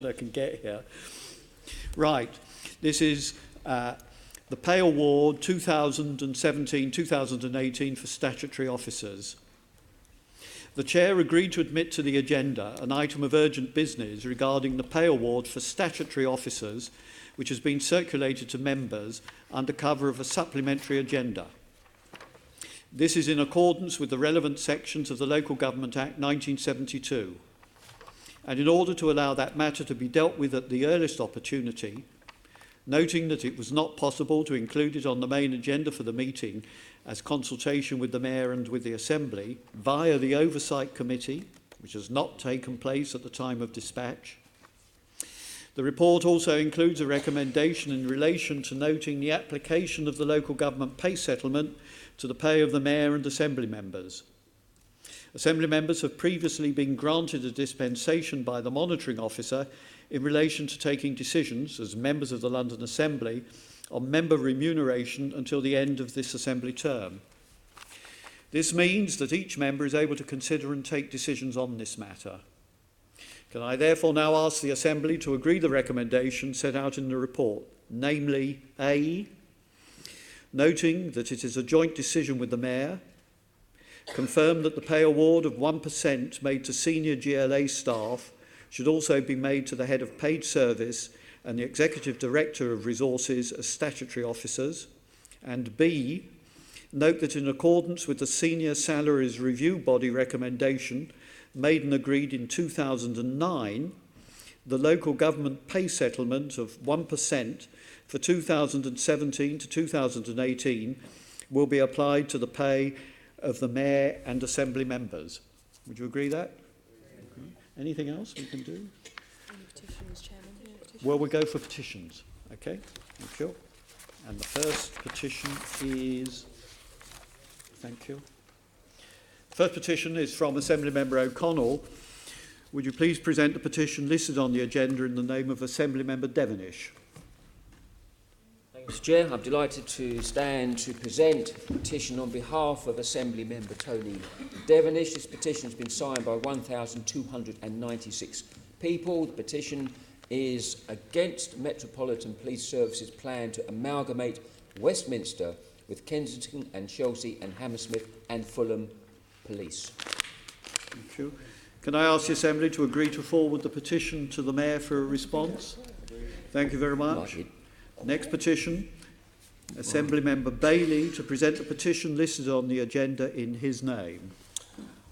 I can get here. Right, this is the pay award 2017-2018 for statutory officers. The Chair agreed to admit to the agenda an item of urgent business regarding the pay award for statutory officers, which has been circulated to members under cover of a supplementary agenda. This is in accordance with the relevant sections of the Local Government Act 1972. And in order to allow that matter to be dealt with at the earliest opportunity, noting that it was not possible to include it on the main agenda for the meeting as consultation with the Mayor and with the Assembly via the Oversight Committee, which has not taken place at the time of dispatch. The report also includes a recommendation in relation to noting the application of the local government pay settlement to the pay of the Mayor and Assembly members. Assembly members have previously been granted a dispensation by the monitoring officer in relation to taking decisions as members of the London Assembly on member remuneration until the end of this Assembly term. This means that each member is able to consider and take decisions on this matter. Can I therefore now ask the Assembly to agree the recommendation set out in the report, namely A, noting that it is a joint decision with the Mayor, confirm that the pay award of 1% made to senior GLA staff should also be made to the head of paid service and the Executive Director of Resources as statutory officers, and B, note that in accordance with the Senior Salaries Review Body recommendation made and agreed in 2009, the local government pay settlement of 1% for 2017 to 2018 will be applied to the pay of the Mayor and Assembly members. Would you agree that? Okay. Anything else we can do? Any petitions, Chairman? Yeah, petitions. Well, we go for petitions. Okay, thank you. And the first petition is, thank you. First petition is from Assembly Member O'Connell. Would you please present the petition listed on the agenda in the name of Assembly Member Devenish? Mr. Chair, I'm delighted to stand to present a petition on behalf of Assembly Member Tony Devenish. This petition has been signed by 1,296 people. The petition is against Metropolitan Police Service's plan to amalgamate Westminster with Kensington and Chelsea and Hammersmith and Fulham Police. Thank you. Can I ask the Assembly to agree to forward the petition to the Mayor for a response? Thank you very much. Next petition, Assembly Member Bailey to present the petition listed on the agenda in his name.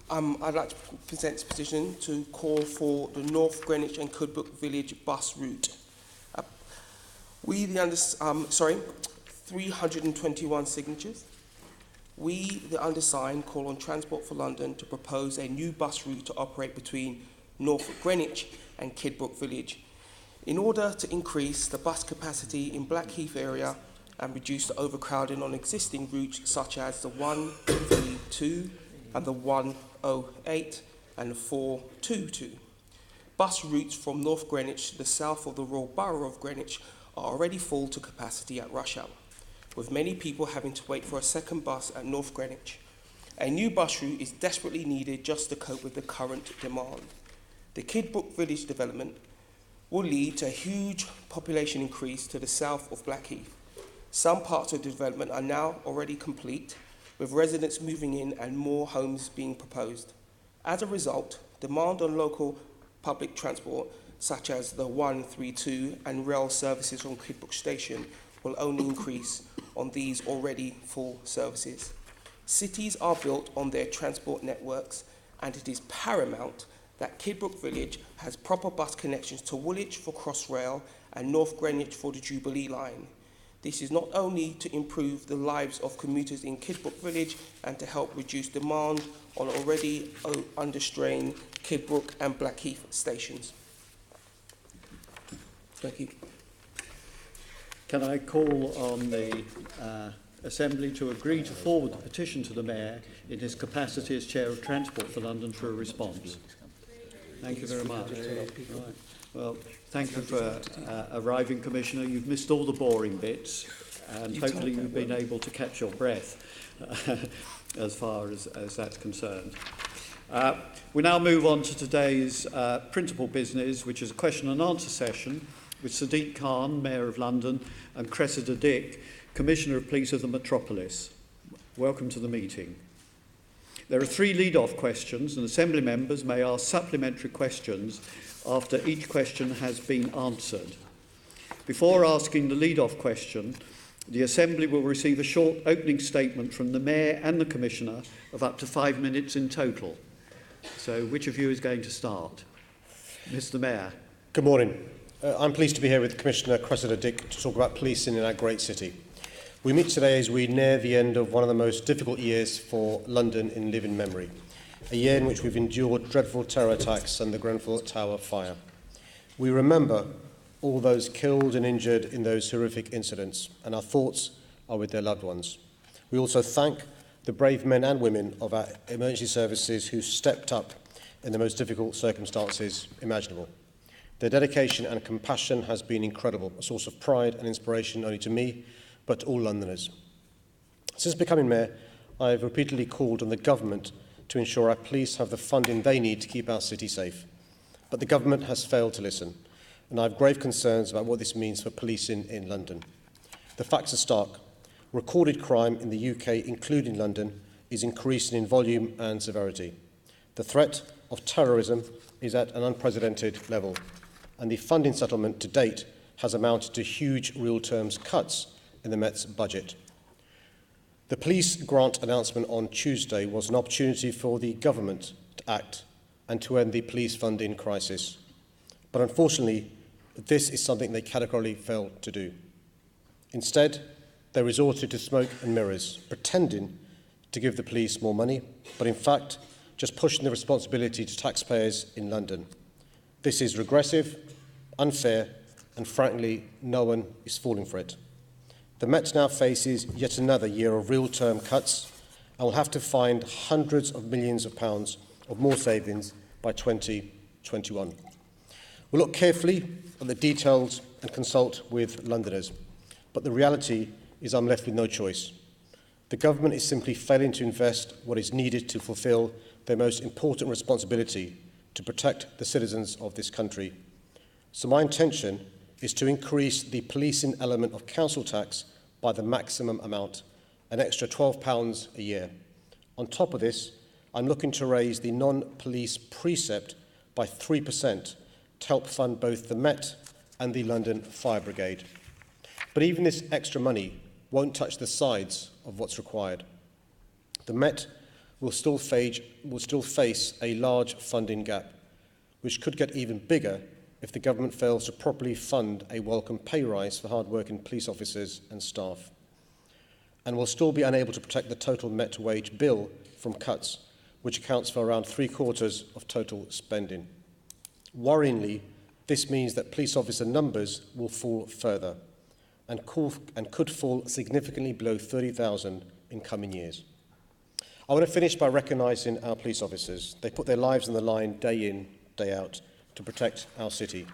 I'd like to present this petition to call for the North Greenwich and Kidbrooke Village bus route. 321 signatures. We, the undersigned, call on Transport for London to propose a new bus route to operate between North Greenwich and Kidbrooke Village, in order to increase the bus capacity in Blackheath area and reduce the overcrowding on existing routes such as the 132 and the 108 and the 422. Bus routes from North Greenwich to the south of the Royal Borough of Greenwich are already full to capacity at rush hour, with many people having to wait for a second bus at North Greenwich. A new bus route is desperately needed just to cope with the current demand. The Kidbrooke Village development will lead to a huge population increase to the south of Blackheath. Some parts of the development are now already complete, with residents moving in and more homes being proposed. As a result, demand on local public transport, such as the 132 and rail services from Kidbrooke Station, will only increase on these already full services. Cities are built on their transport networks, and it is paramount that Kidbrooke Village has proper bus connections to Woolwich for Crossrail and North Greenwich for the Jubilee line. This is not only to improve the lives of commuters in Kidbrooke Village and to help reduce demand on already under-strained Kidbrooke and Blackheath stations. Thank you. Can I call on the Assembly to agree to forward the petition to the Mayor in his capacity as Chair of Transport for London for a response? Thank you very much. Right. Well, thank you for arriving, Commissioner. You've missed all the boring bits, and hopefully you've been able to catch your breath as far as that's concerned. We now move on to today's principal business, which is a question and answer session with Sadiq Khan, Mayor of London, and Cressida Dick, Commissioner of Police of the Metropolis. Welcome to the meeting. There are 3 lead-off questions, and Assembly members may ask supplementary questions after each question has been answered. Before asking the lead-off question, the Assembly will receive a short opening statement from the Mayor and the Commissioner of up to 5 minutes in total. So which of you is going to start? Mr. Mayor. Good morning. I'm pleased to be here with Commissioner Cressida Dick to talk about policing in our great city. We meet today as we near the end of one of the most difficult years for London in living memory, a year in which we've endured dreadful terror attacks and the Grenfell Tower fire. We remember all those killed and injured in those horrific incidents, and our thoughts are with their loved ones. We also thank the brave men and women of our emergency services who stepped up in the most difficult circumstances imaginable. Their dedication and compassion has been incredible, a source of pride and inspiration not only to me, but to all Londoners. Since becoming Mayor, I have repeatedly called on the government to ensure our police have the funding they need to keep our city safe. But the government has failed to listen, and I have grave concerns about what this means for policing in London. The facts are stark. Recorded crime in the UK, including London, is increasing in volume and severity. The threat of terrorism is at an unprecedented level, and the funding settlement to date has amounted to huge real terms cuts in the Met's budget. The police grant announcement on Tuesday was an opportunity for the government to act and to end the police funding crisis. But unfortunately, this is something they categorically failed to do. Instead, they resorted to smoke and mirrors, pretending to give the police more money, but in fact, just pushing the responsibility to taxpayers in London. This is regressive, unfair, and frankly, no one is falling for it. The Met now faces yet another year of real-term cuts and will have to find hundreds of millions of pounds of more savings by 2021. We'll look carefully at the details and consult with Londoners, but the reality is I'm left with no choice. The government is simply failing to invest what is needed to fulfil their most important responsibility to protect the citizens of this country. So my intention is to increase the policing element of council tax by the maximum amount, an extra £12 a year. On top of this, I'm looking to raise the non-police precept by 3% to help fund both the Met and the London Fire Brigade. But even this extra money won't touch the sides of what's required. The Met will still face a large funding gap, which could get even bigger if the government fails to properly fund a welcome pay rise for hard-working police officers and staff. And will still be unable to protect the total Met wage bill from cuts, which accounts for around 3/4 of total spending. Worryingly, this means that police officer numbers will fall further and could fall significantly below 30,000 in coming years. I want to finish by recognising our police officers. They put their lives on the line day in, day out to protect our city.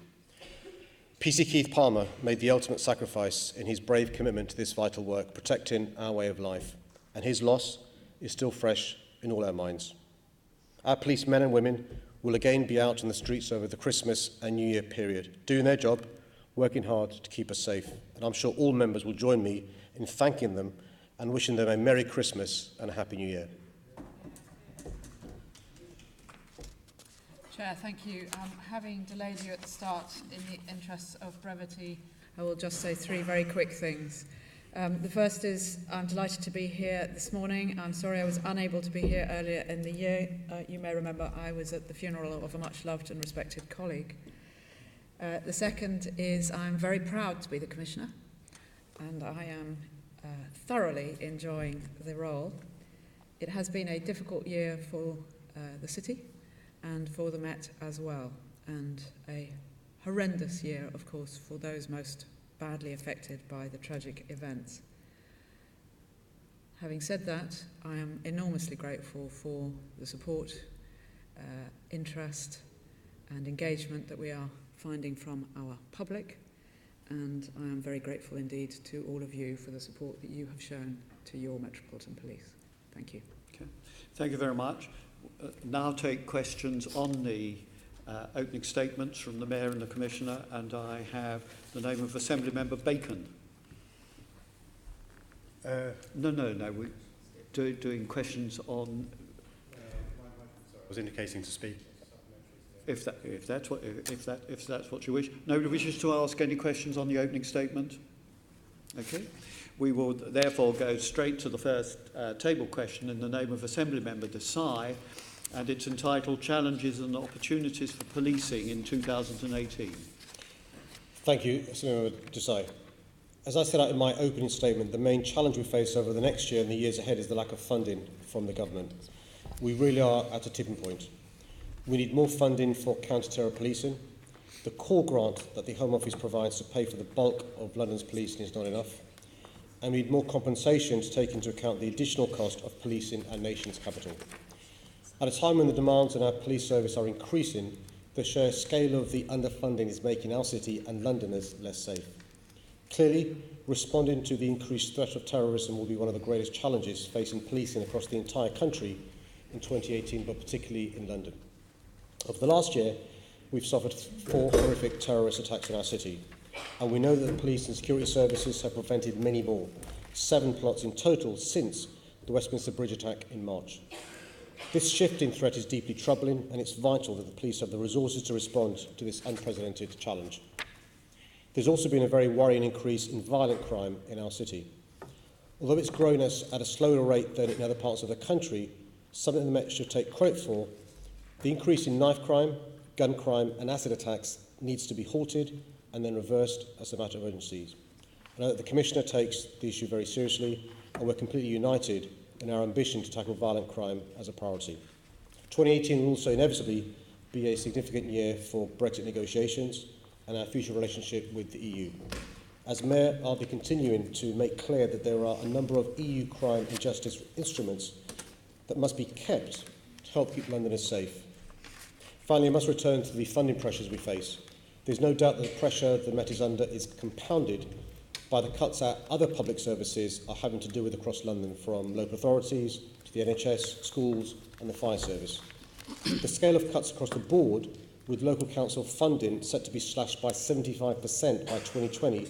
PC Keith Palmer made the ultimate sacrifice in his brave commitment to this vital work, protecting our way of life, and his loss is still fresh in all our minds. Our policemen and women will again be out on the streets over the Christmas and New Year period, doing their job, working hard to keep us safe. And I'm sure all members will join me in thanking them and wishing them a Merry Christmas and a Happy New Year. Chair, thank you. Having delayed you at the start, in the interests of brevity, I will just say 3 very quick things. The first is I'm delighted to be here this morning. I'm sorry I was unable to be here earlier in the year. You may remember I was at the funeral of a much loved and respected colleague. The second is I'm very proud to be the Commissioner, and I am thoroughly enjoying the role. It has been a difficult year for the city and for the Met as well, and a horrendous year, of course, for those most badly affected by the tragic events. Having said that, I am enormously grateful for the support, interest and engagement that we are finding from our public, and I am very grateful indeed to all of you for the support that you have shown to your Metropolitan Police. Thank you. Okay. Thank you very much. now take questions on the opening statements from the Mayor and the Commissioner, and I have the name of Assembly Member Bacon. No. We're doing questions on. I was indicating to speak. If that's what you wish. Nobody wishes to ask any questions on the opening statement. Okay. We will therefore go straight to the first table question in the name of Assembly Member Desai, and it's entitled Challenges and Opportunities for Policing in 2018. Thank you, Assembly Member Desai. As I set out in my opening statement, the main challenge we face over the next year and the years ahead is the lack of funding from the government. We really are at a tipping point. We need more funding for counter-terror policing. The core grant that the Home Office provides to pay for the bulk of London's policing is not enough. And we need more compensation to take into account the additional cost of policing our nation's capital. At a time when the demands on our police service are increasing, the sheer scale of the underfunding is making our city and Londoners less safe. Clearly, responding to the increased threat of terrorism will be one of the greatest challenges facing policing across the entire country in 2018, but particularly in London. Over the last year, we've suffered 4 horrific terrorist attacks in our city, and we know that the police and security services have prevented many more, 7 plots in total since the Westminster Bridge attack in March. This shift in threat is deeply troubling, and it's vital that the police have the resources to respond to this unprecedented challenge. There's also been a very worrying increase in violent crime in our city. Although it's grown at a slower rate than in other parts of the country, something the Met should take credit for, the increase in knife crime, gun crime and acid attacks needs to be halted and then reversed as a matter of urgency. I know that the Commissioner takes the issue very seriously, and we're completely united in our ambition to tackle violent crime as a priority. 2018 will also inevitably be a significant year for Brexit negotiations and our future relationship with the EU. As Mayor, I'll be continuing to make clear that there are a number of EU crime and justice instruments that must be kept to help keep Londoners safe. Finally, I must return to the funding pressures we face. There's no doubt that the pressure the Met is under is compounded by the cuts our other public services are having to deal with across London, from local authorities to the NHS, schools and the fire service. The scale of cuts across the board, with local council funding set to be slashed by 75% by 2020,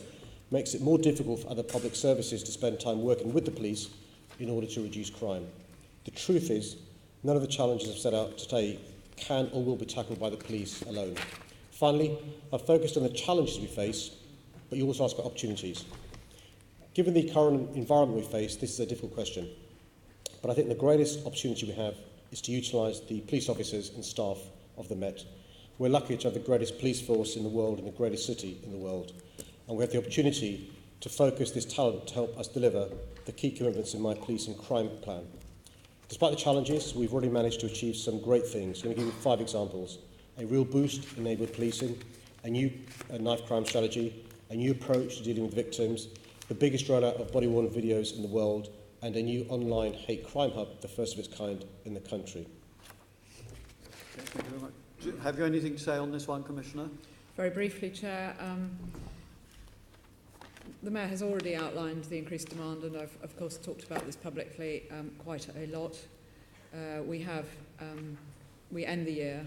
makes it more difficult for other public services to spend time working with the police in order to reduce crime. The truth is, none of the challenges I've set out today can or will be tackled by the police alone. Finally, I've focused on the challenges we face, but you also asked about opportunities. Given the current environment we face, this is a difficult question. But I think the greatest opportunity we have is to utilise the police officers and staff of the Met. We're lucky to have the greatest police force in the world and the greatest city in the world. And we have the opportunity to focus this talent to help us deliver the key commitments in my police and crime plan. Despite the challenges, we've already managed to achieve some great things. Let me give you 5 examples. A real boost in neighbourhood policing, a new knife crime strategy, a new approach to dealing with victims, the biggest rollout of body-worn videos in the world, and a new online hate crime hub, the first of its kind in the country. Okay, thank you very much. Have you anything to say on this one, Commissioner? Very briefly, Chair. The Mayor has already outlined the increased demand, and I've, of course, talked about this publicly quite a lot. We end the year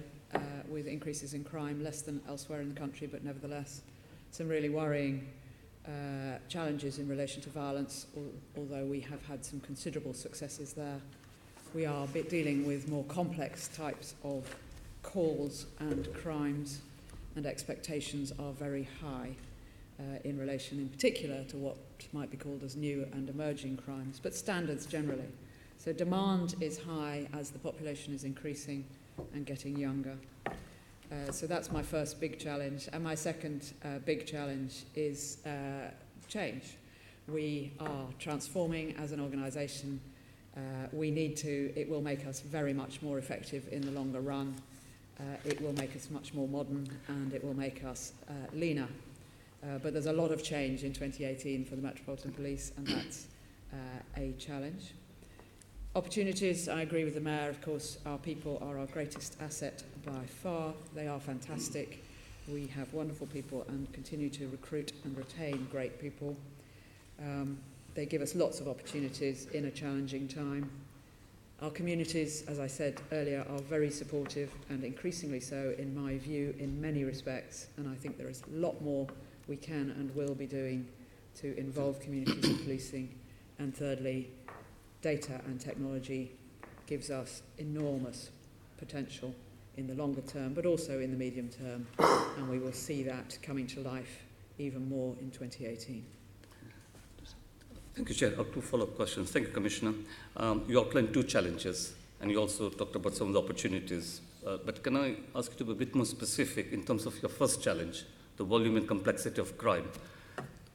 with increases in crime, less than elsewhere in the country, but nevertheless some really worrying challenges in relation to violence, although we have had some considerable successes there. We are dealing with more complex types of calls and crimes, and expectations are very high in relation in particular to what might be called as new and emerging crimes, but standards generally. So demand is high as the population is increasing and getting younger. So that's my first big challenge. And my second big challenge is change. We are transforming as an organisation. We need to. It will make us very much more effective in the longer run. It will make us much more modern, and it will make us leaner. But there's a lot of change in 2018 for the Metropolitan Police, and that's a challenge. Opportunities, I agree with the Mayor, of course, our people are our greatest asset by far. They are fantastic. We have wonderful people and continue to recruit and retain great people. They give us lots of opportunities in a challenging time. Our communities, as I said earlier, are very supportive and increasingly so, in my view, in many respects. And I think there is a lot more we can and will be doing to involve communities in policing. And thirdly, data and technology gives us enormous potential in the longer term, but also in the medium term. And we will see that coming to life even more in 2018. Thank you, Chair. I have two follow-up questions. Thank you, Commissioner. You outlined two challenges, and you also talked about some of the opportunities. But can I ask you to be a bit more specific in terms of your first challenge, the volume and complexity of crime?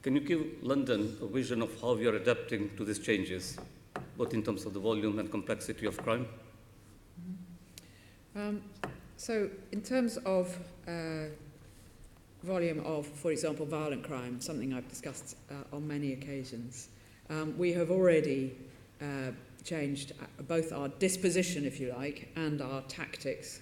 Can you give London a vision of how we are adapting to these changes, both in terms of the volume and complexity of crime? So in terms of volume of, for example, violent crime, something I've discussed on many occasions, we have already changed both our disposition, if you like, and our tactics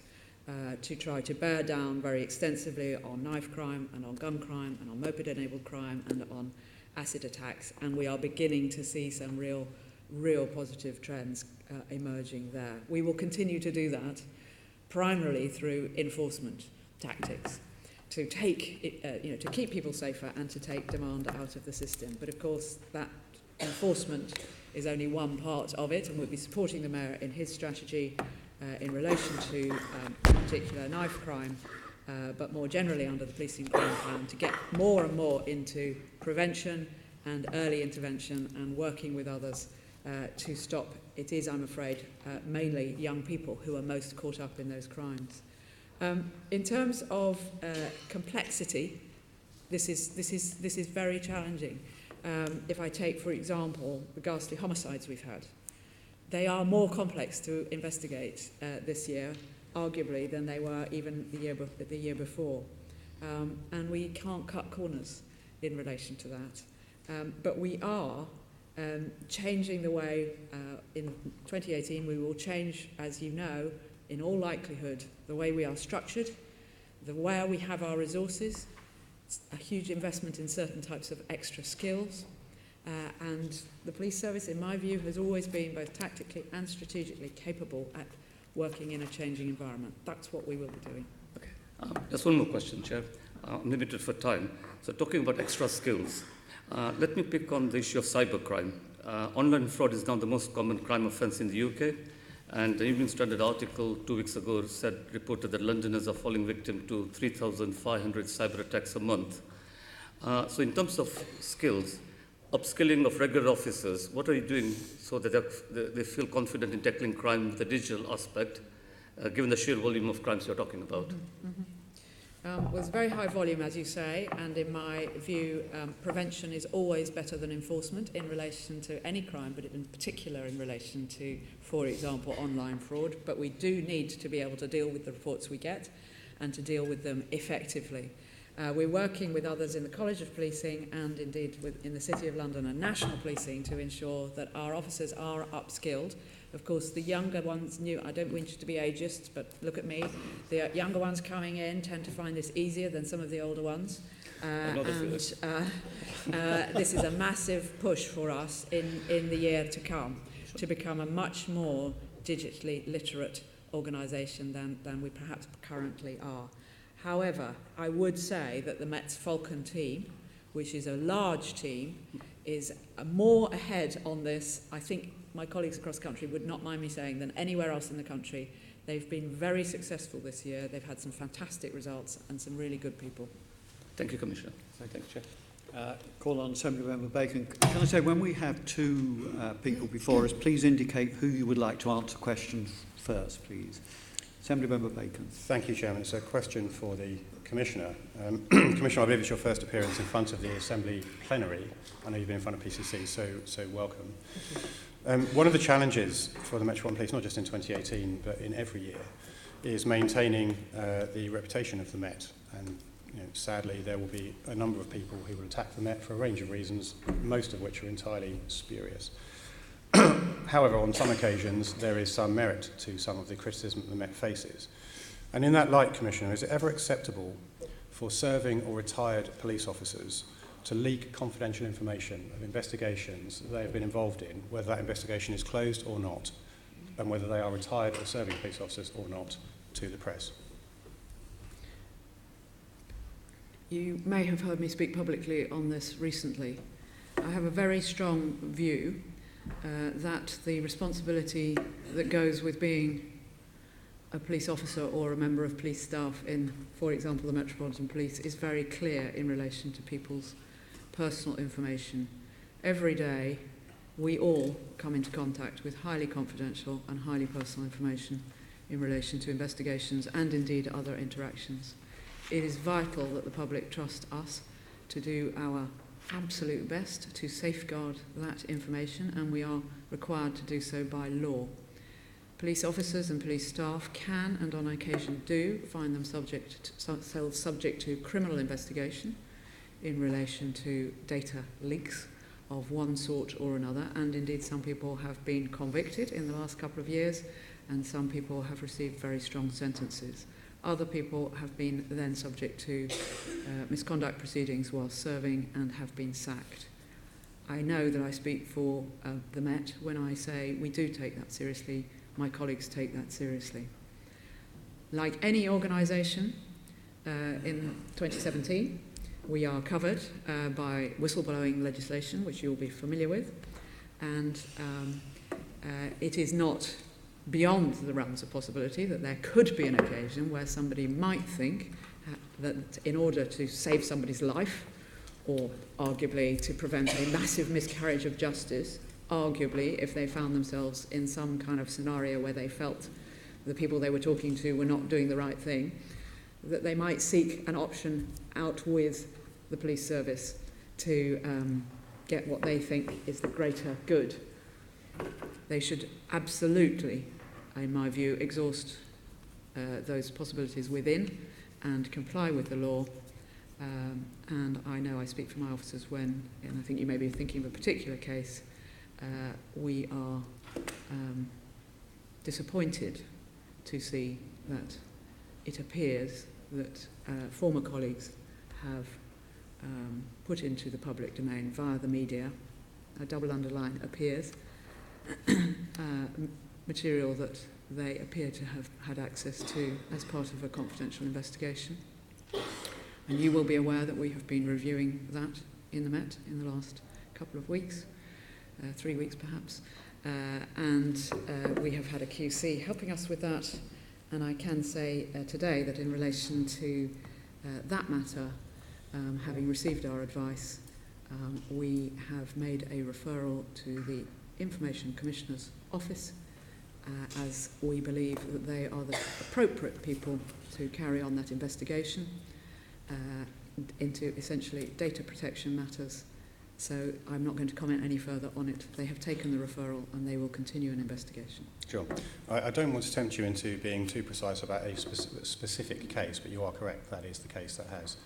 to try to bear down very extensively on knife crime and on gun crime and on moped-enabled crime and on acid attacks. And we are beginning to see some real positive trends emerging there. We will continue to do that primarily through enforcement tactics, to take, to keep people safer and to take demand out of the system. But of course, that enforcement is only one part of it, and we'll be supporting the Mayor in his strategy in relation to in particular knife crime, but more generally under the policing crime plan, to get more and more into prevention and early intervention and working with others to stop. It is, I'm afraid, mainly young people who are most caught up in those crimes. In terms of complexity, this is very challenging. If I take, for example, the ghastly homicides we've had, they are more complex to investigate this year, arguably, than they were even the year before. And we can't cut corners in relation to that. But we are changing the way, in 2018, we will change, as you know, in all likelihood, the way we are structured, where we have our resources, a huge investment in certain types of extra skills. And the police service, in my view, has always been both tactically and strategically capable at working in a changing environment. That's what we will be doing. Okay. Just one more question, Chair. I'm limited for time. So talking about extra skills, let me pick on the issue of cybercrime. Online fraud is now the most common crime offence in the UK. And the Evening Standard article 2 weeks ago reported that Londoners are falling victim to 3,500 cyber attacks a month. So in terms of skills, upskilling of regular officers, what are you doing so that they feel confident in tackling crime with the digital aspect, given the sheer volume of crimes you're talking about? Well, it's very high volume, as you say, and in my view, prevention is always better than enforcement in relation to any crime, but in particular in relation to, for example, online fraud. But we do need to be able to deal with the reports we get and to deal with them effectively. We're working with others in the College of Policing and indeed in the City of London and National Policing to ensure that our officers are upskilled. Of course, the younger ones, I don't want you to be ageist, but look at me. The younger ones coming in tend to find this easier than some of the older ones. This is a massive push for us in the year to come to become a much more digitally literate organisation than we perhaps currently are. However, I would say that the Met's Falcon team, which is a large team, is more ahead on this, I think my colleagues across the country would not mind me saying, than anywhere else in the country. They've been very successful this year. They've had some fantastic results and some really good people. Thank you, Commissioner. Thank you, Chair. Call on Assemblymember Bacon. Can I say, when we have two people before us, please indicate who you would like to answer questions first, please. Assemblymember Bacon. Thank you, Chairman. It's a question for the Commissioner. Commissioner, I believe it's your first appearance in front of the Assembly Plenary. I know you've been in front of PCC, so welcome. One of the challenges for the Metropolitan Police, not just in 2018, but in every year, is maintaining the reputation of the Met. And sadly, there will be a number of people who will attack the Met for a range of reasons, most of which are entirely spurious. However, on some occasions, there is some merit to some of the criticism that the Met faces. And in that light, Commissioner, is it ever acceptable for serving or retired police officers to leak confidential information of investigations that they have been involved in, whether that investigation is closed or not, and whether they are retired or serving police officers or not, to the press. You may have heard me speak publicly on this recently. I have a very strong view that the responsibility that goes with being a police officer or a member of police staff in, for example, the Metropolitan Police, is very clear in relation to people's personal information. Every day, we all come into contact with highly confidential and highly personal information in relation to investigations and indeed other interactions. It is vital that the public trust us to do our absolute best to safeguard that information, and we are required to do so by law. Police officers and police staff can, and on occasion do, find themselves subject to criminal investigation in relation to data leaks of one sort or another, and indeed some people have been convicted in the last couple of years, and some people have received very strong sentences. Other people have been then subject to misconduct proceedings while serving and have been sacked. I know that I speak for the Met when I say we do take that seriously. My colleagues take that seriously. Like any organisation, in 2017, we are covered by whistleblowing legislation, which you'll be familiar with, and it is not beyond the realms of possibility that there could be an occasion where somebody might think that in order to save somebody's life, or arguably to prevent a massive miscarriage of justice, arguably if they found themselves in some kind of scenario where they felt the people they were talking to were not doing the right thing, that they might seek an option out with the police service to get what they think is the greater good. They should absolutely, in my view, exhaust those possibilities within and comply with the law. And I know I speak for my officers when, and I think you may be thinking of a particular case, we are disappointed to see that it appears that former colleagues have put into the public domain via the media, a double underline appears, material that they appear to have had access to as part of a confidential investigation. And you will be aware that we have been reviewing that in the Met in the last couple of weeks, 3 weeks perhaps, and we have had a QC helping us with that. And I can say today that in relation to that matter, having received our advice, we have made a referral to the Information Commissioner's Office, as we believe that they are the appropriate people to carry on that investigation into essentially data protection matters. So I'm not going to comment any further on it. They have taken the referral and they will continue an investigation. Sure. I don't want to tempt you into being too precise about a specific case, but you are correct. That is the case that has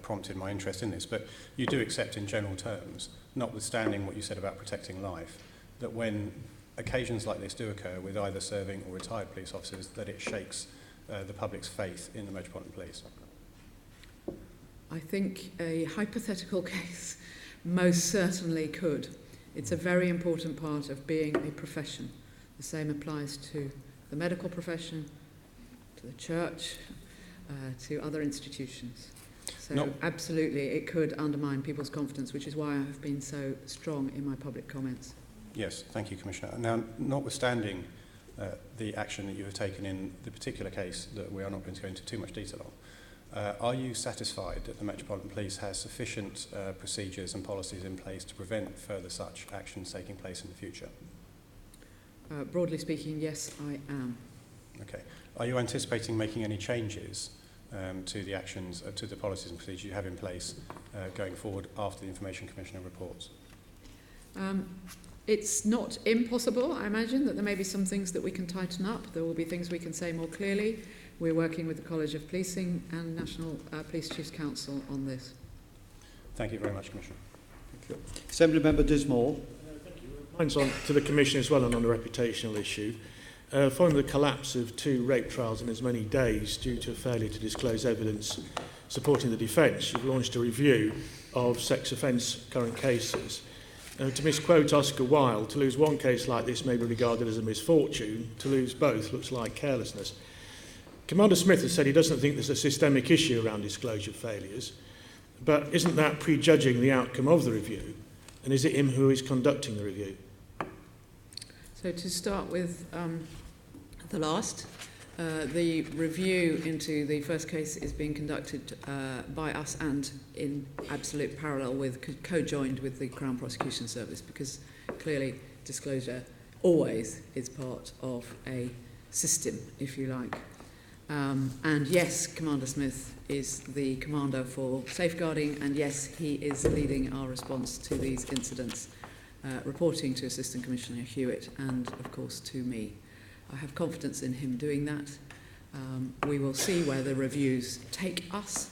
prompted my interest in this. But you do accept in general terms, notwithstanding what you said about protecting life, that when occasions like this do occur with either serving or retired police officers, that it shakes the public's faith in the Metropolitan Police. I think a hypothetical case most certainly could. It's a very important part of being a profession. The same applies to the medical profession, to the church, to other institutions. So absolutely, it could undermine people's confidence, which is why I have been so strong in my public comments. Yes, thank you, Commissioner. Now, notwithstanding the action that you have taken in the particular case that we are not going to go into too much detail on, are you satisfied that the Metropolitan Police has sufficient procedures and policies in place to prevent further such actions taking place in the future? Broadly speaking, yes, I am. Okay. Are you anticipating making any changes to the actions, to the policies and procedures you have in place going forward after the Information Commissioner reports? It's not impossible, I imagine, that there may be some things that we can tighten up. There will be things we can say more clearly. We're working with the College of Policing and National Police Chiefs Council on this. Thank you very much, Commissioner. Thank you. Assembly Member Dismore. Thank you. Mine's on to the Commission as well and on a reputational issue. Following the collapse of 2 rape trials in as many days due to a failure to disclose evidence supporting the defence, you've launched a review of sex offence current cases. To misquote Oscar Wilde, to lose one case like this may be regarded as a misfortune. To lose both looks like carelessness. Commander Smith has said he doesn't think there's a systemic issue around disclosure failures, but isn't that prejudging the outcome of the review? And is it him who is conducting the review? So to start with the last, the review into the first case is being conducted by us and in absolute parallel with, co-joined with the Crown Prosecution Service, because clearly disclosure always is part of a system, if you like. And yes, Commander Smith is the commander for safeguarding, and yes, he is leading our response to these incidents, reporting to Assistant Commissioner Hewitt and, of course, to me. I have confidence in him doing that. We will see where the reviews take us,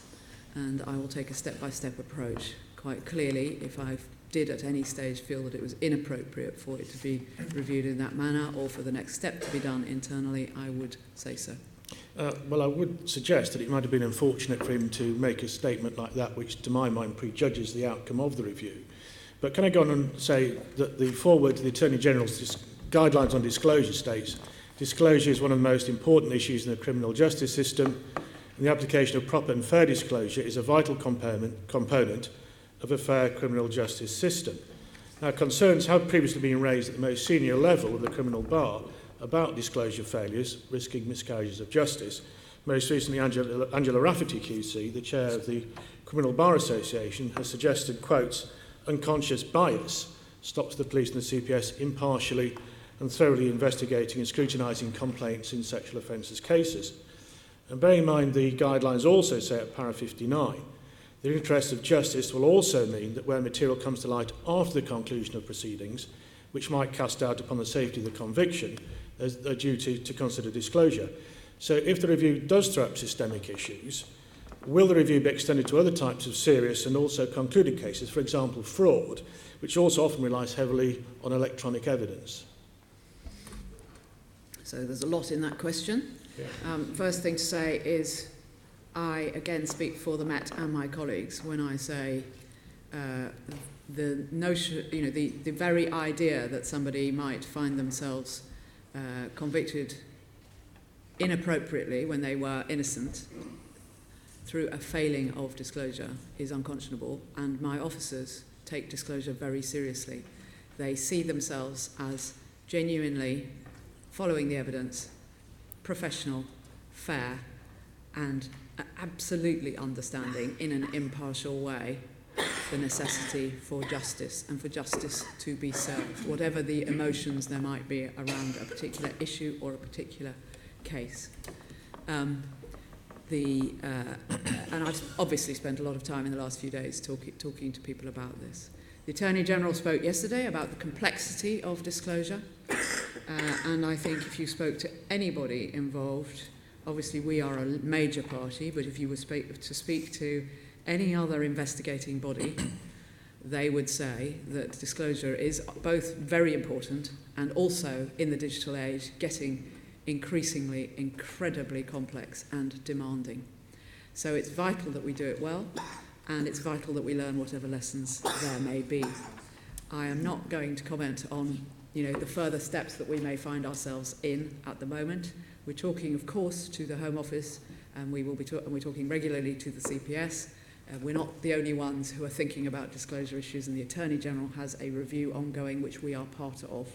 and I will take a step-by-step approach. Quite clearly, if I did at any stage feel that it was inappropriate for it to be reviewed in that manner, or for the next step to be done internally, I would say so. Well, I would suggest that it might have been unfortunate for him to make a statement like that, which to my mind prejudges the outcome of the review. But can I go on and say that the foreword to the Attorney General's guidelines on disclosure states, disclosure is one of the most important issues in the criminal justice system, and the application of proper and fair disclosure is a vital component of a fair criminal justice system. Now, concerns have previously been raised at the most senior level of the criminal bar about disclosure failures, risking miscarriages of justice. Most recently, Angela Rafferty QC, the chair of the Criminal Bar Association, has suggested, quotes, unconscious bias stops the police and the CPS impartially and thoroughly investigating and scrutinising complaints in sexual offences cases. And bear in mind, the guidelines also say at para 59, the interest of justice will also mean that where material comes to light after the conclusion of proceedings, which might cast doubt upon the safety of the conviction, there's a duty to consider disclosure. So if the review does throw up systemic issues, will the review be extended to other types of serious and also concluded cases, for example, fraud, which also often relies heavily on electronic evidence? So there's a lot in that question. Yeah. First thing to say is I, again, speak for the Met and my colleagues when I say the notion, the very idea that somebody might find themselves convicted inappropriately when they were innocent through a failing of disclosure is unconscionable, and my officers take disclosure very seriously. They see themselves as genuinely following the evidence, professional, fair, and absolutely understanding in an impartial way the necessity for justice and for justice to be served, whatever the emotions there might be around a particular issue or a particular case. And I've obviously spent a lot of time in the last few days talking to people about this. The Attorney General spoke yesterday about the complexity of disclosure, and I think if you spoke to anybody involved, obviously we are a major party, but if you were to speak to any other investigating body, they would say that disclosure is both very important and also, in the digital age, getting increasingly incredibly complex and demanding. So it's vital that we do it well, and it's vital that we learn whatever lessons there may be. I am not going to comment on the further steps that we may find ourselves in at the moment. We're talking, of course, to the Home Office, and we're talking regularly to the CPS. We're not the only ones who are thinking about disclosure issues, and the Attorney General has a review ongoing, which we are part of.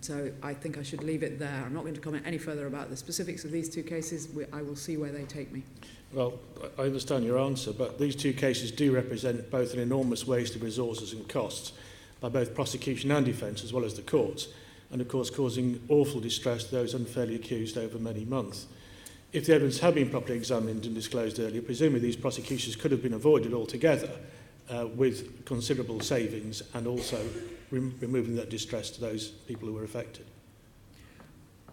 So I think I should leave it there. I'm not going to comment any further about the specifics of these two cases. I will see where they take me. Well, I understand your answer, but these two cases do represent both an enormous waste of resources and costs by both prosecution and defence, as well as the courts, and of course causing awful distress to those unfairly accused over many months. If the evidence had been properly examined and disclosed earlier, presumably these prosecutions could have been avoided altogether with considerable savings and also removing that distress to those people who were affected.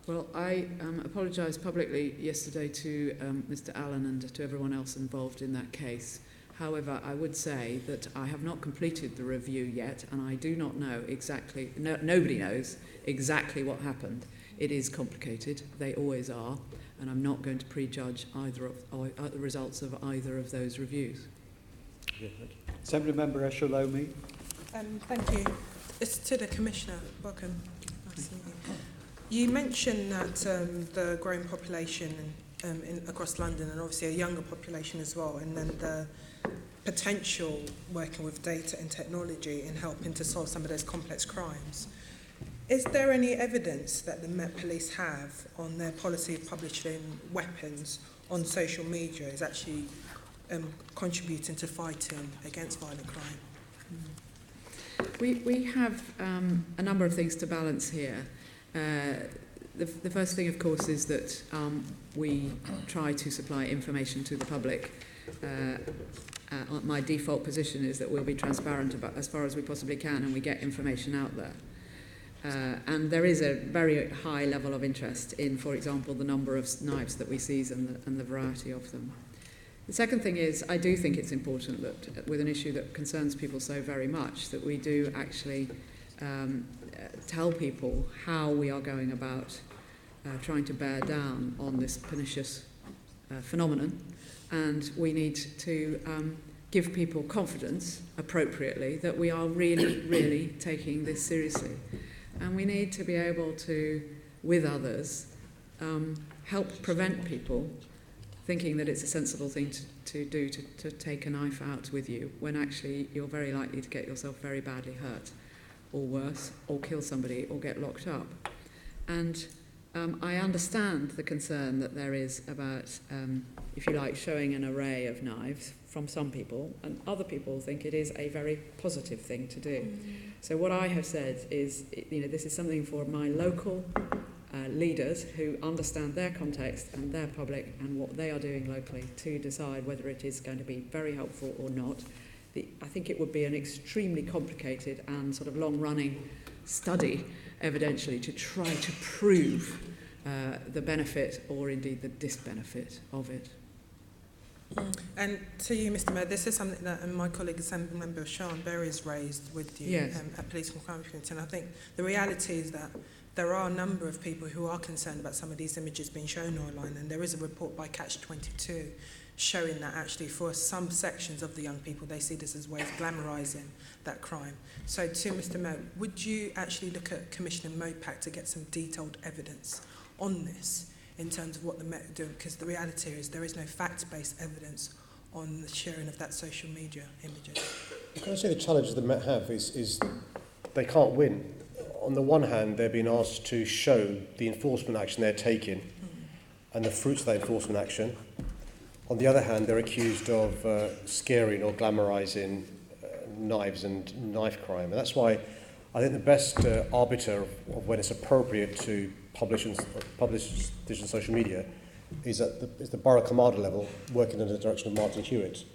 Well, I apologised publicly yesterday to Mr. Allen and to everyone else involved in that case. However, I would say that I have not completed the review yet, and I do not know exactly, nobody knows exactly what happened. It is complicated, they always are, and I'm not going to prejudge either of the results of either of those reviews. Assembly Member Esholomi. Thank you. It's to the Commissioner. Welcome. Nice to meet you. You mentioned that the growing population across London, and obviously a younger population as well, and then the potential working with data and technology in helping to solve some of those complex crimes. Is there any evidence that the Met Police have on their policy of publishing weapons on social media is actually contributing to fighting against violent crime? We have a number of things to balance here. The first thing, of course, is that we try to supply information to the public. My default position is that we'll be transparent about as far as we possibly can, and we get information out there. And there is a very high level of interest in, for example, the number of knives that we seize and the variety of them. The second thing is, I do think it's important that with an issue that concerns people so very much, that we do actually tell people how we are going about trying to bear down on this pernicious phenomenon. And we need to give people confidence, appropriately, that we are really, really taking this seriously. And we need to be able to, with others, help prevent people thinking that it's a sensible thing to do to take a knife out with you, when actually you're very likely to get yourself very badly hurt, or worse, or kill somebody, or get locked up. And I understand the concern that there is about, if you like, showing an array of knives from some people, and other people think it is a very positive thing to do. So what I have said is, this is something for my local leaders who understand their context and their public and what they are doing locally to decide whether it is going to be very helpful or not. I think it would be an extremely complicated and sort of long-running study, evidentially, to try to prove the benefit or indeed the disbenefit of it. And to you, Mr. Mayor, this is something that my colleague, Assembly Member Sean Berry, has raised with you at Police and Crime Committee. And I think the reality is that there are a number of people who are concerned about some of these images being shown online, and there is a report by Catch 22 showing that actually for some sections of the young people, they see this as a way of glamorising that crime. So to Mr. Mayor, would you actually look at Commissioner Mopac to get some detailed evidence on this in terms of what the Met are doing? Because the reality is there is no fact-based evidence on the sharing of that social media images. Can I say the challenge the Met have is they can't win. On the one hand, they're being asked to show the enforcement action they're taking and the fruits of that enforcement action. On the other hand, they're accused of scaring or glamorising knives and knife crime. And that's why I think the best arbiter of when it's appropriate to publish this on social media is at the Borough Commander level, working under the direction of Martin Hewitt,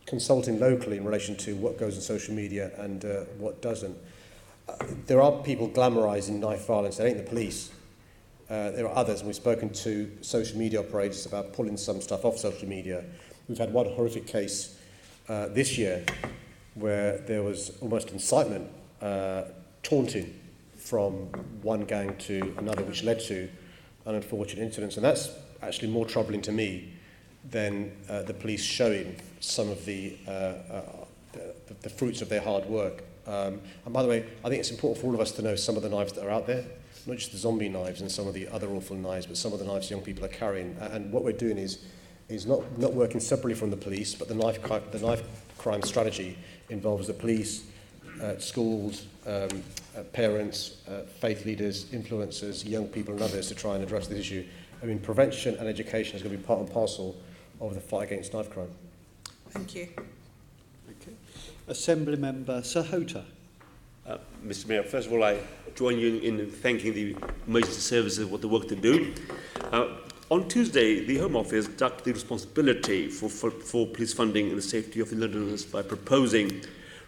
consulting locally in relation to what goes on social media and what doesn't. There are people glamorising knife violence. It ain't the police. There are others, and we've spoken to social media operators about pulling some stuff off social media. We've had one horrific case this year where there was almost incitement, taunting from one gang to another, which led to an unfortunate incident. And that's actually more troubling to me than the police showing some of the fruits of their hard work. And by the way, I think it's important for all of us to know some of the knives that are out there, not just the zombie knives and some of the other awful knives, but some of the knives young people are carrying. And what we're doing is not working separately from the police, but the knife crime strategy involves the police, schools, parents, faith leaders, influencers, young people and others to try and address this issue. I mean, prevention and education is going to be part and parcel of the fight against knife crime. Thank you. Okay. Assembly Member Sahota. Mr. Mayor, first of all, I join you in thanking the emergency services for the work they do. On Tuesday, the Home Office took the responsibility for police funding and the safety of the Londoners by proposing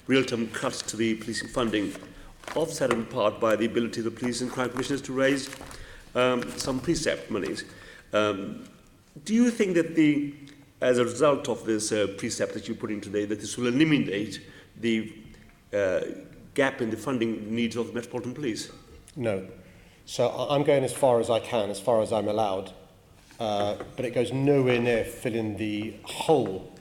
real-term cuts to the policing funding, offset in part by the ability of the police and crime commissioners to raise some precept monies. Do you think that as a result of this precept that you put in today, that this will eliminate the gap in the funding needs of the Metropolitan Police? No. So I'm going as far as I can, as far as I'm allowed, but it goes nowhere near filling the hole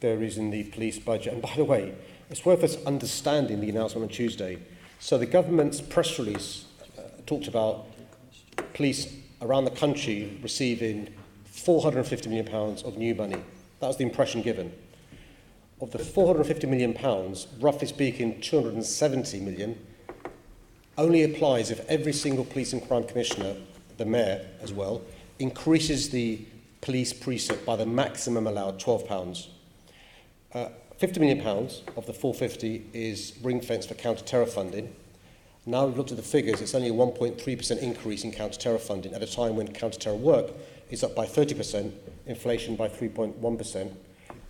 there is in the police budget. And by the way, It's worth us understanding the announcement on Tuesday. So the government's press release talked about police around the country receiving £450 million of new money. That was the impression given. Of the £450 million, roughly speaking, 270 million only applies if every single police and crime commissioner, the mayor as well, increases the police precept by the maximum allowed £12. £50 million of the 450 is ring-fenced for counter-terror funding. Now we've looked at the figures, it's only a 1.3% increase in counter-terror funding at a time when counter-terror work is up by 30%, inflation by 3.1%,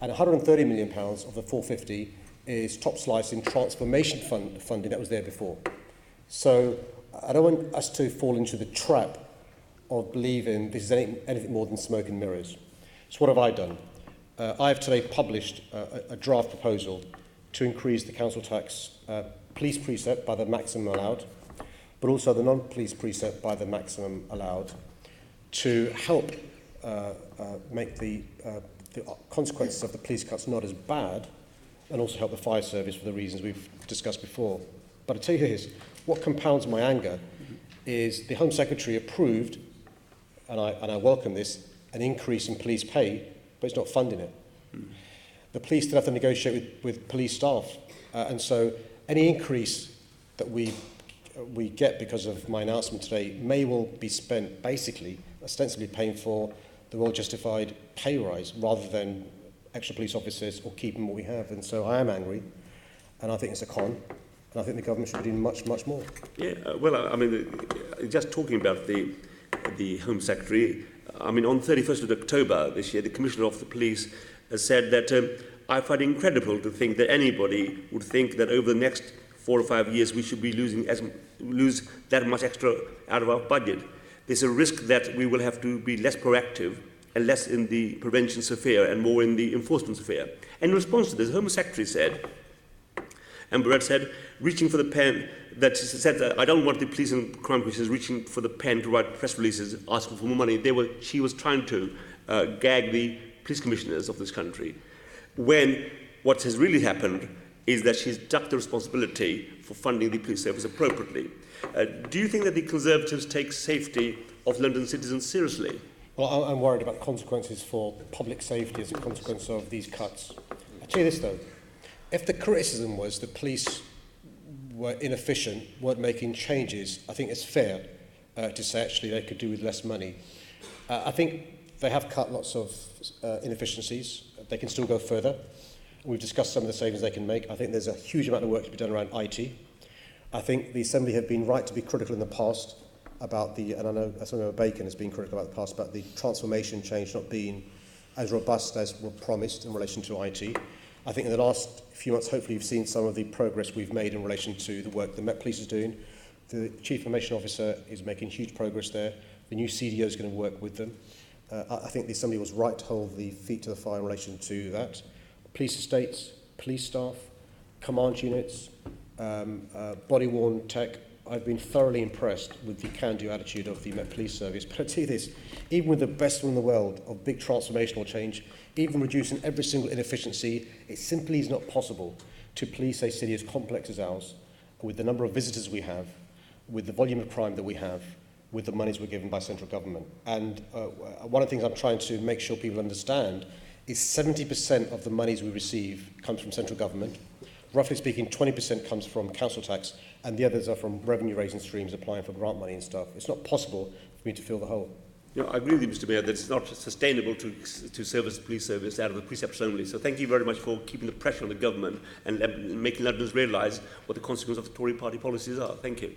and £130 million of the 450 is top slice in transformation funding that was there before. So I don't want us to fall into the trap of believing this is anything more than smoke and mirrors. So what have I done? I have today published a draft proposal to increase the council tax police precept by the maximum allowed, but also the non-police precept by the maximum allowed, to help make the consequences of the police cuts not as bad, and also help the fire service for the reasons we've discussed before. But I tell you this, what compounds my anger is the Home Secretary approved, and I welcome this, an increase in police pay, but it's not funding it. The police still have to negotiate with police staff, and so any increase that we get because of my announcement today may well be spent basically, ostensibly paying for the well-justified pay rise rather than extra police officers or keeping what we have. And so I am angry, and I think it's a con, and I think the government should be doing much, much more. Yeah, well, I mean, just talking about the Home Secretary, I mean, on 31st of October this year, the Commissioner of the Police said that I find it incredible to think that anybody would think that over the next 4 or 5 years we should be lose that much extra out of our budget. There's a risk that we will have to be less proactive and less in the prevention sphere and more in the enforcement sphere. And in response to this, the Home Secretary said, Amber Rudd said, reaching for the pen, that she said that I don't want the police and crime commissioners reaching for the pen to write press releases asking for more money. She was trying to gag the police commissioners of this country, when what has really happened is that she's ducked the responsibility for funding the police service appropriately. Do you think that the Conservatives take safety of London citizens seriously? Well, I'm worried about the consequences for public safety as a consequence of these cuts. I'll tell you this, though. If the criticism was the police were inefficient, weren't making changes, I think it's fair to say actually they could do with less money. I think they have cut lots of inefficiencies. They can still go further. We've discussed some of the savings they can make. I think there's a huge amount of work to be done around IT. I think the Assembly have been right to be critical in the past about and I know Assemblymember Bacon has been critical about the past, about the transformation change not being as robust as were promised in relation to IT. I think in the last few months, hopefully you've seen some of the progress we've made in relation to the work the Met Police is doing. The Chief Information Officer is making huge progress there. The new CDO is going to work with them. I think the Assembly was right to hold the feet to the fire in relation to that. Police estates, police staff, command units, body-worn tech. I've been thoroughly impressed with the can-do attitude of the Met Police Service. But I tell you this, even with the best one in the world of big transformational change, even reducing every single inefficiency, it simply is not possible to police a city as complex as ours, with the number of visitors we have, with the volume of crime that we have, with the monies we're given by central government. And one of the things I'm trying to make sure people understand is 70% of the monies we receive comes from central government. Roughly speaking, 20% comes from council tax, and the others are from revenue-raising streams applying for grant money and stuff. It's not possible for me to fill the hole. You know, I agree with you, Mr. Mayor, that it's not sustainable to service the police service out of the precepts only. So thank you very much for keeping the pressure on the government and making Londoners realise what the consequences of the Tory party policies are. Thank you.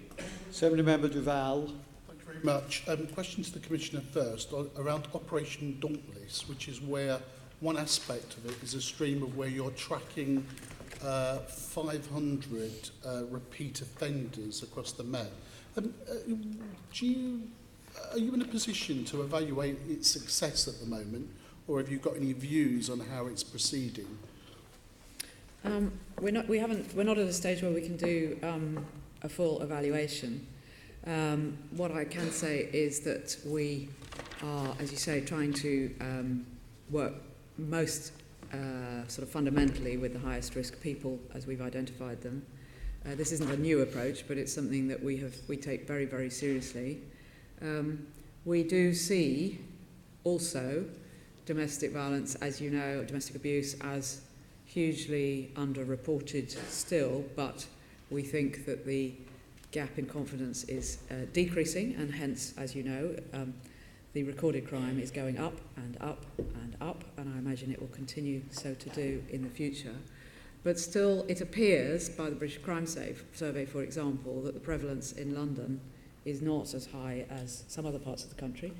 Assemblymember Duval. Thank you very much. Question to the Commissioner first around Operation Dauntless, which is where one aspect of it is a stream of where you're tracking 500 repeat offenders across the Met. Are you in a position to evaluate its success at the moment, or have you got any views on how it's proceeding? We're not at a stage where we can do a full evaluation. What I can say is that we are, as you say, trying to work most sort of fundamentally with the highest risk people as we've identified them. This isn't a new approach, but it's something that we take very, very seriously. We do see also domestic violence, as you know, domestic abuse, as hugely underreported still, but we think that the gap in confidence is decreasing, and hence, as you know, the recorded crime is going up and up and up, and I imagine it will continue so to do in the future. But still, it appears, by the British Crime Survey, for example, that the prevalence in London is not as high as some other parts of the country,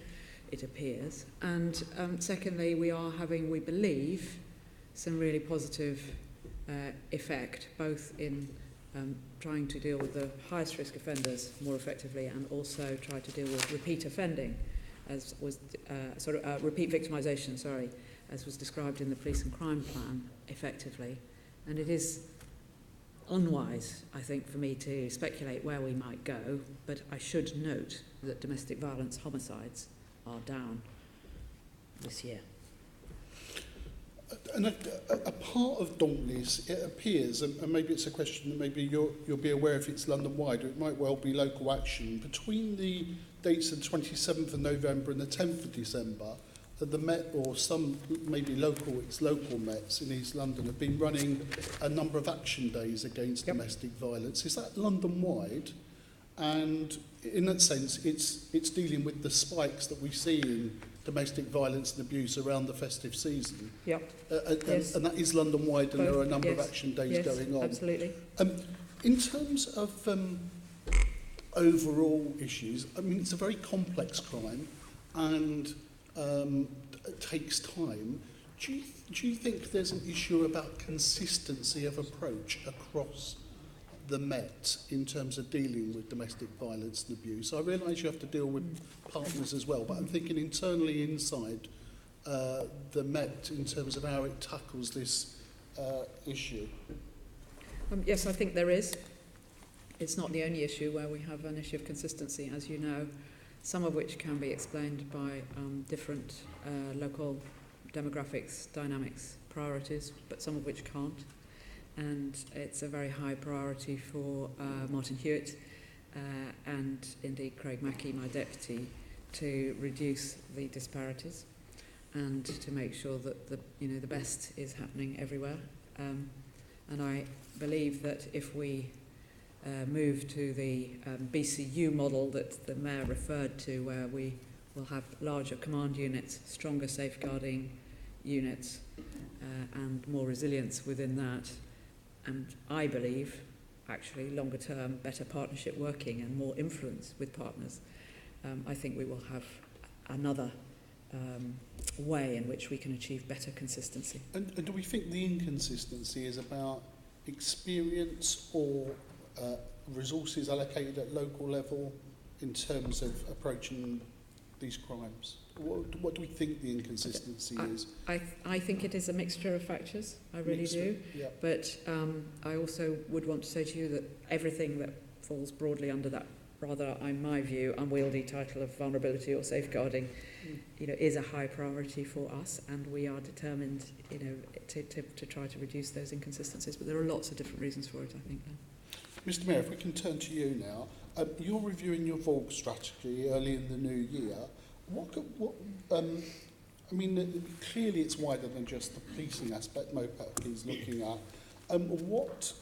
it appears. And secondly, we are having, we believe, some really positive effect, both in trying to deal with the highest risk offenders more effectively, and also try to deal with repeat offending, as was repeat victimisation, as was described in the Police and Crime Plan effectively. And it is unwise, I think, for me to speculate where we might go, but I should note that domestic violence homicides are down this year. And a part of Dauntless, it appears, and maybe it's a question that maybe you'll be aware if it's London-wide, or it might well be local action, between the dates of the 27th of November and the 10th of December, the Met, or some maybe local Mets in East London, have been running a number of action days against domestic violence. Is that London-wide? And in that sense, it's dealing with the spikes that we see in domestic violence and abuse around the festive season. Yep. Yes. And that is London-wide, and there are a number of action days going on. Absolutely. In terms of overall issues, I mean, it's a very complex crime, and it takes time. Do you think there's an issue about consistency of approach across the Met in terms of dealing with domestic violence and abuse? I realise you have to deal with partners as well, but I'm thinking internally inside the Met in terms of how it tackles this issue. Yes, I think there is. It's not the only issue where we have an issue of consistency, as you know, some of which can be explained by different local demographics, dynamics, priorities, but some of which can't. And it's a very high priority for Martin Hewitt and indeed Craig Mackey, my deputy, to reduce the disparities and to make sure that the best is happening everywhere. And I believe that if we move to the BCU model that the Mayor referred to, where we will have larger command units, stronger safeguarding units, and more resilience within that, and I believe, actually, longer term, better partnership working and more influence with partners, I think we will have another way in which we can achieve better consistency. And do we think the inconsistency is about experience or resources allocated at local level in terms of approaching these crimes? What do we think the inconsistency is? I think it is a mixture of factors, I really do. Yeah. But I also would want to say to you that everything that falls broadly under that rather, in my view, unwieldy title of vulnerability or safeguarding, is a high priority for us, and we are determined, to try to reduce those inconsistencies. But there are lots of different reasons for it, I think. Mr. Mayor, if we can turn to you now. You're reviewing your VOG strategy early in the new year. Clearly it's wider than just the policing aspect MOPAC is looking at. What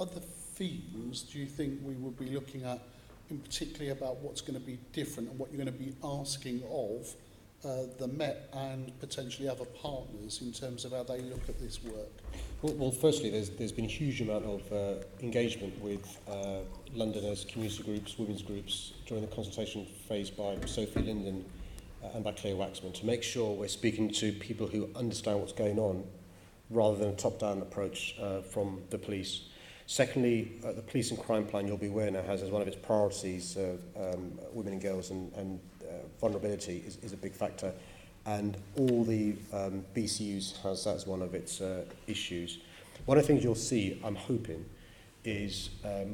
other themes do you think we would be looking at, in particularly about what's going to be different and what you're going to be asking of the Met and potentially other partners in terms of how they look at this work? Well, firstly, there's been a huge amount of engagement with Londoners, community groups, women's groups during the consultation phase by Sophie Linden and by Claire Waxman to make sure we're speaking to people who understand what's going on rather than a top-down approach from the police. Secondly, the Police and Crime Plan, you'll be aware now, has as one of its priorities women and girls and vulnerability is a big factor. And all the BCUs has that as one of its issues. One of the things you'll see, I'm hoping, is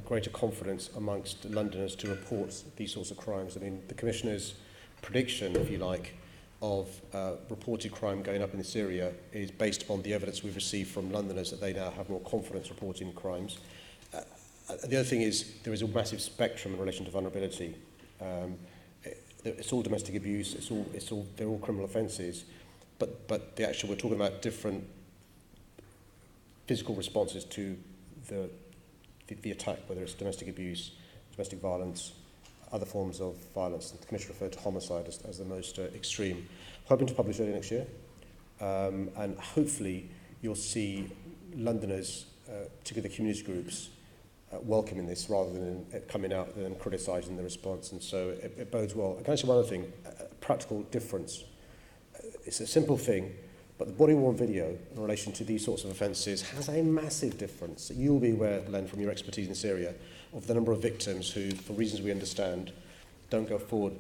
greater confidence amongst Londoners to report these sorts of crimes. I mean, the Commissioner's prediction, if you like, of reported crime going up in this area is based upon the evidence we've received from Londoners that they now have more confidence reporting crimes. The other thing is there is a massive spectrum in relation to vulnerability. It's all domestic abuse, they're all criminal offences, but we're talking about different physical responses to the attack, whether it's domestic abuse, domestic violence, other forms of violence. The Commissioner referred to homicide as the most extreme. Hoping to publish early next year, and hopefully you'll see Londoners, particularly the community groups, welcoming this rather than coming out and criticising the response, and so it bodes well. I can say one other thing, a practical difference. It's a simple thing, but the body-worn video in relation to these sorts of offences has a massive difference. You'll be aware, Len, from your expertise in this area, of the number of victims who, for reasons we understand, don't go forward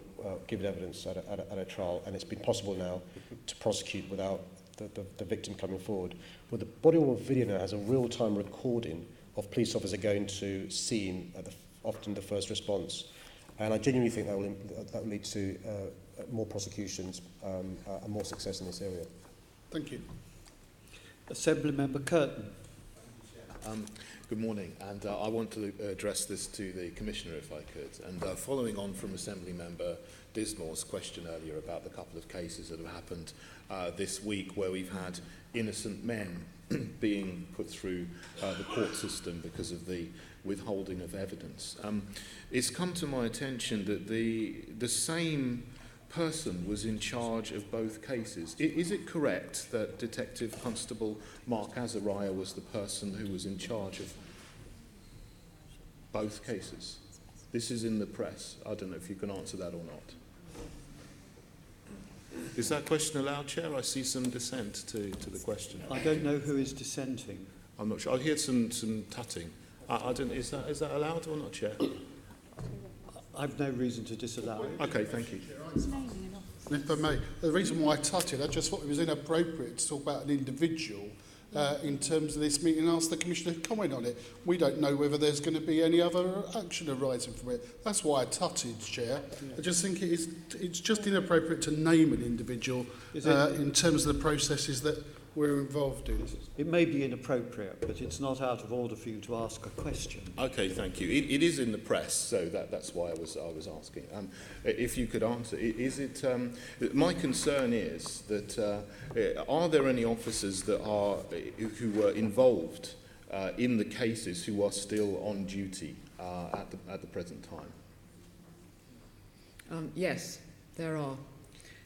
giving evidence at a trial, and it's been possible now to prosecute without the victim coming forward. Well, the body-worn video now has a real-time recording of police officers going to scene at often the first response. And I genuinely think that will lead to more prosecutions and more success in this area. Thank you. Assembly Member Curtin. Good morning, and I want to address this to the Commissioner if I could. And following on from Assembly Member Dismore's question earlier about the couple of cases that have happened this week where we've had innocent men being put through the court system because of the withholding of evidence. It's come to my attention that the same person was in charge of both cases. Is it correct that Detective Constable Mark Azariah was the person who was in charge of both cases? This is in the press. I don't know if you can answer that or not. Is that question allowed, Chair? I see some dissent to the question. I don't know who is dissenting. I'm not sure. I hear some tutting. I don't. Is that allowed or not, Chair? I've no reason to disallow it. Okay, thank you. If I may, the reason why I tutted, I just thought it was inappropriate to talk about an individual in terms of this meeting and ask the Commissioner to comment on it. We don't know whether there's going to be any other action arising from it. That's why I tutted, Chair. I just think it's just inappropriate to name an individual in terms of the processes that we're involved in. It may be inappropriate, but it's not out of order for you to ask a question. Okay, thank you. It is in the press, so that's why I was asking. If you could answer, is it? My concern is that are there any officers that who were involved in the cases who are still on duty at the present time? Yes, there are.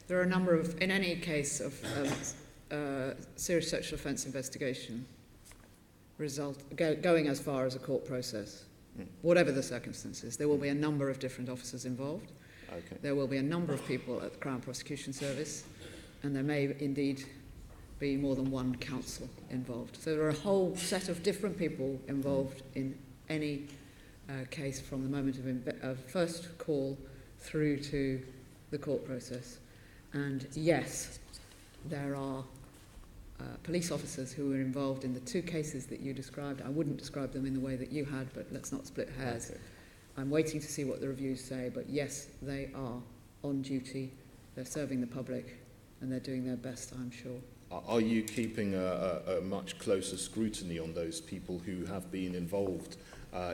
There are a number of, in any case of serious sexual offence investigation going as far as a court process, whatever the circumstances, there will be a number of different officers involved. Okay. There will be a number of people at the Crown Prosecution Service, and there may indeed be more than one counsel involved. So there are a whole set of different people involved in any case from the moment of first call through to the court process. And yes, there are police officers who were involved in the two cases that you described. I wouldn't describe them in the way that you had, but let's not split hairs. Okay. I'm waiting to see what the reviews say, but yes, they are on duty, they're serving the public, and they're doing their best, I'm sure. Are you keeping a much closer scrutiny on those people who have been involved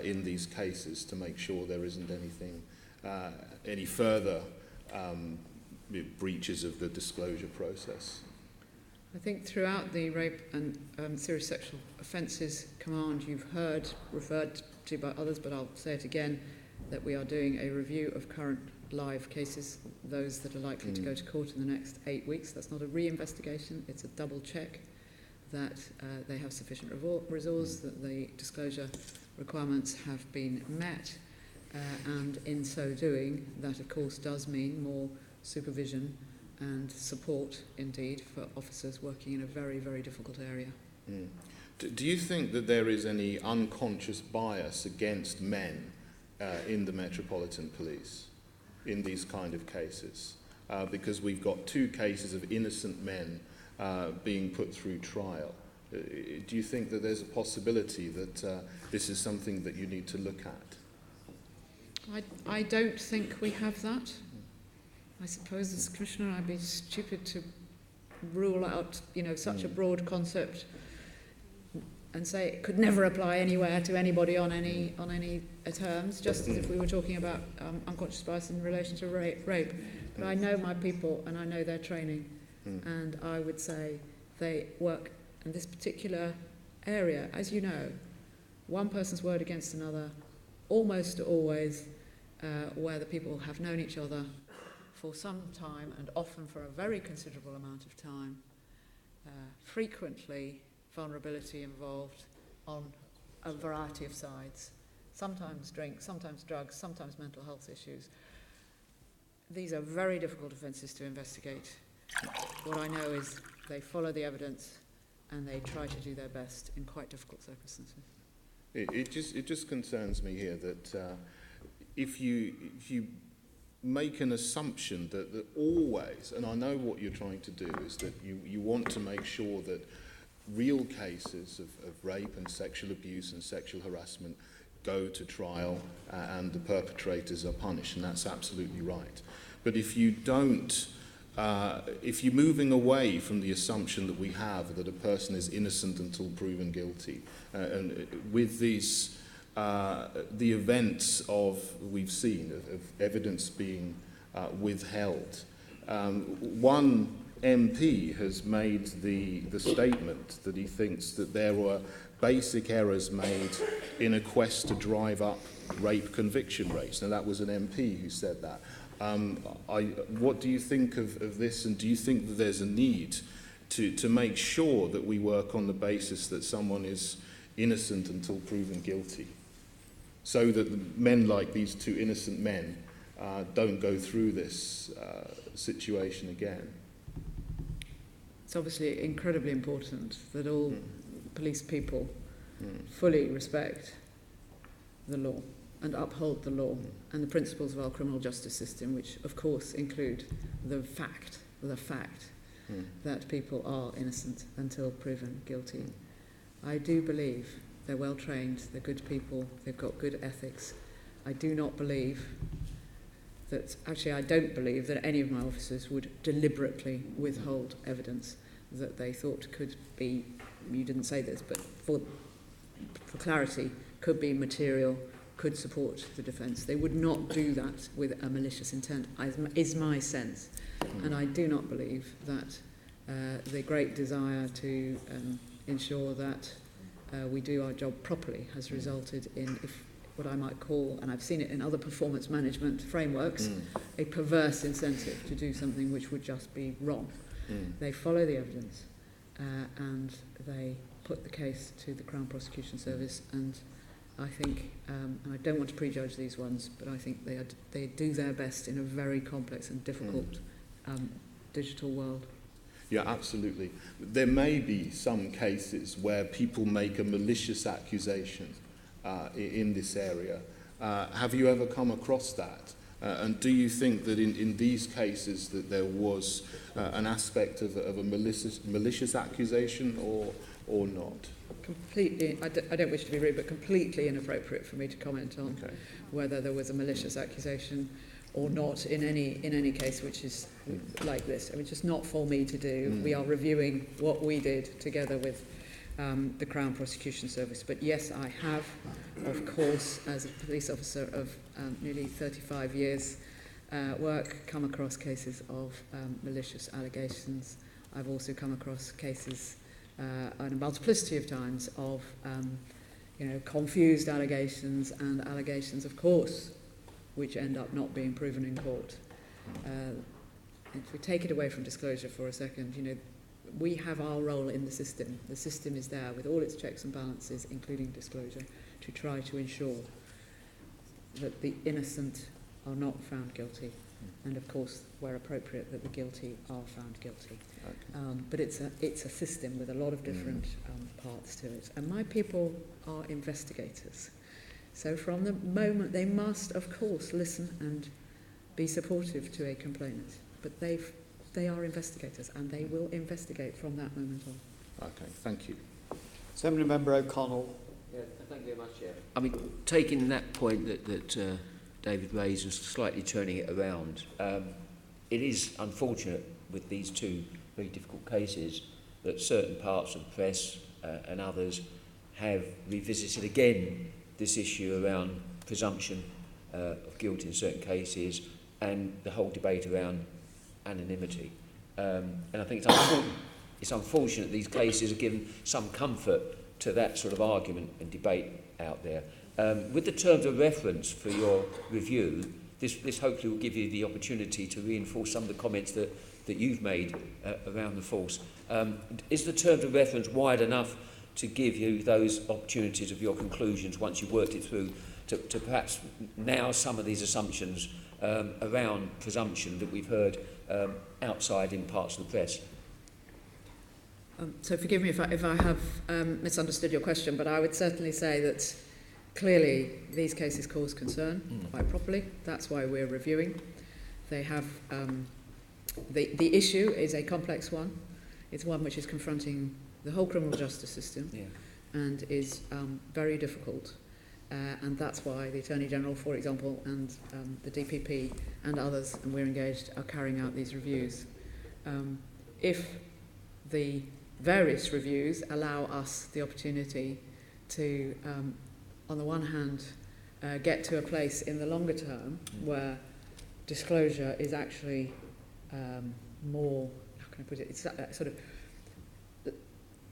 in these cases to make sure there isn't anything, any further breaches of the disclosure process? I think throughout the Rape and Serious Sexual Offences Command, you've heard, referred to by others, but I'll say it again, that we are doing a review of current live cases, those that are likely to go to court in the next 8 weeks. That's not a re-investigation, it's a double check that they have sufficient resource, that the disclosure requirements have been met, and in so doing, that of course does mean more supervision and support, indeed, for officers working in a very, very difficult area. Do you think that there is any unconscious bias against men in the Metropolitan Police in these kind of cases? Because we've got two cases of innocent men being put through trial. Do you think that there's a possibility that this is something that you need to look at? I don't think we have that. I suppose as Commissioner I'd be stupid to rule out, such a broad concept and say it could never apply anywhere to anybody on any terms, just as if we were talking about unconscious bias in relation to rape. But I know my people and I know their training, and I would say they work in this particular area, as you know, one person's word against another, almost always, where the people have known each other for some time and often for a very considerable amount of time, frequently vulnerability involved on a variety of sides, sometimes drink, sometimes drugs, sometimes mental health issues. These are very difficult offences to investigate. What I know is they follow the evidence and they try to do their best in quite difficult circumstances. It just concerns me here that if you make an assumption that always, and I know what you're trying to do, is that you want to make sure that real cases of rape and sexual abuse and sexual harassment go to trial and the perpetrators are punished, and that's absolutely right. But if you don't, if you're moving away from the assumption that we have that a person is innocent until proven guilty, and with these the events we've seen of evidence being withheld, one MP has made the statement that he thinks that there were basic errors made in a quest to drive up rape conviction rates. Now, that was an MP who said that. What do you think of this, and do you think that there's a need to make sure that we work on the basis that someone is innocent until proven guilty, so that men like these two innocent men don't go through this situation again? It's obviously incredibly important that all police people fully respect the law and uphold the law and the principles of our criminal justice system, which of course include the fact that people are innocent until proven guilty. I do believe they're well trained, they're good people, they've got good ethics. I don't believe that any of my officers would deliberately withhold evidence that they thought could be, you didn't say this, but for clarity, could be material, could support the defence. They would not do that with a malicious intent, is my sense. And I do not believe that the great desire to ensure that we do our job properly has resulted in what I might call, and I've seen it in other performance management frameworks, a perverse incentive to do something which would just be wrong. They follow the evidence and they put the case to the Crown Prosecution Service, and I think, and I don't want to prejudge these ones, but I think they do their best in a very complex and difficult digital world. Yeah, absolutely. There may be some cases where people make a malicious accusation in this area. Have you ever come across that? And do you think that in these cases that there was an aspect of a malicious accusation or not? Completely, I don't wish to be rude, but completely inappropriate for me to comment on whether there was a malicious accusation or not in any case which is like this. I mean, it's just not for me to do. We are reviewing what we did together with the Crown Prosecution Service. But yes, I have, of course, as a police officer of nearly 35 years work, come across cases of malicious allegations. I've also come across cases on a multiplicity of times of confused allegations and allegations, of course, which end up not being proven in court. If we take it away from disclosure for a second, we have our role in the system. The system is there with all its checks and balances, including disclosure, to try to ensure that the innocent are not found guilty, and of course, where appropriate, that the guilty are found guilty. But it's a system with a lot of different parts to it. And my people are investigators. So from the moment, they must, of course, listen and be supportive to a complainant. But they are investigators, and they will investigate from that moment on. Okay, thank you. Assembly Member O'Connell. Yeah, thank you very much, Chair. I mean, taking that point that David raised and slightly turning it around, it is unfortunate with these two very difficult cases that certain parts of the press and others have revisited again this issue around presumption of guilt in certain cases and the whole debate around anonymity. And I think it's unfortunate these cases have given some comfort to that sort of argument and debate out there. With the terms of reference for your review, this hopefully will give you the opportunity to reinforce some of the comments that you've made around the force. Is the terms of reference wide enough to give you those opportunities of your conclusions once you've worked it through to perhaps now some of these assumptions around presumption that we've heard outside in parts of the press? So forgive me if I have misunderstood your question, but I would certainly say that clearly these cases cause concern quite properly. That's why we're reviewing. They have the issue is a complex one. It's one which is confronting the whole criminal justice system and is very difficult. And that's why the Attorney General, for example, and the DPP and others, and we're engaged, are carrying out these reviews. If the various reviews allow us the opportunity to, on the one hand, get to a place in the longer term where disclosure is actually more, how can I put it, it's sort of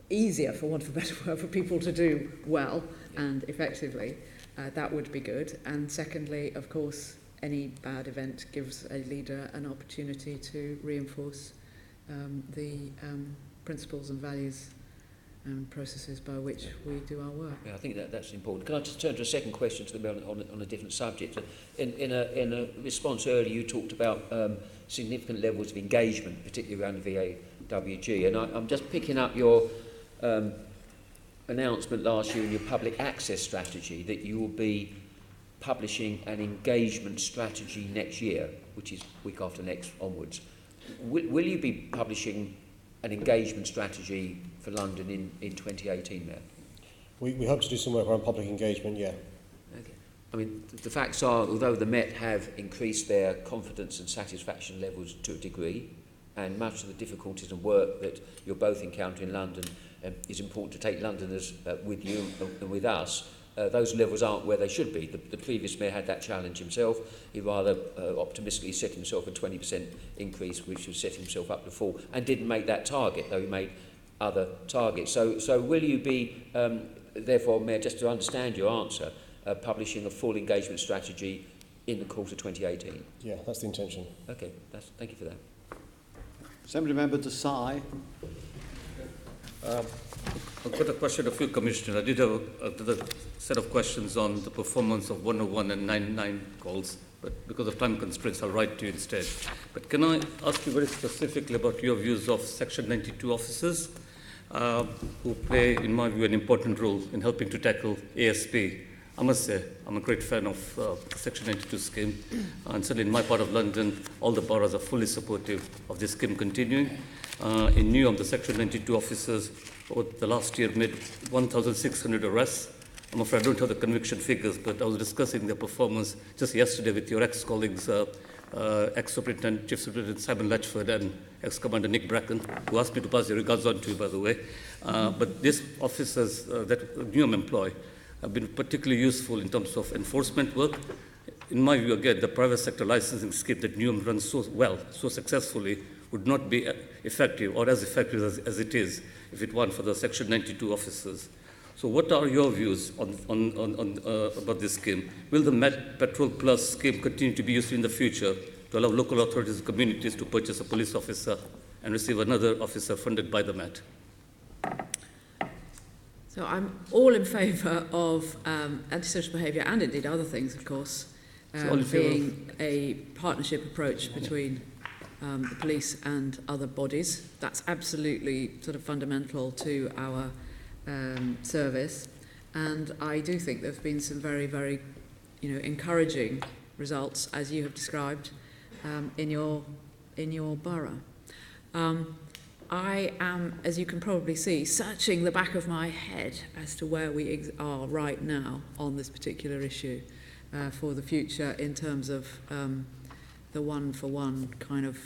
easier, for want of a better word, for people to do well and effectively, that would be good. And secondly, of course, any bad event gives a leader an opportunity to reinforce the principles and values and processes by which we do our work. Yeah, I think that's important. Can I just turn to a second question to them on a different subject? In a response earlier, you talked about significant levels of engagement, particularly around the VAWG, and I'm just picking up your announcement last year in your public access strategy that you will be publishing an engagement strategy next year, which is week after next onwards. Will you be publishing an engagement strategy for London in 2018, Mayor? We hope to do some work around public engagement, yeah. Okay. I mean, the facts are, although the Met have increased their confidence and satisfaction levels to a degree, and much of the difficulties and work that you're both encountering in London is important to take Londoners with you and with us, those levels aren't where they should be. The previous Mayor had that challenge himself. He rather optimistically set himself a 20% increase, which was setting himself up to fall, and didn't make that target, though he made other targets. So will you be, therefore, Mayor, just to understand your answer, publishing a full engagement strategy in the course of 2018? Yeah, that's the intention. Okay, thank you for that. Assembly Member Desai. I've got a question of you, Commissioner. I did have a set of questions on the performance of 101 and 99 calls, but because of time constraints, I'll write to you instead. But can I ask you very specifically about your views of Section 92 officers who play, in my view, an important role in helping to tackle ASP? I must say, I'm a great fan of the Section 92 scheme, and certainly in my part of London, all the boroughs are fully supportive of this scheme continuing. In Newham, the Section 92 officers over the last year made 1,600 arrests. I'm afraid I don't have the conviction figures, but I was discussing their performance just yesterday with your ex-colleagues, ex-Superintendent, Chief Superintendent Simon Latchford and ex-Commander Nick Bracken, who asked me to pass your regards on to you, by the way. But these officers that Newham employ have been particularly useful in terms of enforcement work. In my view, again, the private sector licensing scheme that Newham runs so well, so successfully, would not be effective or as effective as it is if it weren't for the Section 92 officers. So what are your views on about this scheme? Will the Met Petrol Plus scheme continue to be used in the future to allow local authorities and communities to purchase a police officer and receive another officer funded by the Met? So I'm all in favour of antisocial behaviour and indeed other things, of course, being a partnership approach between the police and other bodies. That's absolutely sort of fundamental to our service. And I do think there have been some very, very, encouraging results, as you have described, in your borough. I am, as you can probably see, searching the back of my head as to where we are right now on this particular issue for the future in terms of the one-for-one kind of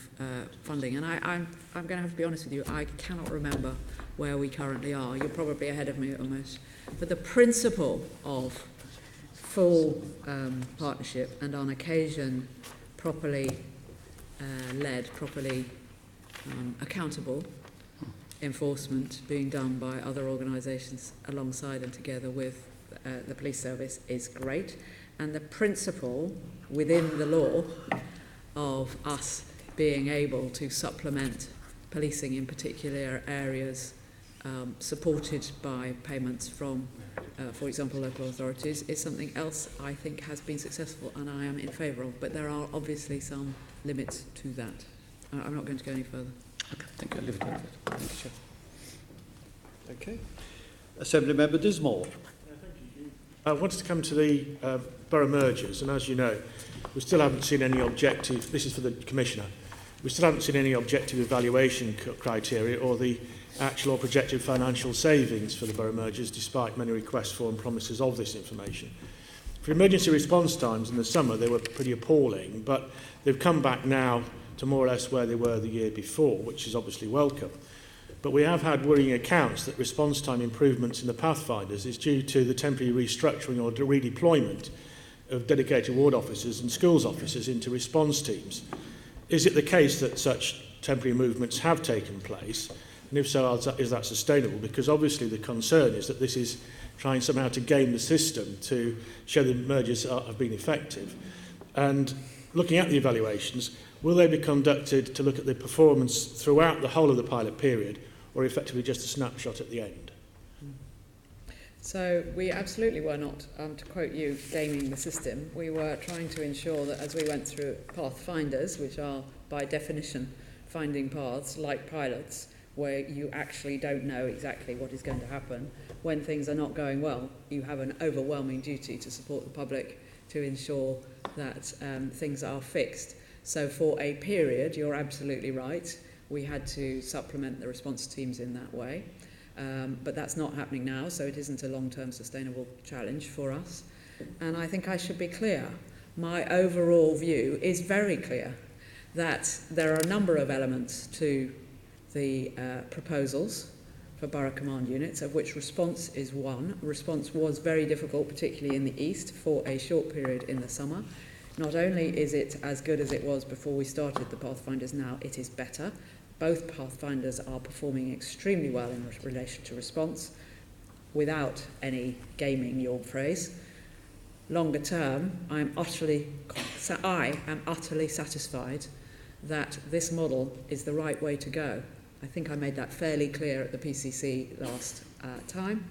funding. And I'm going to have to be honest with you, I cannot remember where we currently are. You're probably ahead of me almost. But the principle of full partnership and on occasion properly led, properly accountable enforcement being done by other organisations alongside and together with the police service is great. And the principle within the law of us being able to supplement policing in particular areas supported by payments from, for example, local authorities is something else I think has been successful and I am in favour of. But there are obviously some limits to that. I'm not going to go any further. Okay, thank you. I'll leave it at that. Thank you, Chair. Okay. Assembly Member Dismore. I wanted to come to the borough mergers, and as you know, we still haven't seen any objective, this is for the Commissioner, we still haven't seen any objective evaluation criteria or the actual or projected financial savings for the borough mergers, despite many requests for and promises of this information. For emergency response times in the summer, they were pretty appalling, but they've come back now to more or less where they were the year before, which is obviously welcome. But we have had worrying accounts that response time improvements in the Pathfinders is due to the temporary restructuring or redeployment of dedicated ward officers and schools officers into response teams. Is it the case that such temporary movements have taken place? And if so, is that sustainable? Because obviously the concern is that this is trying somehow to game the system to show the mergers have been effective. And looking at the evaluations, will they be conducted to look at the performance throughout the whole of the pilot period, or effectively just a snapshot at the end? So we absolutely were not, to quote you, gaming the system. We were trying to ensure that as we went through pathfinders, which are by definition finding paths like pilots, where you actually don't know exactly what is going to happen, when things are not going well, you have an overwhelming duty to support the public to ensure that things are fixed. So for a period, you're absolutely right, we had to supplement the response teams in that way. But that's not happening now, so it isn't a long-term sustainable challenge for us. And I think I should be clear. My overall view is very clear that there are a number of elements to the proposals for borough command units, of which response is one. Response was very difficult, particularly in the east, for a short period in the summer. Not only is it as good as it was before we started the Pathfinders now, it is better. Both Pathfinders are performing extremely well in relation to response, without any gaming your phrase. Longer term, I am utterly satisfied that this model is the right way to go. I think I made that fairly clear at the PCC last time.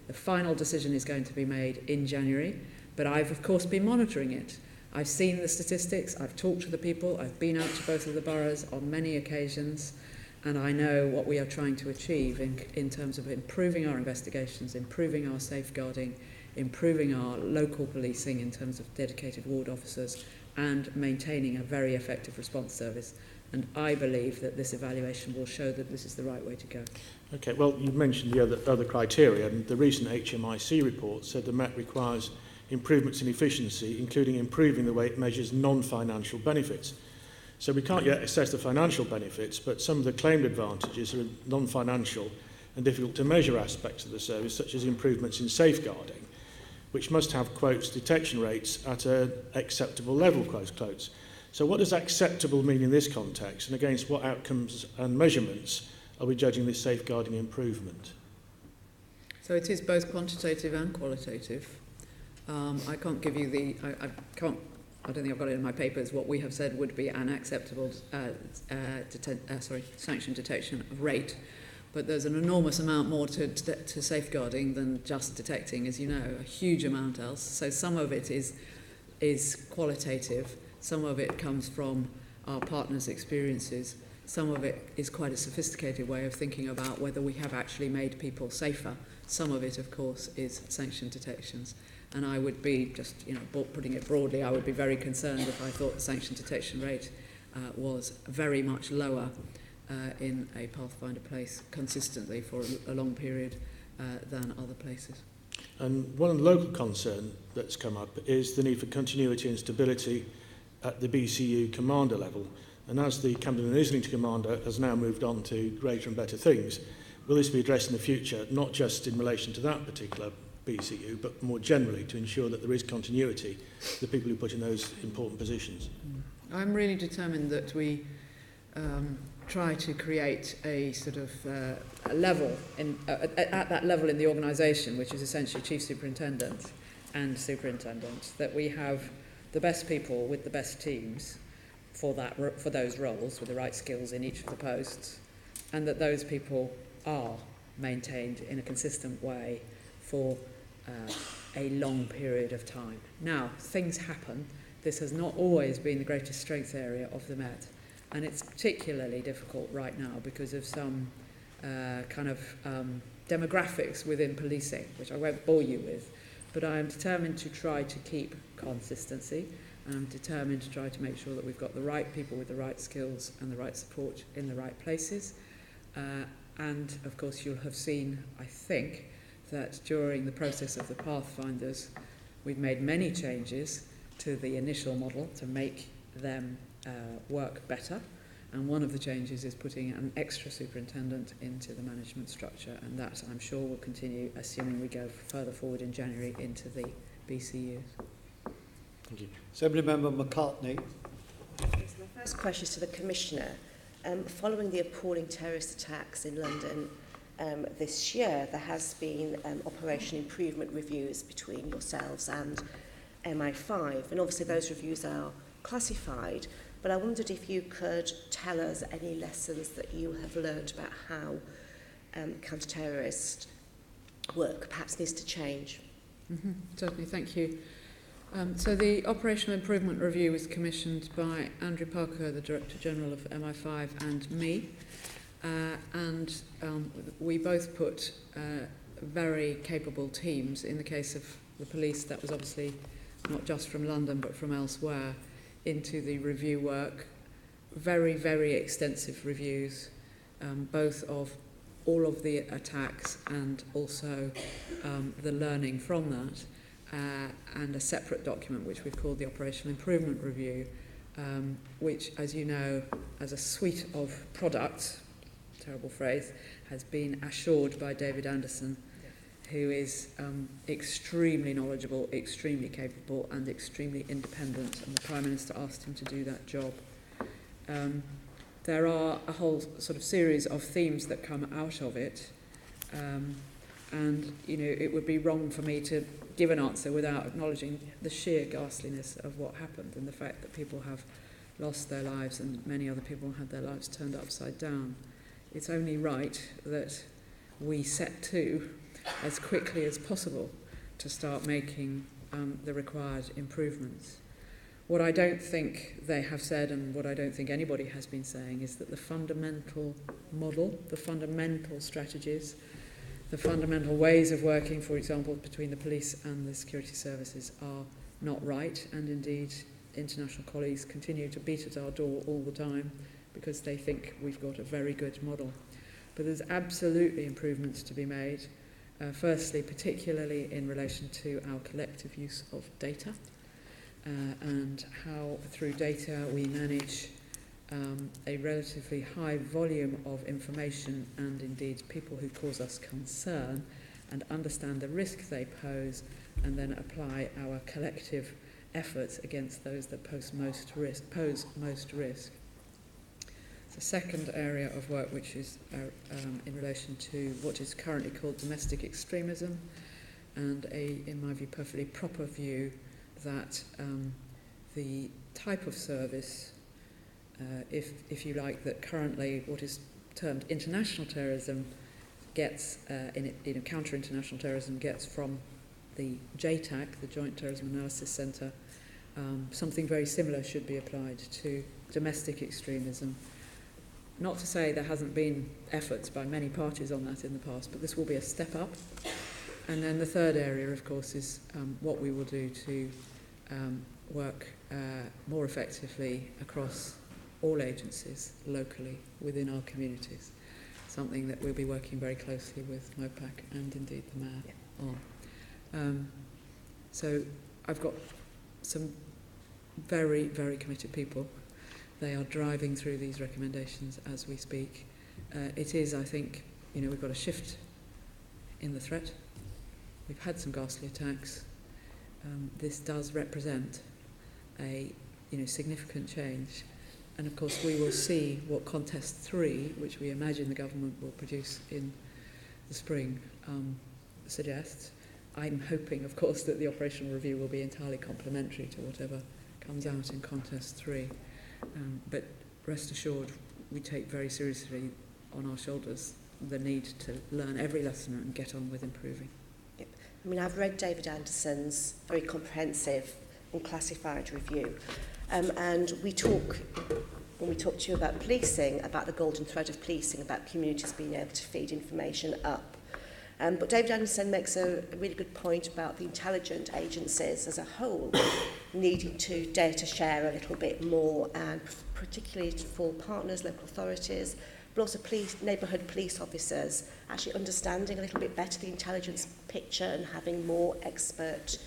The final decision is going to be made in January, but I've of course been monitoring it. I've seen the statistics, I've talked to the people, I've been out to both of the boroughs on many occasions, and I know what we are trying to achieve in terms of improving our investigations, improving our safeguarding, improving our local policing in terms of dedicated ward officers, and maintaining a very effective response service. And I believe that this evaluation will show that this is the right way to go. Okay, well, you mentioned the other criteria, and the recent HMIC report said the Met requires improvements in efficiency, including improving the way it measures non-financial benefits. So we can't yet assess the financial benefits, but some of the claimed advantages are non-financial and difficult to measure aspects of the service, such as improvements in safeguarding, which must have, quotes, detection rates at an acceptable level, close quotes. So what does acceptable mean in this context, and against what outcomes and measurements are we judging this safeguarding improvement? So it is both quantitative and qualitative. I can't give you the, I don't think I've got it in my papers, what we have said would be an acceptable sanction detection rate. But there's an enormous amount more to safeguarding than just detecting, as you know, a huge amount else. So some of it is qualitative, some of it comes from our partners' experiences, some of it is quite a sophisticated way of thinking about whether we have actually made people safer. Some of it, of course, is sanction detections. And I would be, just putting it broadly, I would be very concerned if I thought the sanction detection rate was very much lower in a Pathfinder place consistently for a long period than other places. And one local concern that's come up is the need for continuity and stability at the BCU commander level. And as the Camden and Islington commander has now moved on to greater and better things, will this be addressed in the future, not just in relation to that particular BCU, but more generally to ensure that there is continuity for the people who put in those important positions? I'm really determined that we try to create a sort of a level at that level in the organisation, which is essentially chief superintendent and superintendent, that we have the best people with the best teams for those roles with the right skills in each of the posts, and that those people are maintained in a consistent way for a long period of time. Now, things happen. This has not always been the greatest strength area of the Met, and it's particularly difficult right now because of some demographics within policing, which I won't bore you with, but I am determined to try to keep consistency, and I'm determined to try to make sure that we've got the right people with the right skills and the right support in the right places. And of course you'll have seen, I think, that during the process of the Pathfinders we've made many changes to the initial model to make them work better, and one of the changes is putting an extra superintendent into the management structure, and that I'm sure will continue assuming we go further forward in January into the BCUs. Thank you. Assembly Member McCartney. So my first question is to the Commissioner. Following the appalling terrorist attacks in London this year, there has been operation improvement reviews between yourselves and MI5, and obviously those reviews are classified, but I wondered if you could tell us any lessons that you have learned about how counter-terrorist work perhaps needs to change. Mm-hmm. Certainly, thank you. So the Operational Improvement Review was commissioned by Andrew Parker, the Director General of MI5, and me. And we both put very capable teams. In the case of the police, that was obviously not just from London but from elsewhere, into the review work. Very, very extensive reviews, both of all of the attacks and also the learning from that. And a separate document which we've called the Operational Improvement Review, which, as you know, as a suite of products, terrible phrase, has been assured by David Anderson, who is extremely knowledgeable, extremely capable and extremely independent, and the Prime Minister asked him to do that job. There are a whole sort of series of themes that come out of it, and you know, it would be wrong for me to give an answer without acknowledging the sheer ghastliness of what happened and the fact that people have lost their lives and many other people had their lives turned upside down. It's only right that we set to as quickly as possible to start making the required improvements. What I don't think they have said, and what I don't think anybody has been saying, is that the fundamental model, the fundamental strategies, the fundamental ways of working, for example, between the police and the security services are not right, and indeed international colleagues continue to beat at our door all the time because they think we've got a very good model. But there's absolutely improvements to be made, firstly, particularly in relation to our collective use of data and how through data we manage a relatively high volume of information and indeed people who cause us concern and understand the risk they pose and then apply our collective efforts against those that pose most risk. The second area of work, which is in relation to what is currently called domestic extremism, and in my view, perfectly proper view that the type of service, if you like, that currently what is termed international terrorism gets, counter-international terrorism gets from the JTAC, the Joint Terrorism Analysis Centre, something very similar should be applied to domestic extremism. Not to say there hasn't been efforts by many parties on that in the past, but this will be a step up. And then the third area, of course, is what we will do to work more effectively across all agencies locally within our communities, something that we'll be working very closely with MOPAC and indeed the Mayor on. So I've got some very, very committed people. They are driving through these recommendations as we speak. It is, I think, we've got a shift in the threat. We've had some ghastly attacks. This does represent a significant change. And of course we will see what Contest 3, which we imagine the government will produce in the spring, suggests. I'm hoping, of course, that the operational review will be entirely complementary to whatever comes out in Contest 3. But rest assured, we take very seriously on our shoulders the need to learn every lesson and get on with improving. Yep. I mean, I've read David Anderson's very comprehensive and classified review. And when we talk to you about policing, about the golden thread of policing, about communities being able to feed information up. But David Anderson makes a really good point about the intelligence agencies as a whole needing to dare to share a little bit more, and particularly for partners, local authorities, but also neighbourhood police officers, actually understanding a little bit better the intelligence picture and having more expert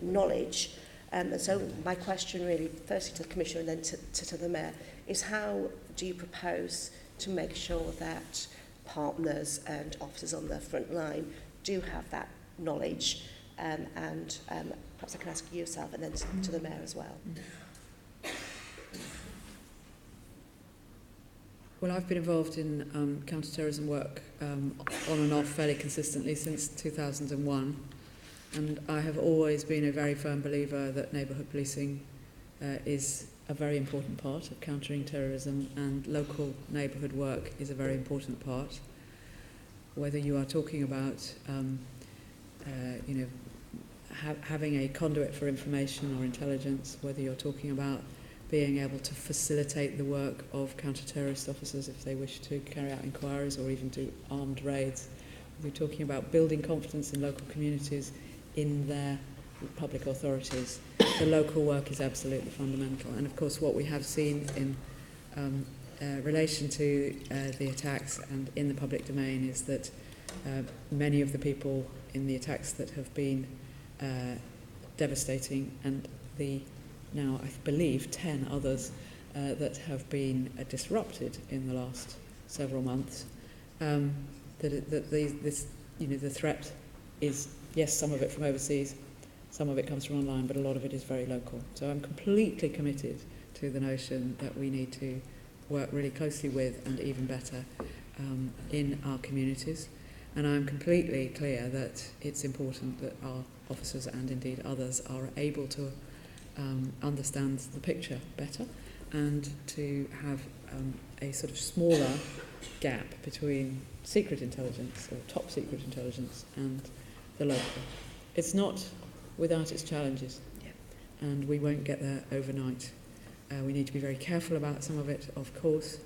knowledge. And so my question really, firstly to the Commissioner and then to the Mayor, is how do you propose to make sure that partners and officers on the front line do have that knowledge, and perhaps I can ask you yourself and then to the Mayor as well. Well, I've been involved in counter-terrorism work on and off fairly consistently since 2001, and I have always been a very firm believer that neighbourhood policing is a very important part of countering terrorism, and local neighbourhood work is a very important part. Whether you are talking about having a conduit for information or intelligence, whether you're talking about being able to facilitate the work of counter-terrorist officers if they wish to carry out inquiries or even do armed raids, we're talking about building confidence in local communities in their public authorities. The local work is absolutely fundamental. And of course what we have seen in relation to the attacks and in the public domain is that many of the people in the attacks that have been devastating, and the now I believe 10 others that have been disrupted in the last several months, the threat is, yes, some of it from overseas, some of it comes from online, but a lot of it is very local. So I'm completely committed to the notion that we need to work really closely with and even better in our communities. And I'm completely clear that it's important that our officers and indeed others are able to understand the picture better and to have a sort of smaller gap between secret intelligence or top secret intelligence and the local. It's not without its challenges, and we won't get there overnight. We need to be very careful about some of it, of course,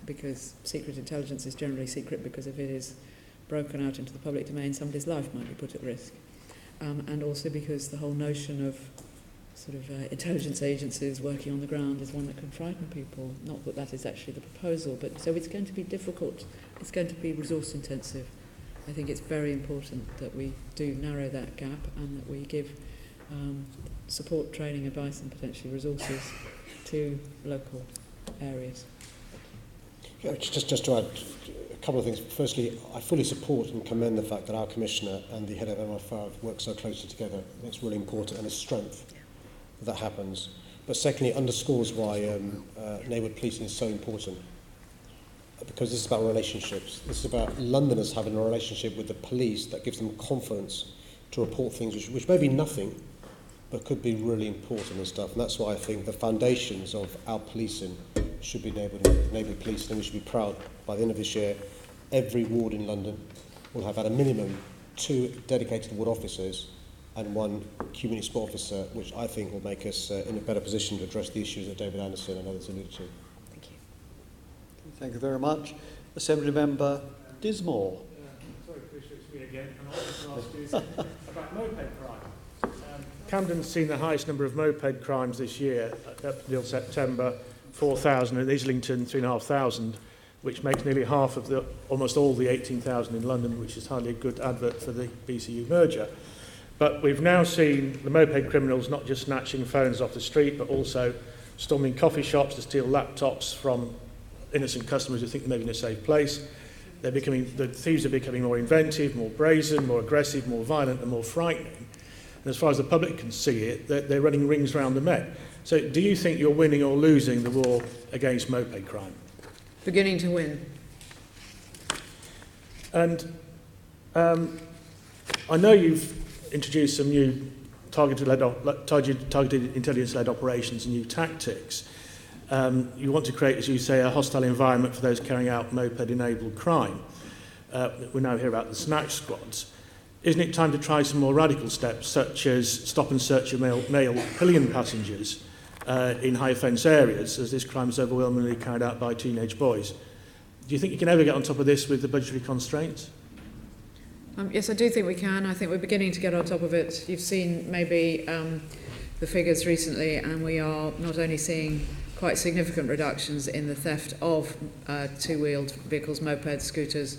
because secret intelligence is generally secret because if it is broken out into the public domain, somebody's life might be put at risk. And also because the whole notion of sort of intelligence agencies working on the ground is one that can frighten people. Not that that is actually the proposal, but so it's going to be difficult. It's going to be resource intensive. I think it's very important that we do narrow that gap and that we give support, training, advice and potentially resources to local areas. Yeah, just to add a couple of things. Firstly, I fully support and commend the fact that our Commissioner and the head of MI5 work so closely together. It's really important and a strength that happens. But secondly, it underscores why neighbourhood policing is so important. Because this is about relationships. This is about Londoners having a relationship with the police that gives them confidence to report things which may be nothing, but could be really important and stuff. And that's why I think the foundations of our policing should be neighbourhood policing, and we should be proud by the end of this year, every ward in London will have at a minimum 2 dedicated ward officers and 1 community support officer, which I think will make us in a better position to address the issues that David Anderson and others alluded to. Thank you. Thank you very much. Assembly Member Dismore. Sorry, Commissioner, it's me again. And I wanted to ask you about moped crime. Camden's seen the highest number of moped crimes this year, up until September, 4,000, and Islington 3,500, which makes nearly half of almost all the 18,000 in London, which is hardly a good advert for the BCU merger. But we've now seen the moped criminals not just snatching phones off the street, but also storming coffee shops to steal laptops from innocent customers who think they may be in a safe place. The thieves are becoming more inventive, more brazen, more aggressive, more violent and more frightening. And as far as the public can see it, they're running rings around the Met. So do you think you're winning or losing the war against moped crime? Beginning to win. And I know you've introduced some new targeted intelligence-led operations and new tactics. You want to create, as you say, a hostile environment for those carrying out moped-enabled crime. We now hear about the snatch squads. Isn't it time to try some more radical steps, such as stop and search your male pillion passengers in high-offence areas, as this crime is overwhelmingly carried out by teenage boys? Do you think you can ever get on top of this with the budgetary constraints? Yes, I do think we can. I think we're beginning to get on top of it. You've seen maybe the figures recently, and we are not only seeing quite significant reductions in the theft of two-wheeled vehicles, mopeds, scooters,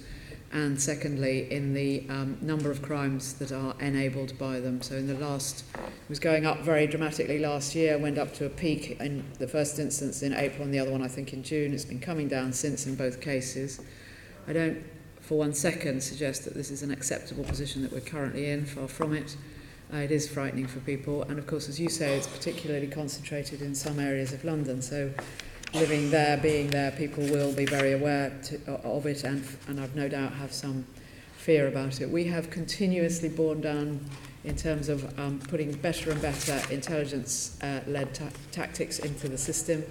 and secondly in the number of crimes that are enabled by them. So in the last, it was going up very dramatically last year, went up to a peak in the first instance in April and the other one I think in June. It's been coming down since in both cases. I don't for 1 second suggest that this is an acceptable position that we're currently in, far from it. It is frightening for people, and of course, as you say, it's particularly concentrated in some areas of London, so living there, being there, people will be very aware of it and I've no doubt have some fear about it. We have continuously borne down in terms of putting better and better intelligence-led tactics into the system.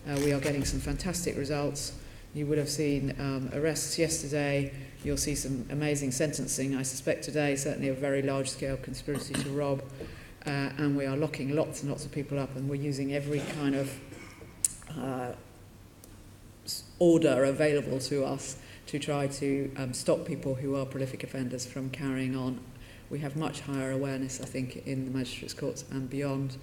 We are getting some fantastic results. You would have seen arrests yesterday. You'll see some amazing sentencing, I suspect today, certainly a very large-scale conspiracy to rob. And we are locking lots and lots of people up, and we're using every kind of order available to us to try to stop people who are prolific offenders from carrying on. We have much higher awareness, I think, in the magistrates' courts and beyond,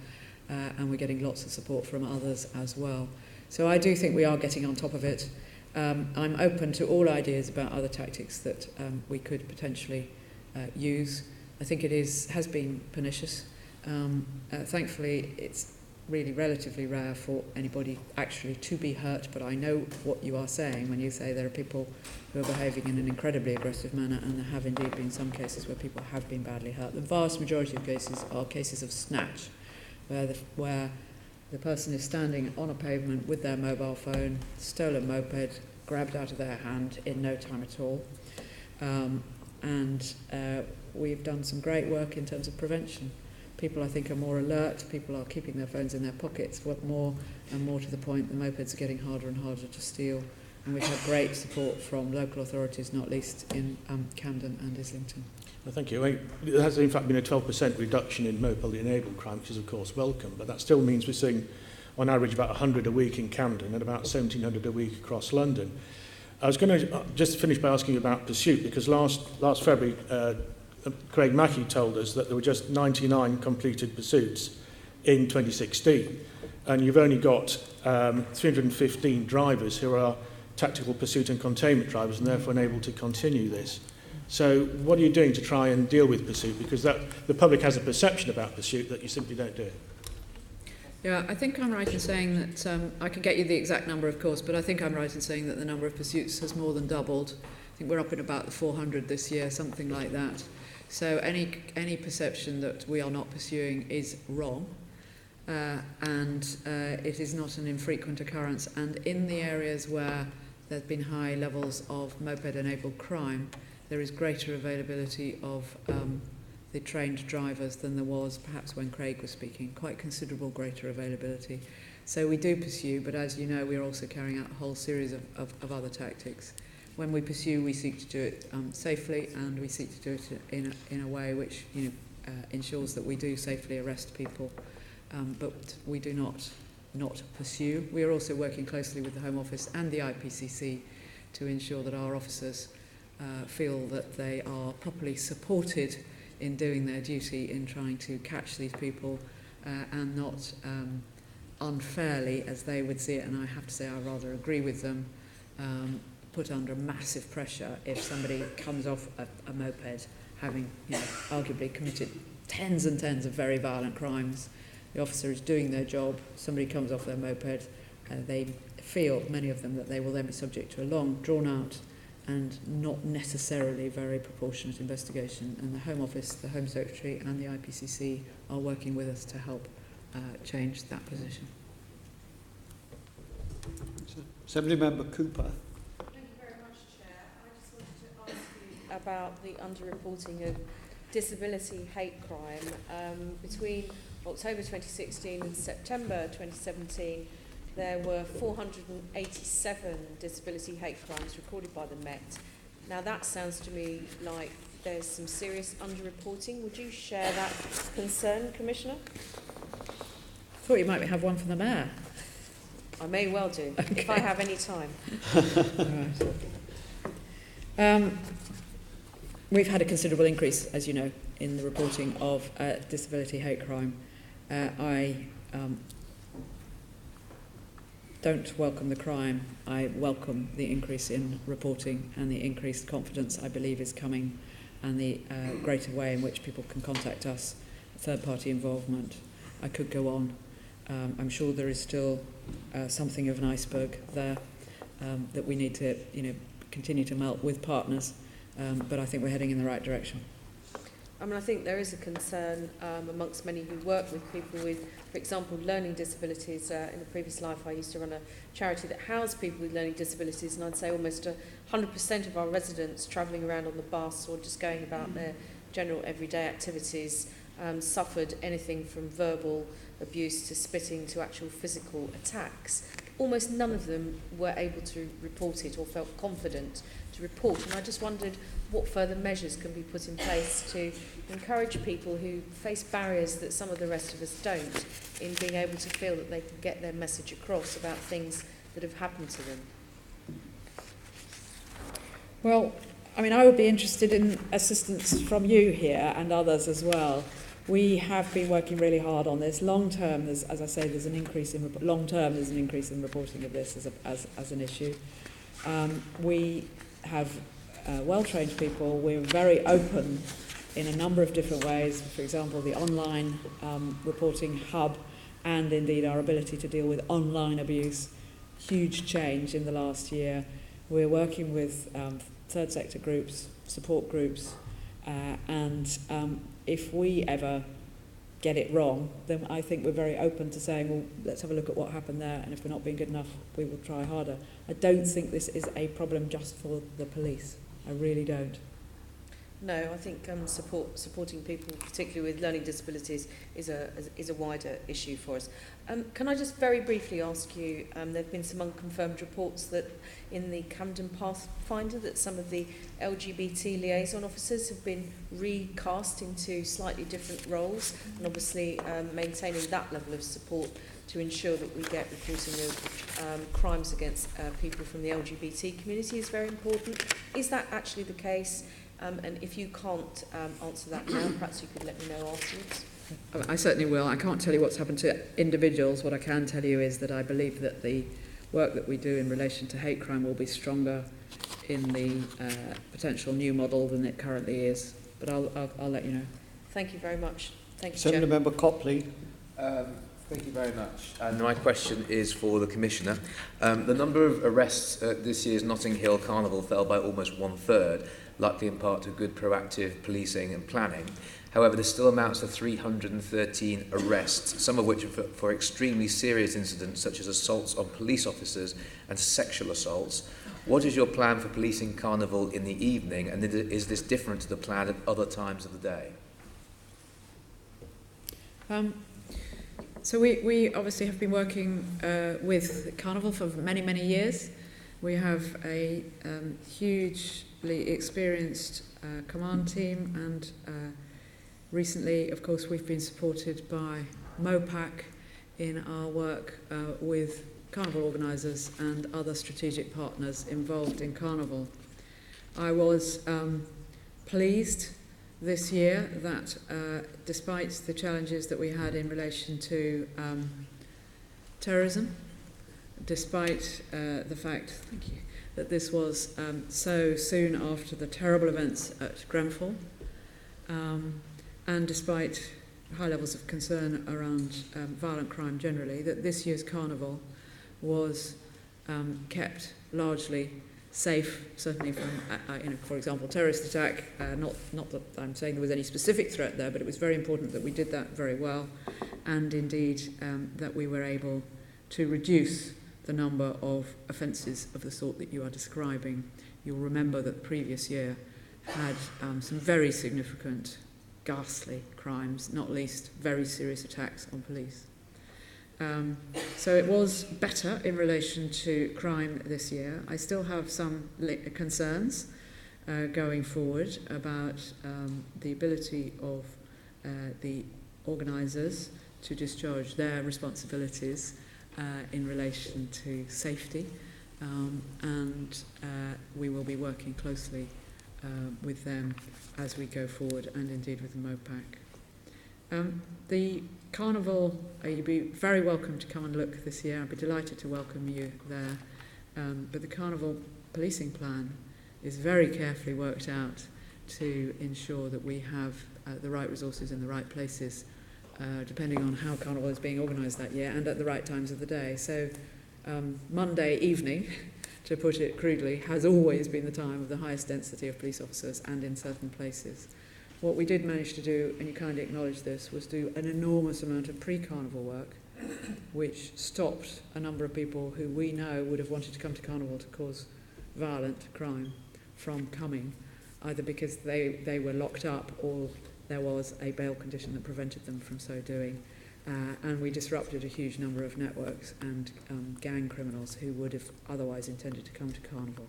and we're getting lots of support from others as well. So I do think we are getting on top of it. I'm open to all ideas about other tactics that we could potentially use. I think it has been pernicious. Thankfully, it's really relatively rare for anybody actually to be hurt, but I know what you are saying when you say there are people who are behaving in an incredibly aggressive manner, and there have indeed been some cases where people have been badly hurt. The vast majority of cases are cases of snatch, where the person is standing on a pavement with their mobile phone, stolen moped, grabbed out of their hand in no time at all. We've done some great work in terms of prevention. People, I think, are more alert. People are keeping their phones in their pockets. More and more to the point, the mopeds are getting harder and harder to steal. And we've had great support from local authorities, not least in Camden and Islington. Well, thank you. There has, in fact, been a 12% reduction in moped-enabled crime, which is, of course, welcome. But that still means we're seeing, on average, about 100 a week in Camden and about 1,700 a week across London. I was going to just finish by asking you about pursuit, because last February, Craig Mackey told us that there were just 99 completed pursuits in 2016, and you've only got 315 drivers who are tactical pursuit and containment drivers and therefore unable to continue this. So what are you doing to try and deal with pursuit? Because the public has a perception about pursuit that you simply don't do it. Yeah, I think I'm right in saying that, I can get you the exact number, of course, but I think I'm right in saying that the number of pursuits has more than doubled. I think we're up at about 400 this year, something like that. So any perception that we are not pursuing is wrong, and it is not an infrequent occurrence. And in the areas where there's been high levels of moped-enabled crime, there is greater availability of the trained drivers than there was perhaps when Craig was speaking, quite considerable greater availability. So we do pursue, but as you know, we're also carrying out a whole series of other tactics. When we pursue, we seek to do it safely, and we seek to do it in a way which ensures that we do safely arrest people, but we do not pursue. We are also working closely with the Home Office and the IPCC to ensure that our officers feel that they are properly supported in doing their duty in trying to catch these people and not unfairly, as they would see it, and I have to say I rather agree with them, put under massive pressure if somebody comes off a moped having arguably committed tens and tens of very violent crimes. The officer is doing their job, somebody comes off their moped, they feel, many of them, that they will then be subject to a long, drawn-out and not necessarily very proportionate investigation. And the Home Office, the Home Secretary and the IPCC are working with us to help change that position. Assembly Member Cooper. Thank you very much, Chair. I just wanted to ask you about the underreporting of disability hate crime. Between October 2016 and September 2017, there were 487 disability hate crimes recorded by the Met. Now that sounds to me like there's some serious underreporting. Would you share that concern, Commissioner? I thought you might have one for the Mayor. I may well do, okay, if I have any time. Right. We've had a considerable increase, as you know, in the reporting of disability hate crime. I don't welcome the crime. I welcome the increase in reporting and the increased confidence I believe is coming, and the greater way in which people can contact us, third-party involvement. I could go on. I'm sure there is still something of an iceberg there that we need to, continue to melt with partners, but I think we're heading in the right direction. I mean, I think there is a concern amongst many who work with people with, for example, learning disabilities. In a previous life, I used to run a charity that housed people with learning disabilities, and I'd say almost 100% of our residents travelling around on the bus or just going about their general everyday activities suffered anything from verbal abuse to spitting to actual physical attacks. Almost none of them were able to report it or felt confident to report, and I just wondered what further measures can be put in place to encourage people who face barriers that some of the rest of us don't in being able to feel that they can get their message across about things that have happened to them. Well, I mean, I would be interested in assistance from you here and others as well. We have been working really hard on this. Long term, as I say, there's an increase in reporting of this as an issue. We have well-trained people. We're very open in a number of different ways. For example, the online reporting hub, and indeed our ability to deal with online abuse. Huge change in the last year. We're working with third sector groups, support groups, and if we ever get it wrong, then I think we're very open to saying, well, let's have a look at what happened there, and if we're not being good enough, we will try harder. I don't think this is a problem just for the police. I really don't. No, I think supporting people, particularly with learning disabilities, is a wider issue for us. Can I just very briefly ask you, there have been some unconfirmed reports that in the Camden Pathfinder that some of the LGBT liaison officers have been recast into slightly different roles, and obviously maintaining that level of support to ensure that we get reporting of crimes against people from the LGBT community is very important. Is that actually the case? And if you can't answer that now, perhaps you could let me know afterwards. I certainly will. I can't tell you what's happened to individuals. What I can tell you is that I believe that the work that we do in relation to hate crime will be stronger in the potential new model than it currently is. But I'll let you know. Thank you very much. Thank you, Senator Chair. Member Copley. Thank you very much. And my question is for the Commissioner. The number of arrests at this year's Notting Hill Carnival fell by almost 1/3, likely in part to good proactive policing and planning. However, this still amounts to 313 arrests, some of which are for extremely serious incidents such as assaults on police officers and sexual assaults. What is your plan for policing Carnival in the evening, and is this different to the plan at other times of the day? So we obviously have been working with Carnival for many, many years. We have a hugely experienced command team, and recently, of course, we've been supported by MOPAC in our work with Carnival organisers and other strategic partners involved in Carnival. I was pleased this year that despite the challenges that we had in relation to terrorism, despite the fact that this was so soon after the terrible events at Grenfell, and despite high levels of concern around violent crime generally, that this year's carnival was kept largely safe, certainly from, for example, terrorist attack. Not that I'm saying there was any specific threat there, but it was very important that we did that very well, and indeed that we were able to reduce the number of offences of the sort that you are describing. You'll remember that the previous year had some very significant, ghastly crimes, not least very serious attacks on police. So it was better in relation to crime this year. I still have some concerns going forward about the ability of the organisers to discharge their responsibilities in relation to safety, and we will be working closely with them as we go forward, and indeed with the MOPAC. The Carnival, you'd be very welcome to come and look this year. I'd be delighted to welcome you there. But the Carnival policing plan is very carefully worked out to ensure that we have the right resources in the right places, depending on how Carnival is being organised that year, and at the right times of the day. So Monday evening, to put it crudely, has always been the time of the highest density of police officers, and in certain places. What we did manage to do, and you kindly acknowledge this, was do an enormous amount of pre-Carnival work, which stopped a number of people who we know would have wanted to come to Carnival to cause violent crime from coming, either because they were locked up or there was a bail condition that prevented them from so doing. And we disrupted a huge number of networks and gang criminals who would have otherwise intended to come to Carnival.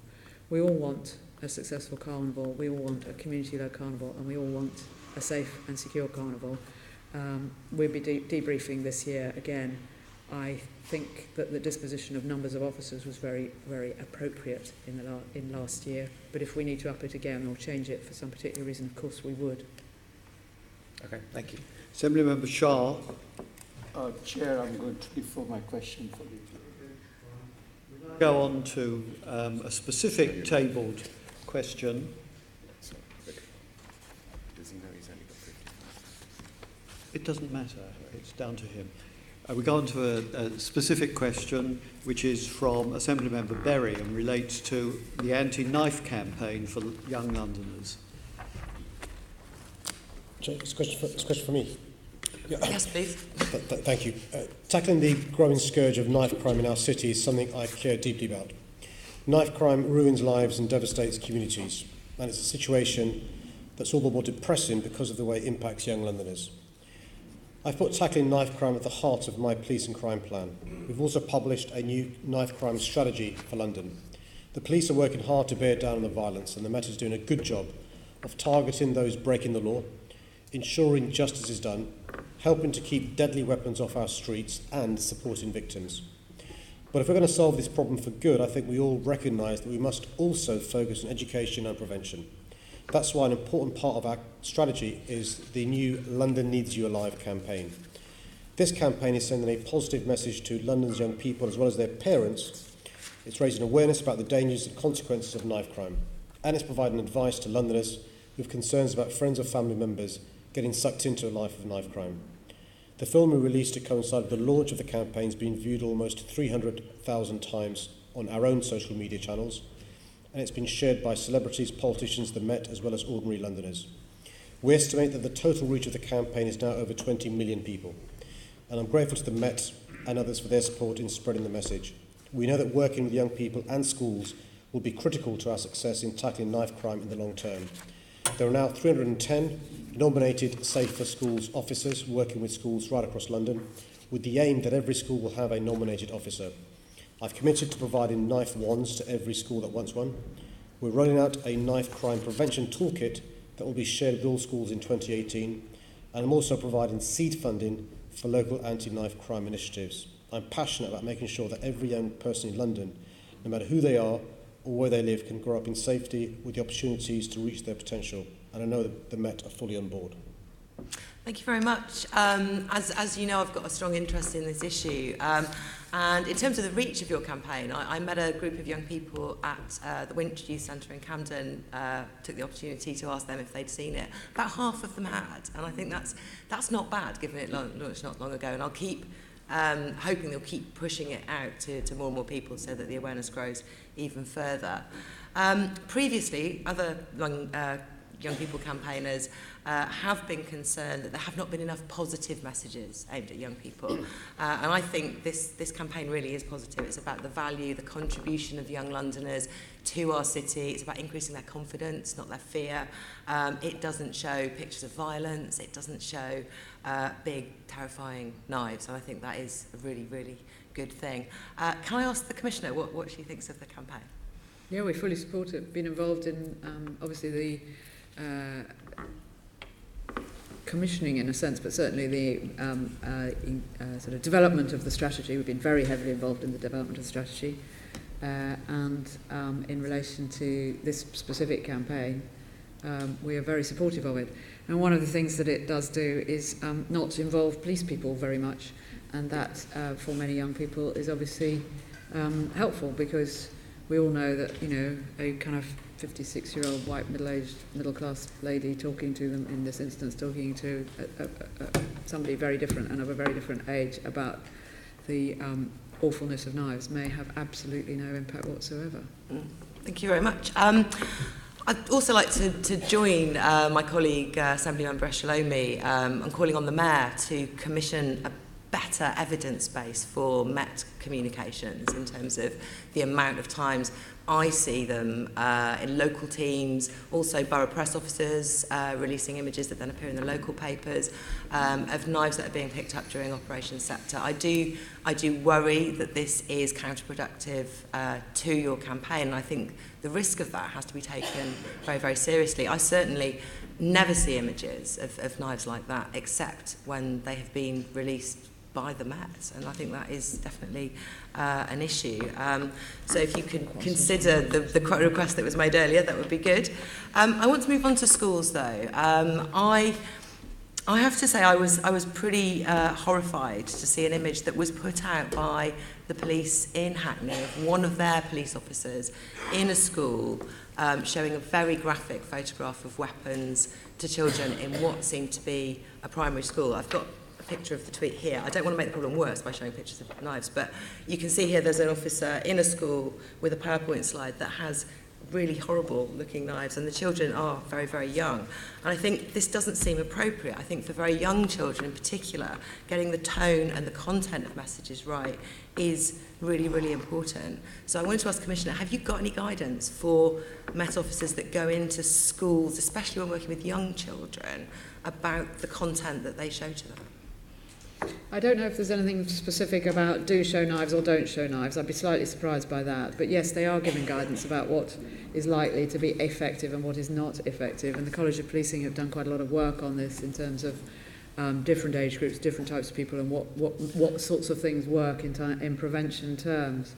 We all want a successful Carnival, we all want a community-led Carnival, and we all want a safe and secure Carnival. We'll be debriefing this year again. I think that the disposition of numbers of officers was very, very appropriate in last year, but if we need to up it again or change it for some particular reason, of course we would. Okay, thank you. Assemblymember Shah. Chair, I'm going to defer my question for you. Go on to a specific tabled question. Does he know he's only got 50? It doesn't matter. It's down to him. We go on to a specific question, which is from Assemblymember Berry and relates to the anti-knife campaign for young Londoners. It's a question for me. Yeah. Yes, please. Thank you. Tackling the growing scourge of knife crime in our city is something I care deeply about. Knife crime ruins lives and devastates communities, and it's a situation that's all the more depressing because of the way it impacts young Londoners. I've put tackling knife crime at the heart of my police and crime plan. We've also published a new knife crime strategy for London. The police are working hard to bear down on the violence, and the Met is doing a good job of targeting those breaking the law, ensuring justice is done, helping to keep deadly weapons off our streets, and supporting victims. But if we're going to solve this problem for good, I think we all recognise that we must also focus on education and prevention. That's why an important part of our strategy is the new London Needs You Alive campaign. This campaign is sending a positive message to London's young people as well as their parents. It's raising awareness about the dangers and consequences of knife crime, and it's providing advice to Londoners who have concerns about friends or family members getting sucked into a life of knife crime. The film we released to coincide with the launch of the campaign has been viewed almost 300,000 times on our own social media channels, and it's been shared by celebrities, politicians, the Met, as well as ordinary Londoners. We estimate that the total reach of the campaign is now over 20 million people, and I'm grateful to the Met and others for their support in spreading the message. We know that working with young people and schools will be critical to our success in tackling knife crime in the long term. There are now 310 nominated Safe for Schools officers working with schools right across London, with the aim that every school will have a nominated officer. I've committed to providing knife wands to every school that wants one. We're rolling out a knife crime prevention toolkit that will be shared with all schools in 2018, and I'm also providing seed funding for local anti-knife crime initiatives. I'm passionate about making sure that every young person in London, no matter who they are or where they live, can grow up in safety with the opportunities to reach their potential. And I know that the Met are fully on board. Thank you very much. As you know, I've got a strong interest in this issue. And in terms of the reach of your campaign, I met a group of young people at the Winch Youth Centre in Camden, took the opportunity to ask them if they'd seen it. About half of them had, and I think that's not bad, given it launched not long ago. And I'll keep hoping they'll keep pushing it out to more and more people so that the awareness grows even further. Previously, other young people campaigners have been concerned that there have not been enough positive messages aimed at young people. And I think this campaign really is positive. It's about the value, the contribution of young Londoners to our city. It's about increasing their confidence, not their fear. It doesn't show pictures of violence. It doesn't show big, terrifying knives. And I think that is a really, really good thing. Can I ask the Commissioner what she thinks of the campaign? Yeah, we fully support it. Been involved in, obviously, the commissioning in a sense, but certainly the sort of development of the strategy. We've been very heavily involved in the development of the strategy. And in relation to this specific campaign, we are very supportive of it. And one of the things that it does do is not involve police people very much. And that, for many young people, is obviously helpful, because we all know that, you know, a kind of 56-year-old white middle-aged, middle-class lady talking to them, in this instance, talking to somebody very different and of a very different age about the awfulness of knives may have absolutely no impact whatsoever. Thank you very much. I'd also like to join my colleague, Assemblymember Eshalomi, on calling on the Mayor to commission a better evidence base for Met communications in terms of the amount of times I see them in local teams, also borough press officers releasing images that then appear in the local papers of knives that are being picked up during Operation Sceptre. I do worry that this is counterproductive to your campaign, and I think the risk of that has to be taken very, very seriously. I certainly never see images of knives like that, except when they have been released by the Met, and I think that is definitely an issue. So if you could consider the request that was made earlier, that would be good. I want to move on to schools, though. I have to say I was pretty horrified to see an image that was put out by the police in Hackney of one of their police officers in a school showing a very graphic photograph of weapons to children in what seemed to be a primary school. I've got picture of the tweet here. I don't want to make the problem worse by showing pictures of knives, but you can see here there's an officer in a school with a PowerPoint slide that has really horrible looking knives, and the children are very, very young. And I think this doesn't seem appropriate. I think for very young children in particular, getting the tone and the content of messages right is really, really important. So I wanted to ask Commissioner, have you got any guidance for Met officers that go into schools, especially when working with young children, about the content that they show to them? I don't know if there's anything specific about do show knives or don't show knives. I'd be slightly surprised by that. But yes, they are giving guidance about what is likely to be effective and what is not effective. And the College of Policing have done quite a lot of work on this in terms of different age groups, different types of people, and what sorts of things work in prevention terms.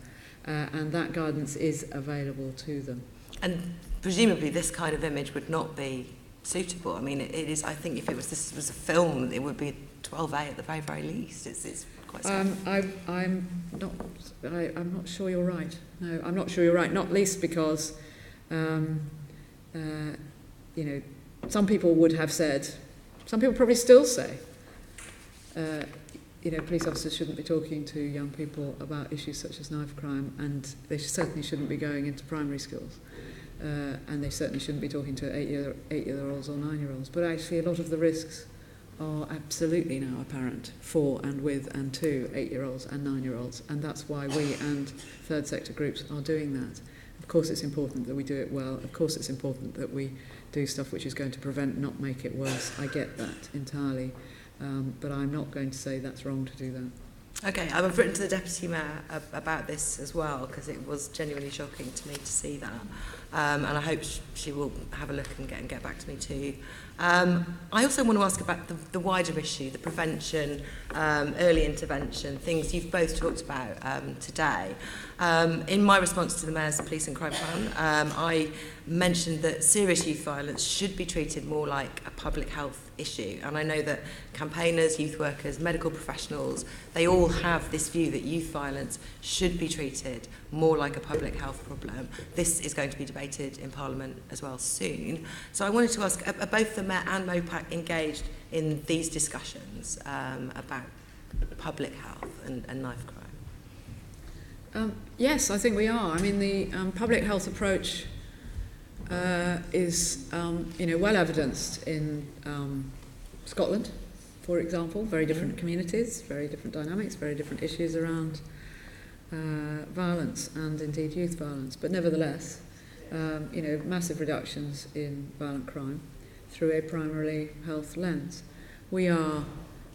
And that guidance is available to them. And presumably this kind of image would not be suitable. I mean, it is. I think if this was a film, it would be 12A at the very, very least. It's quite scary. I'm not sure you're right. No, I'm not sure you're right. Not least because, you know, some people would have said, some people probably still say, you know, police officers shouldn't be talking to young people about issues such as knife crime, and they certainly shouldn't be going into primary schools. And they certainly shouldn't be talking to 8-year-olds or 9-year-olds. But actually, a lot of the risks are absolutely now apparent for and with and to 8-year-olds and 9-year-olds, and that's why we and third sector groups are doing that. Of course it's important that we do it well. Of course it's important that we do stuff which is going to prevent, not make it worse. I get that entirely, but I'm not going to say that's wrong to do that. Okay, I've written to the Deputy Mayor about this as well, because it was genuinely shocking to me to see that. And I hope she will have a look and get back to me too. I also want to ask about the wider issue, the prevention, early intervention, things you've both talked about today. In my response to the Mayor's Police and Crime Plan, I mentioned that serious youth violence should be treated more like a public health issue. And I know that campaigners, youth workers, medical professionals, they all have this view that youth violence should be treated more like a public health problem. This is going to be debated in Parliament as well soon. So I wanted to ask, are both the Met and MOPAC engaged in these discussions about public health and knife crime? Yes, I think we are. I mean, the public health approach is well evidenced in Scotland, for example. Very different communities, very different dynamics, very different issues around violence and indeed youth violence. But nevertheless, massive reductions in violent crime through a primarily health lens. We are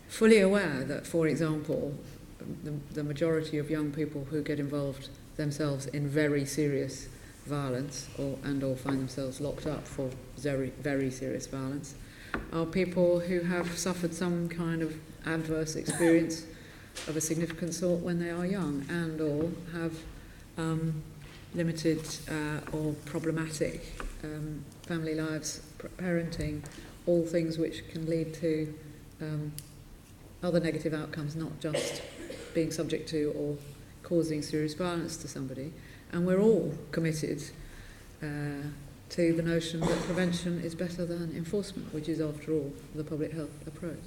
fully aware that, for example, the majority of young people who get involved themselves in very serious violence or find themselves locked up for very, very serious violence are people who have suffered some kind of adverse experience of a significant sort when they are young and or have limited or problematic family lives, parenting, all things which can lead to other negative outcomes, not just being subject to or causing serious violence to somebody. And we're all committed to the notion that prevention is better than enforcement, which is, after all, the public health approach.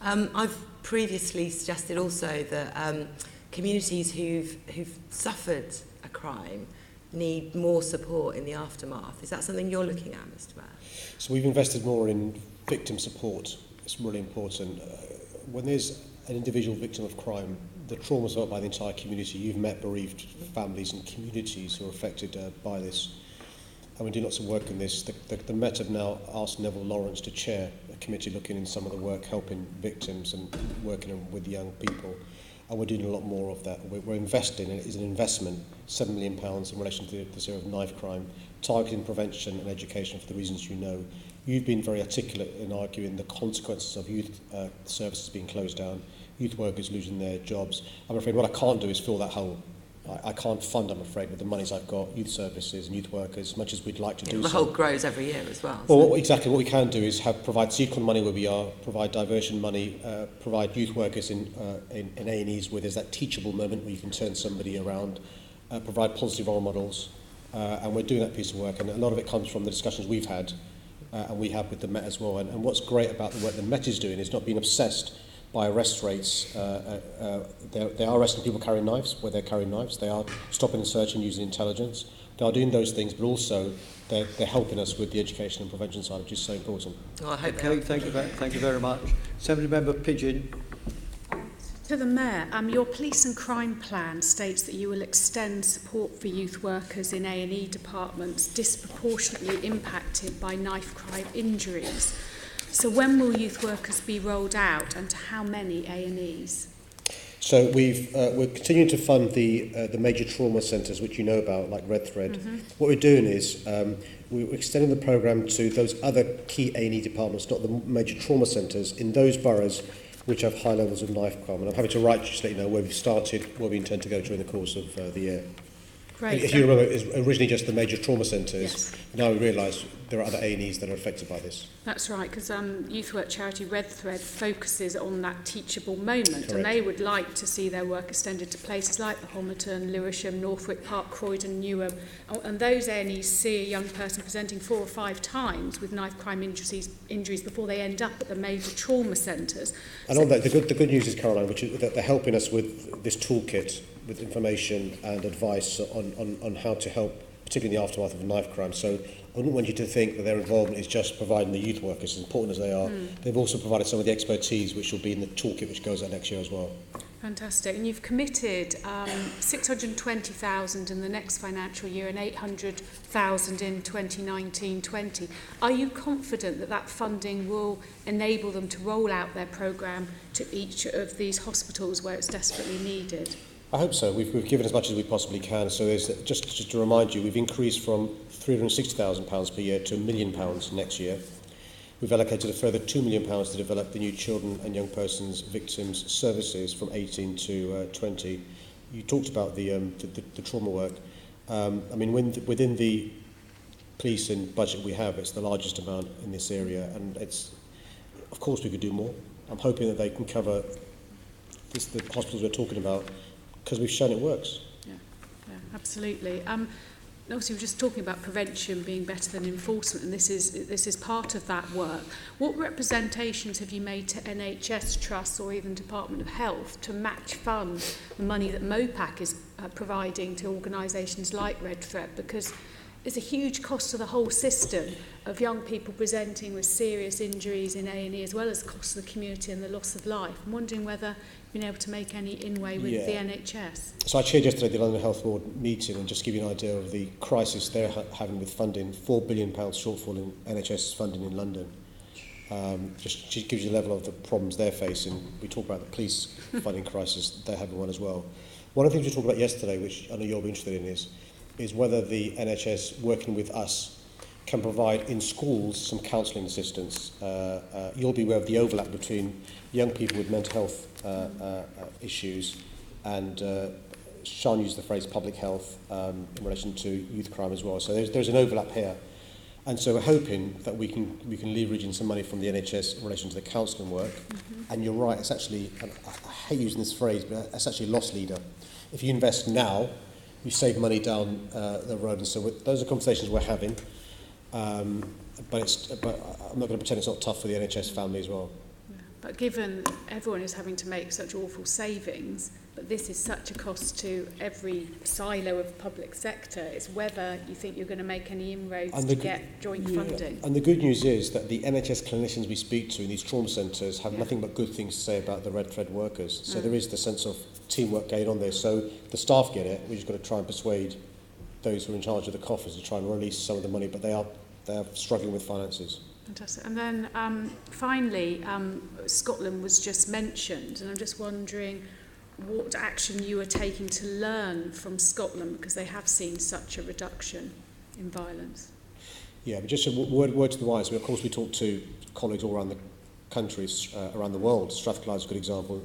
I've previously suggested also that communities who've suffered a crime need more support in the aftermath. Is that something you're looking at, Mr. Mayor? So we've invested more in victim support. It's really important. When there's an individual victim of crime, the trauma is felt by the entire community. You've met bereaved families and communities who are affected by this. And we do lots of work in this. The Met have now asked Neville Lawrence to chair a committee looking in some of the work, helping victims and working with young people. And we're doing a lot more of that. We're investing, and it is an investment, £7 million in relation to this area of knife crime, targeting prevention and education for the reasons you know. You've been very articulate in arguing the consequences of youth services being closed down, youth workers losing their jobs. I'm afraid what I can't do is fill that hole. I can't fund, I'm afraid, with the monies I've got, youth services and youth workers, as much as we'd like to do. The hole grows every year as well. Well, exactly. What we can do is provide sequel money where we are, provide diversion money, provide youth workers in A&Es where there's that teachable moment where you can turn somebody around, provide positive role models, and we're doing that piece of work. And a lot of it comes from the discussions we've had, and we have with the Met as well. And what's great about the work the Met is doing is not being obsessed by arrest rates. They are arresting people carrying knives where they're carrying knives. They are stopping and searching using intelligence. They are doing those things, but also they're helping us with the education and prevention side, which is so important. Well, I hope thank you very much. Assembly Member Pidgeon. To the Mayor, your police and crime plan states that you will extend support for youth workers in A&E departments disproportionately impacted by knife crime injuries. So when will youth workers be rolled out, and to how many A&Es? So we're continuing to fund the major trauma centres, which you know about, like Red Thread. Mm-hmm. What we're doing is we're extending the programme to those other key A&E departments, not the major trauma centres, in those boroughs which have high levels of knife crime. And I'm happy to write just to let you know where we've started, where we intend to go during the course of the year. Great. If you remember, it was originally just the major trauma centres. Yes. Now we realise there are other A&Es that are affected by this. That's right, because youth work charity Red Thread focuses on that teachable moment. Correct. And they would like to see their work extended to places like the Homerton, Lewisham, Northwick Park, Croydon, Newham. And those A&Es see a young person presenting 4 or 5 times with knife crime injuries before they end up at the major trauma centres. And so, on that, the good news is, Caroline, which is that they're helping us with this toolkit, with information and advice on how to help, particularly in the aftermath of a knife crime. So I wouldn't want you to think that their involvement is just providing the youth workers, as important as they are. They've also provided some of the expertise which will be in the toolkit which goes out next year as well. Fantastic. And you've committed 620,000 in the next financial year and 800,000 in 2019-20. Are you confident that that funding will enable them to roll out their programme to each of these hospitals where it's desperately needed? I hope so. We've given as much as we possibly can. So there's, just to remind you, we've increased from £360,000 per year to £1 million next year. We've allocated a further £2 million to develop the new children and young persons victims services from 18 to 20. You talked about the trauma work. I mean, within the policing budget we have. It's the largest amount in this area, and it's, of course we could do more. I'm hoping that they can cover the hospitals we're talking about, because we've shown it works. Yeah, absolutely. Obviously, we're just talking about prevention being better than enforcement, and this is part of that work. What representations have you made to NHS trusts or even Department of Health to match fund the money that MOPAC is providing to organisations like Red Thread? Because it's a huge cost to the whole system of young people presenting with serious injuries in A&E, as well as the cost of the community and the loss of life. I'm wondering whether you've been able to make any inway with the NHS. So I chaired yesterday the London Health Board meeting, and just to give you an idea of the crisis they're having with funding, £4 billion shortfall in NHS funding in London. Just gives you the level of the problems they're facing. We talk about the police funding crisis, they're having one as well. One of the things we talked about yesterday, which I know you'll be interested in, is whether the NHS, working with us, can provide in schools some counselling assistance. You'll be aware of the overlap between young people with mental health issues and Sean used the phrase public health in relation to youth crime as well. So there's an overlap here. And so we're hoping that we can leverage in some money from the NHS in relation to the counselling work. Mm-hmm. And you're right, it's actually, I hate using this phrase, but it's actually a loss leader. If you invest now, you save money down the road. And so those are conversations we're having. But I'm not going to pretend it's not tough for the NHS family as well. Yeah. But given everyone is having to make such awful savings, but this is such a cost to every silo of public sector, it's whether you think you're going to make any inroads to get joint funding. And the good news is that the NHS clinicians we speak to in these trauma centres have nothing but good things to say about the Red Thread workers. So there is the sense of teamwork going on there. So the staff get it. We've just got to try and persuade those who are in charge of the coffers to try and release some of the money, but they are struggling with finances. Fantastic. And then finally, Scotland was just mentioned, and I'm just wondering what action you are taking to learn from Scotland, because they have seen such a reduction in violence. Yeah, but just a word to the wise. Of course, we talk to colleagues all around the countries, around the world. Strathclyde is a good example.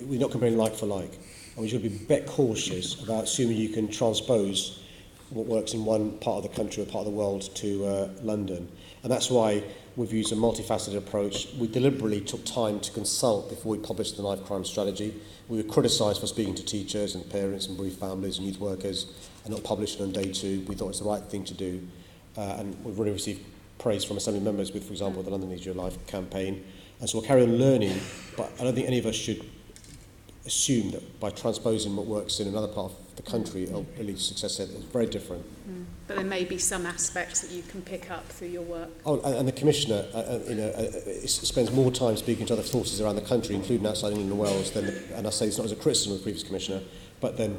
We're not comparing like for like. And we should be a bit cautious about assuming you can transpose what works in one part of the country or part of the world to London. And that's why we've used a multifaceted approach. We deliberately took time to consult before we published the knife crime strategy. We were criticised for speaking to teachers and parents and bereaved families and youth workers and not publishing on day two. We thought it's the right thing to do. And we've already received praise from Assembly members with, for example, the London Needs Your Life campaign. And so we'll carry on learning, but I don't think any of us should assume that by transposing what works in another part of the country it'll lead to success. It's very different. But there may be some aspects that you can pick up through your work. Oh, and the Commissioner spends more time speaking to other forces around the country, including outside England and Wales, and I say it's not as a criticism of the previous Commissioner, but then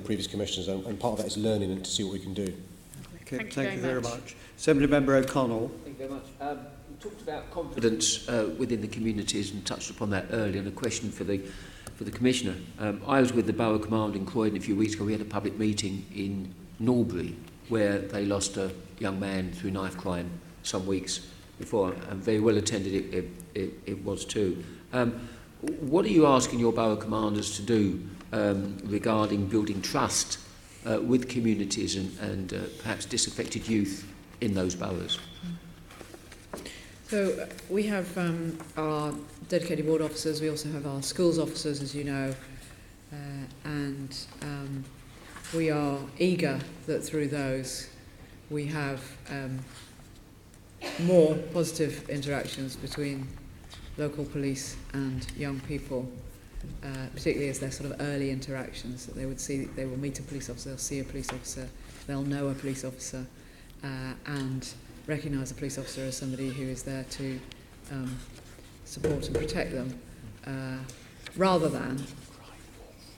previous Commissioners, and part of that is learning and to see what we can do. Okay, thank you very much. Assembly Member O'Connell. Thank you very much. You talked about confidence within the communities and touched upon that earlier, and a question for the Commissioner. I was with the Borough Command in Croydon a few weeks ago. We had a public meeting in Norbury where they lost a young man through knife crime some weeks before, and very well attended it was too. What are you asking your Borough Commanders to do regarding building trust with communities and perhaps disaffected youth in those boroughs? So we have our dedicated ward officers, we also have our schools officers, as you know, and we are eager that through those we have more positive interactions between local police and young people, particularly as they're sort of early interactions, that they will meet a police officer, they'll see a police officer, they'll know a police officer, and recognise a police officer as somebody who is there to support and protect them, rather than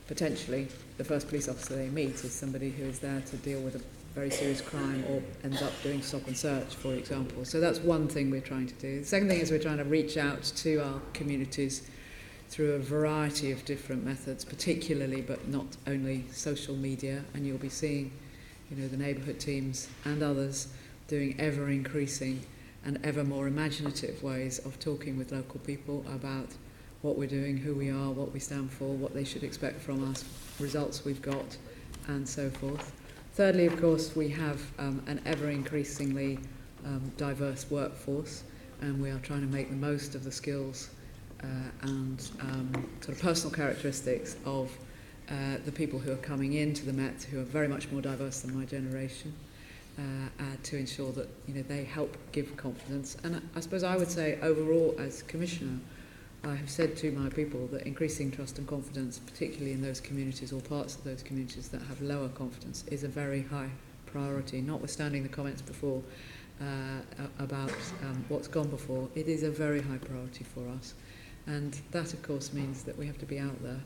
potentially the first police officer they meet is somebody who is there to deal with a very serious crime or ends up doing stop and search, for example. So that's one thing we're trying to do. The second thing is we're trying to reach out to our communities through a variety of different methods, particularly but not only social media, and you'll be seeing, the neighbourhood teams and others doing ever increasing and ever more imaginative ways of talking with local people about what we're doing, who we are, what we stand for, what they should expect from us, results we've got, and so forth. Thirdly, of course, we have an ever-increasingly diverse workforce, and we are trying to make the most of the skills and sort of personal characteristics of the people who are coming into the Met, who are very much more diverse than my generation, to ensure that they help give confidence. And I suppose I would say overall, as Commissioner, I have said to my people that increasing trust and confidence, particularly in those communities or parts of those communities that have lower confidence, is a very high priority, notwithstanding the comments before about what's gone before. It is a very high priority for us. And that, of course, means that we have to be out there,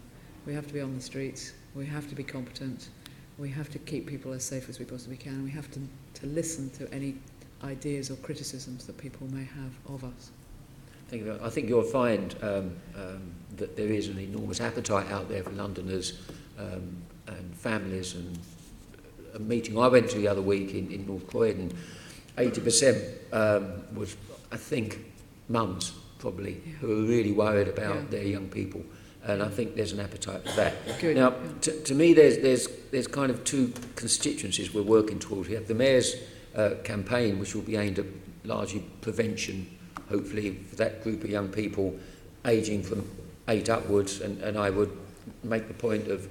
we have to be on the streets, we have to be competent, we have to keep people as safe as we possibly can, and we have to listen to any ideas or criticisms that people may have of us. I think you'll find that there is an enormous appetite out there for Londoners and families. And a meeting I went to the other week in North Croydon, 80% was, I think, mums probably, who are really worried about their young people. And I think there's an appetite for that. Good. Now, to me, there's kind of two constituencies we're working towards. We have the Mayor's campaign, which will be aimed at largely prevention, hopefully for that group of young people ageing from 8 upwards, and I would make the point of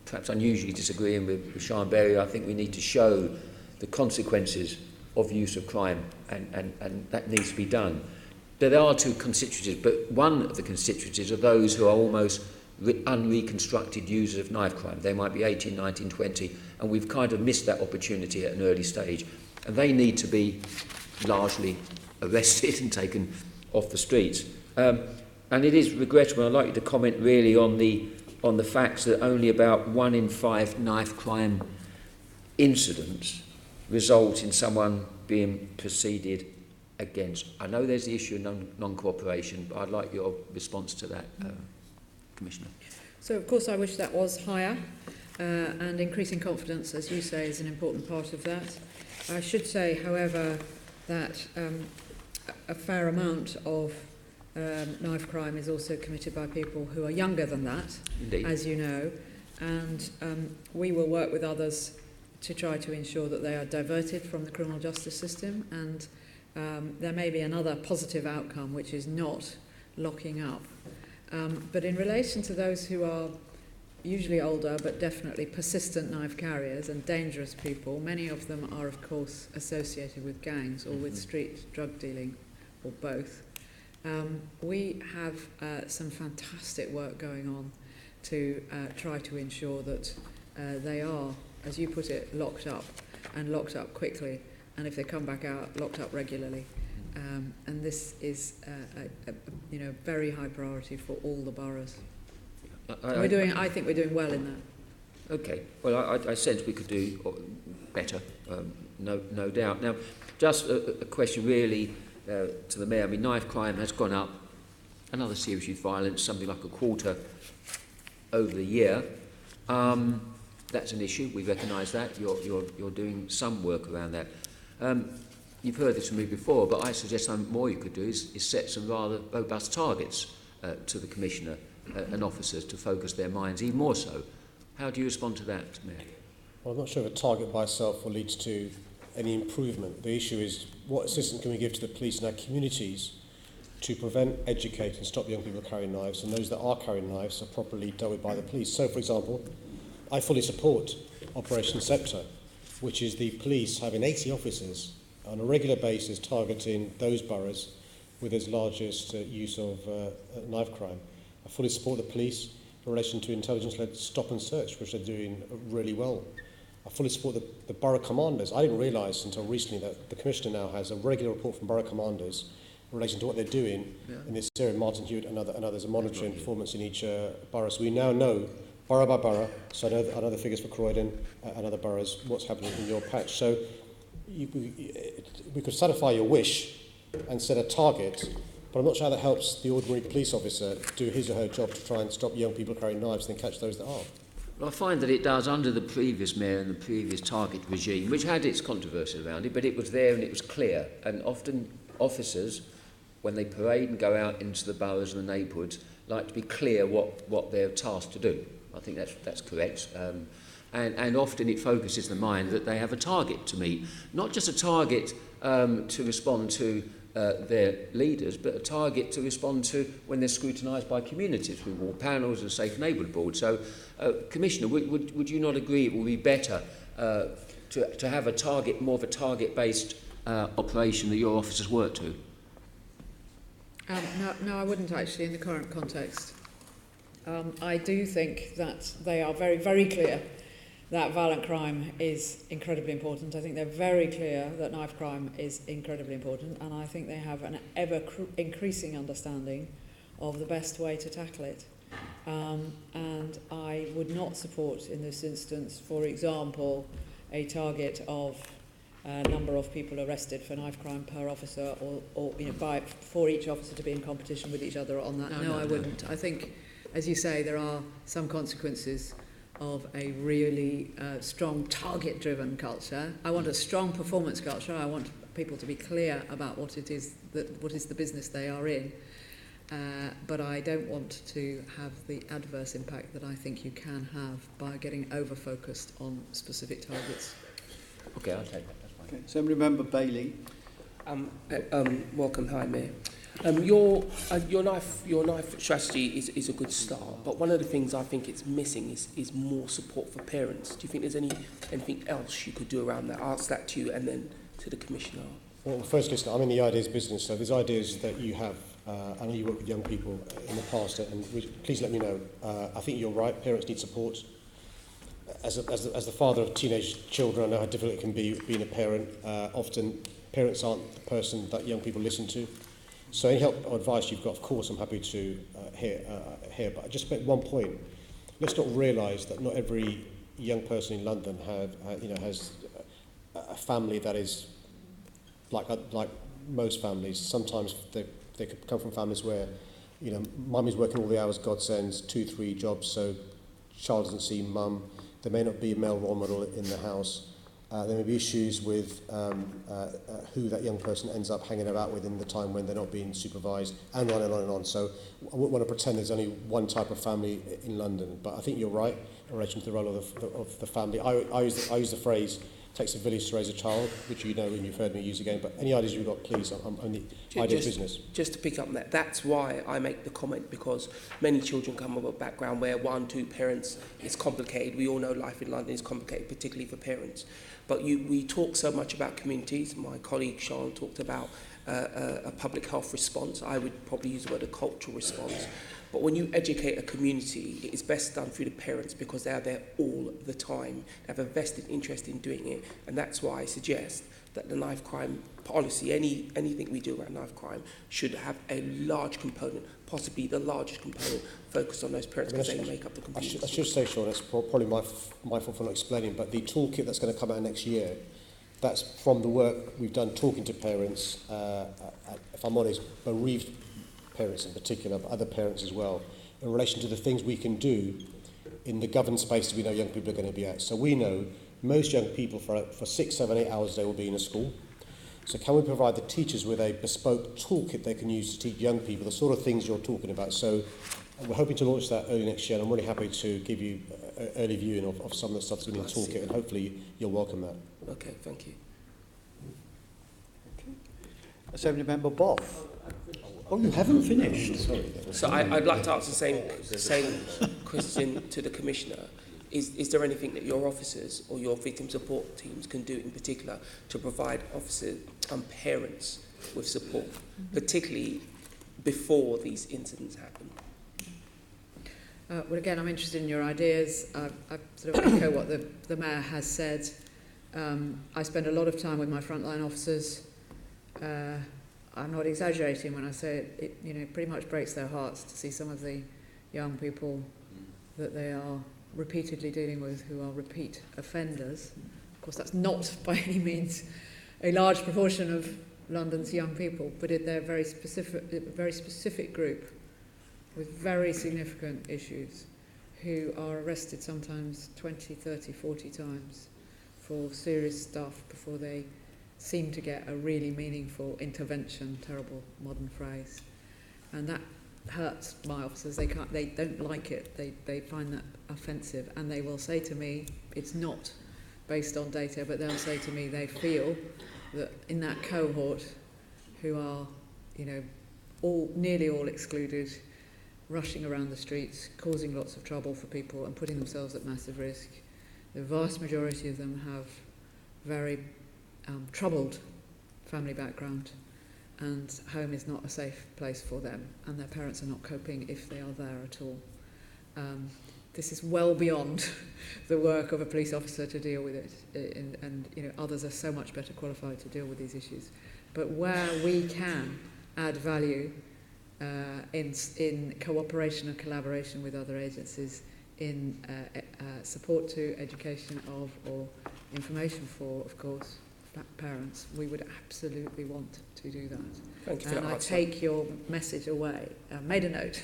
perhaps unusually disagreeing with Sian Berry. I think we need to show the consequences of use of crime, and that needs to be done. There are two constituencies, but one of the constituencies are those who are almost unreconstructed users of knife crime. They might be 18, 19, 20, and we've kind of missed that opportunity at an early stage, and they need to be largely arrested and taken off the streets. And it is regrettable. I'd like you to comment really on the facts that only about 1 in 5 knife crime incidents result in someone being proceeded against. I know there's the issue of non-cooperation, but I'd like your response to that, Commissioner. So, of course, I wish that was higher, and increasing confidence, as you say, is an important part of that. I should say, however, that a fair amount of knife crime is also committed by people who are younger than that, Indeed. as you know, and we will work with others to try to ensure that they are diverted from the criminal justice system, and there may be another positive outcome, which is not locking up. But in relation to those who are usually older but definitely persistent knife carriers and dangerous people, many of them are of course associated with gangs or with street drug dealing, or both. We have some fantastic work going on to try to ensure that they are, as you put it, locked up, and locked up quickly, and if they come back out, locked up regularly. And this is a very high priority for all the boroughs. I think we're doing well in that. Okay. Well, I sense we could do better, no doubt. Now, just a question really to the Mayor. I mean, knife crime has gone up, another serious youth violence, something like a quarter over the year. That's an issue. We recognise that. You're doing some work around that. You've heard this from me before, but I suggest something more you could do is set some rather robust targets to the Commissioner and officers to focus their minds even more so. How do you respond to that, Mayor? Well, I'm not sure if a target by itself will lead to any improvement. The issue is what assistance can we give to the police in our communities to prevent, educate and stop young people carrying knives, and those that are carrying knives are properly dealt with by the police. So, for example, I fully support Operation Sceptre, which is the police having 80 officers on a regular basis targeting those boroughs with as largest use of knife crime. I fully support the police in relation to intelligence-led stop and search, which they're doing really well. I fully support the borough commanders. I didn't realise until recently that the Commissioner now has a regular report from borough commanders in relation to what they're doing in this area. Martin Hewitt and others are monitoring performance in each borough. So we now know, borough by borough, so I know the figures for Croydon and other boroughs, what's happening in your patch. So we could satisfy your wish and set a target, but I'm not sure how that helps the ordinary police officer do his or her job to try and stop young people carrying knives and then catch those that are. Well, I find that it does under the previous Mayor and the previous target regime, which had its controversy around it, but it was there and it was clear. And often officers, when they parade and go out into the boroughs and the neighbourhoods, like to be clear what they're tasked to do. I think that's correct. And often it focuses the mind that they have a target to meet, not just a target to respond to their leaders, but a target to respond to when they're scrutinised by communities with ward panels and safe neighbourhood boards. So, Commissioner, would you not agree it would be better to have a target, more of a target-based operation that your officers work to? No, I wouldn't actually in the current context. I do think that they are very, very clear that violent crime is incredibly important. I think they're very clear that knife crime is incredibly important, and I think they have an ever-increasing understanding of the best way to tackle it. And I would not support, in this instance, for example, a target of number of people arrested for knife crime per officer, or for each officer to be in competition with each other on that. No, I wouldn't. I think, as you say, there are some consequences of a really strong target-driven culture. I want a strong performance culture. I want people to be clear about what it is what is the business they are in. But I don't want to have the adverse impact that I think you can have by getting over-focused on specific targets. Okay, I'll take that. That's fine. Okay. Assembly Member Bailey. Welcome, hi Mayor. Your knife strategy is a good start, but one of the things I think it's missing is more support for parents. Do you think there's anything else you could do around that? I'll ask that to you and then to the Commissioner. Well, firstly, I'm in the ideas business, so there's ideas that you have. I know you work with young people in the past, and please let me know. I think you're right, parents need support. As the father of teenage children, I know how difficult it can be being a parent. Often parents aren't the person that young people listen to. So any help or advice you've got, of course, I'm happy to hear. But I just make one point. Let's not realise that not every young person in London has a family that is like most families. Sometimes they could come from families where, mum is working all the hours God sends, 2-3 jobs, so child doesn't see mum. There may not be a male role model in the house. There may be issues with who that young person ends up hanging about with in the time when they're not being supervised, and on and on and on. So I wouldn't want to pretend there's only one type of family in London, but I think you're right in relation to the role of the family. I use the phrase, takes a village to raise a child, which you know and you've heard me use again, but any ideas you've got, please, I'm only ideas business. Just to pick up on that, that's why I make the comment, because many children come from a background where 1-2 parents is complicated. We all know life in London is complicated, particularly for parents. But we talk so much about communities. My colleague Sean talked about a public health response. I would probably use the word a cultural response. But when you educate a community, it is best done through the parents because they are there all the time. They have a vested interest in doing it. And that's why I suggest that the knife crime policy, anything we do around knife crime, should have a large component, possibly the largest component, focused on those parents because they make up the community. I should say, Sean, that's probably my fault for not explaining, but the toolkit that's going to come out next year, that's from the work we've done talking to parents, if I'm honest, bereaved parents in particular, but other parents as well, in relation to the things we can do in the governed spaces we know young people are going to be at. So we know most young people for 6, 7, 8 hours a day will be in a school. So can we provide the teachers with a bespoke toolkit they can use to teach young people the sort of things you're talking about? So we're hoping to launch that early next year, and I'm really happy to give you an early viewing of some of the stuff that's in the toolkit, and hopefully you'll welcome that. Okay, thank you. Assembly Member Bob. Oh, you haven't finished. Sorry. So I'd like to ask the same question to the Commissioner. Is there anything that your officers or your victim support teams can do in particular to provide officers and parents with support, particularly before these incidents happen? Well, again, I'm interested in your ideas. I sort of echo what the Mayor has said. I spend a lot of time with my frontline officers. I'm not exaggerating when I say it pretty much breaks their hearts to see some of the young people that they are repeatedly dealing with who are repeat offenders. Of course, that's not by any means a large proportion of London's young people, but they're a very specific group with very significant issues who are arrested sometimes 20, 30, 40 times for serious stuff before they seem to get a really meaningful intervention, terrible modern phrase. And that hurts my officers. They don't like it. They find that offensive, and they will say to me, it's not based on data, but they'll say to me they feel that in that cohort who are, nearly all excluded, rushing around the streets, causing lots of trouble for people and putting themselves at massive risk, the vast majority of them have very troubled family background, and home is not a safe place for them, and their parents are not coping if they are there at all. This is well beyond the work of a police officer to deal with it, and others are so much better qualified to deal with these issues. But where we can add value in cooperation and collaboration with other agencies, in support to education of, or information for, of course, parents, we would absolutely want to do that. Thank you for and that I answer. take your message away. I made a note,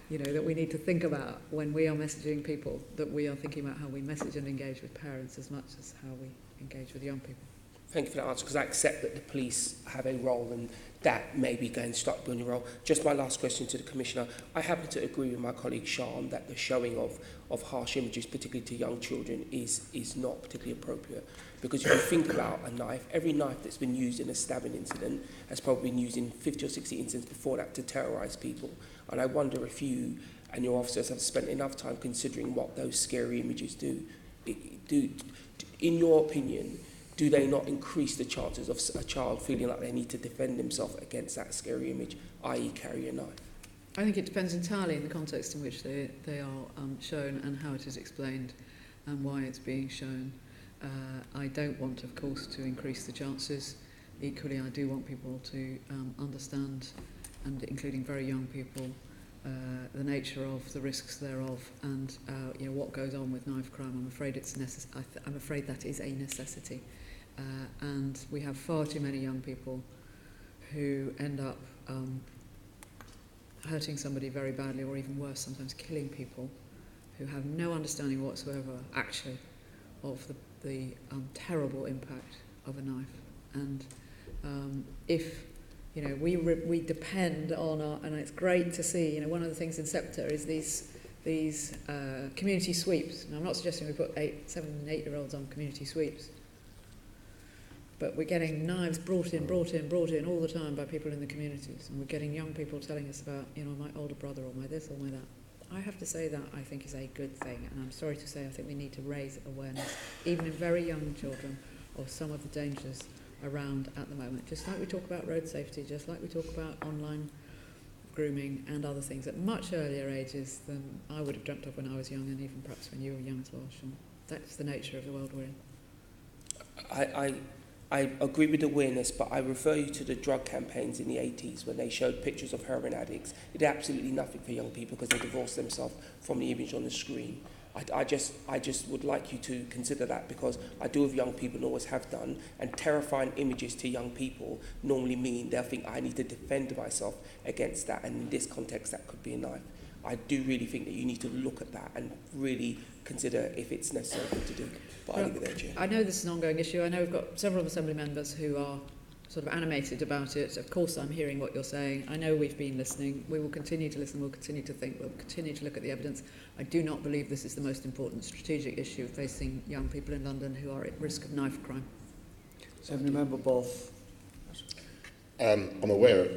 that we need to think about when we are messaging people, that we are thinking about how we message and engage with parents as much as how we engage with young people. Thank you for that answer, because I accept that the police have a role, and that may be going to start building a role. Just my last question to the Commissioner. I happen to agree with my colleague Sean that the showing of harsh images, particularly to young children, is not particularly appropriate. Because if you think about a knife, every knife that's been used in a stabbing incident has probably been used in 50 or 60 incidents before that to terrorise people. And I wonder if you and your officers have spent enough time considering what those scary images do. In your opinion, do they not increase the chances of a child feeling like they need to defend themselves against that scary image, i.e. carry a knife? I think it depends entirely in the context in which they are shown and how it is explained and why it's being shown. I don't want, of course, to increase the chances. Equally, I do want people to understand, and including very young people, the nature of the risks thereof, and what goes on with knife crime. I'm afraid I'm afraid that is a necessity, and we have far too many young people who end up hurting somebody very badly, or even worse, sometimes killing people, who have no understanding whatsoever, actually, of the terrible impact of a knife. And if we depend on and it's great to see, one of the things in SEPTA is these community sweeps. And I'm not suggesting we put 7 and 8-year-olds on community sweeps, but we're getting knives brought in all the time by people in the communities, and we're getting young people telling us about, my older brother, or my this, or my that. I have to say that I think is a good thing, and I'm sorry to say I think we need to raise awareness, even in very young children, of some of the dangers around at the moment. Just like we talk about road safety, just like we talk about online grooming and other things at much earlier ages than I would have dreamt of when I was young, and even perhaps when you were young as well, Sean. That's the nature of the world we're in. I agree with the awareness, but I refer you to the drug campaigns in the 80s when they showed pictures of heroin addicts. It did absolutely nothing for young people because they divorced themselves from the image on the screen. I just would like you to consider that, because I do with young people and always have done, and terrifying images to young people normally mean they'll think I need to defend myself against that, and in this context that could be a knife. I do really think that you need to look at that and really consider if it's necessary to do. But I'll leave it there, Chair. I know this is an ongoing issue. I know we've got several Assembly members who are sort of animated about it. Of course, I'm hearing what you're saying. I know we've been listening. We will continue to listen. We'll continue to think. We'll continue to look at the evidence. I do not believe this is the most important strategic issue facing young people in London who are at risk of knife crime. Assembly Member Boff. I'm aware,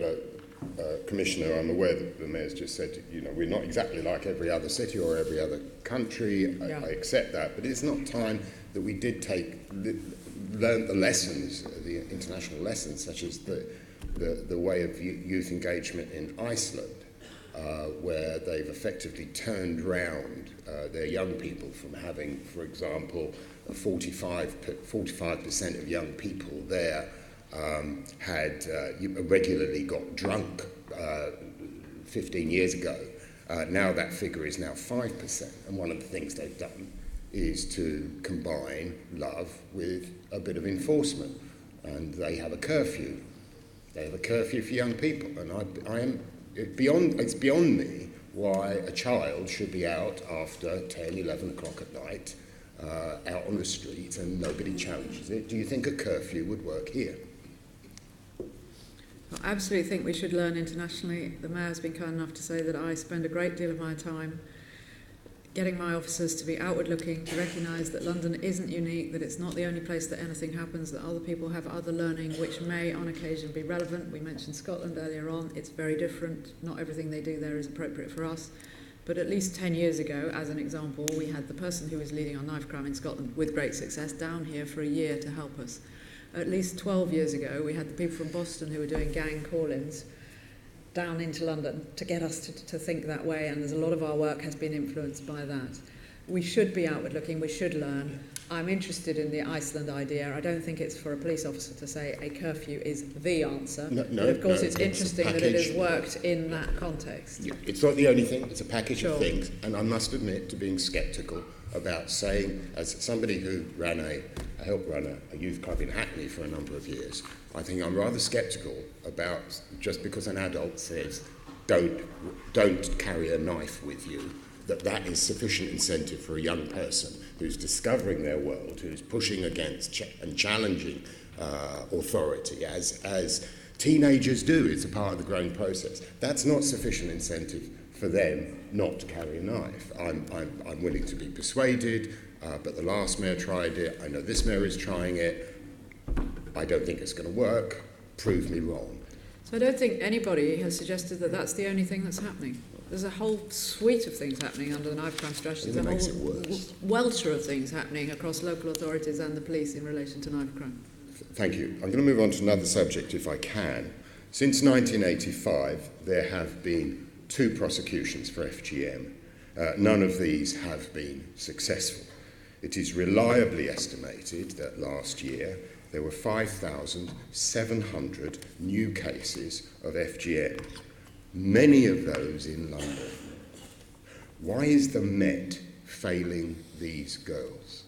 Commissioner, I'm aware that the Mayor's just said, we're not exactly like every other city or every other country. I accept that, but it's not time that we did learn the lessons, the international lessons, such as the way of youth engagement in Iceland, where they've effectively turned round their young people from having, for example, 45% of young people there had regularly got drunk 15 years ago. Now that figure is now 5%, and one of the things they've done is to combine love with a bit of enforcement, and they have a curfew. They have a curfew for young people, and it's beyond me why a child should be out after 10, 11 o'clock at night, out on the street, and nobody challenges it. Do you think a curfew would work here? I absolutely think we should learn internationally. The Mayor has been kind enough to say that I spend a great deal of my time getting my officers to be outward looking, to recognise that London isn't unique, that it's not the only place that anything happens, that other people have other learning which may on occasion be relevant. We mentioned Scotland earlier on. It's very different. Not everything they do there is appropriate for us. But at least 10 years ago, as an example, we had the person who was leading on knife crime in Scotland with great success down here for a year to help us. At least 12 years ago, we had the people from Boston who were doing gang call-ins down into London to get us to think that way, and there's a lot of our work has been influenced by that. We should be outward looking, we should learn. I'm interested in the Iceland idea. I don't think it's for a police officer to say a curfew is the answer, but of course it's interesting that it has worked in that context. Yeah, it's not the only thing, it's a package of things, and I must admit to being sceptical about saying, as somebody who helped run a youth club in Hackney for a number of years, I think I'm rather sceptical about just because an adult says don't carry a knife with you, that is sufficient incentive for a young person who's discovering their world, who's pushing against and challenging authority as teenagers do. It's a part of the growing process. That's not sufficient incentive for them not to carry a knife. I'm willing to be persuaded, but the last mayor tried it. I know this mayor is trying it. I don't think it's going to work. Prove me wrong. So I don't think anybody has suggested that that's the only thing that's happening. There's a whole suite of things happening under the knife crime strategy. There's a whole welter of things happening across local authorities and the police in relation to knife crime. Thank you. I'm going to move on to another subject if I can. Since 1985, there have been 2 prosecutions for FGM. None of these have been successful. It is reliably estimated that last year there were 5,700 new cases of FGM, many of those in London. Why is the Met failing these girls?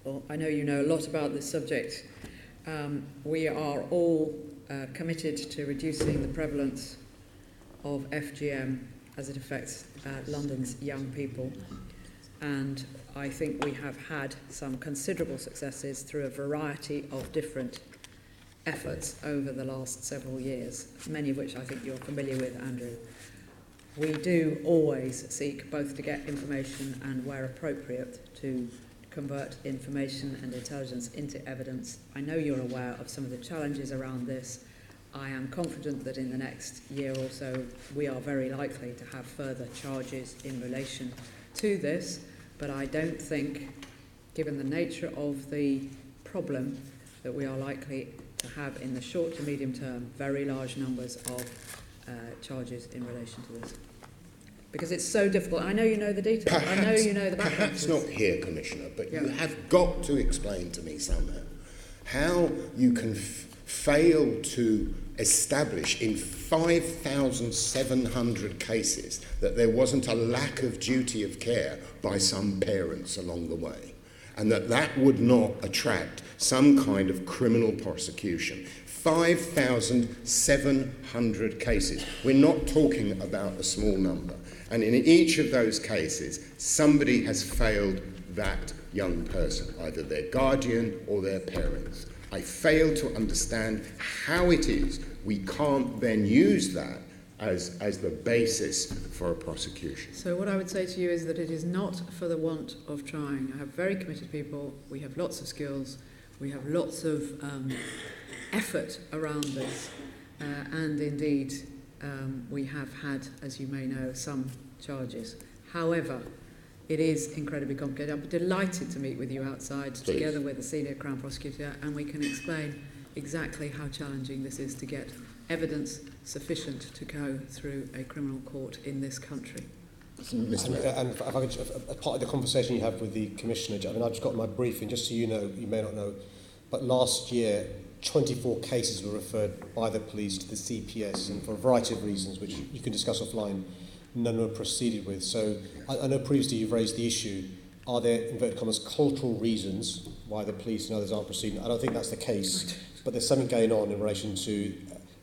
Well, I know you know a lot about this subject. We are all committed to reducing the prevalence of FGM as it affects London's young people. And I think we have had some considerable successes through a variety of different efforts over the last several years, many of which I think you're familiar with, Andrew. We do always seek both to get information and, where appropriate, to convert information and intelligence into evidence. I know you're aware of some of the challenges around this. I am confident that in the next year or so we are very likely to have further charges in relation to this, but I don't think, given the nature of the problem, that we are likely to have in the short to medium term very large numbers of charges in relation to this. Because it's so difficult. I know you know the detail. I know you know the background. Perhaps not here, Commissioner, but you have got to explain to me somehow how you can fail to establish in 5,700 cases that there wasn't a lack of duty of care by some parents along the way, and that would not attract some kind of criminal prosecution. 5,700 cases. We're not talking about a small number. And in each of those cases, somebody has failed that young person, either their guardian or their parents. I fail to understand how it is we can't then use that as the basis for a prosecution. So what I would say to you is that it is not for the want of trying. I have very committed people. We have lots of skills. We have lots of effort around this. And indeed, we have had, as you may know, some charges. However, it is incredibly complicated. I'm delighted to meet with you outside, together with the senior Crown Prosecutor, and we can explain exactly how challenging this is to get evidence sufficient to go through a criminal court in this country. And if I could, a part of the conversation you have with the Commissioner, I mean, I've just got my briefing, just so you know, you may not know, but last year 24 cases were referred by the police to the CPS, and for a variety of reasons, which you can discuss offline, none were proceeded with. So I know previously you've raised the issue, are there, inverted commas, cultural reasons why the police and others aren't proceeding? I don't think that's the case, but there's something going on in relation to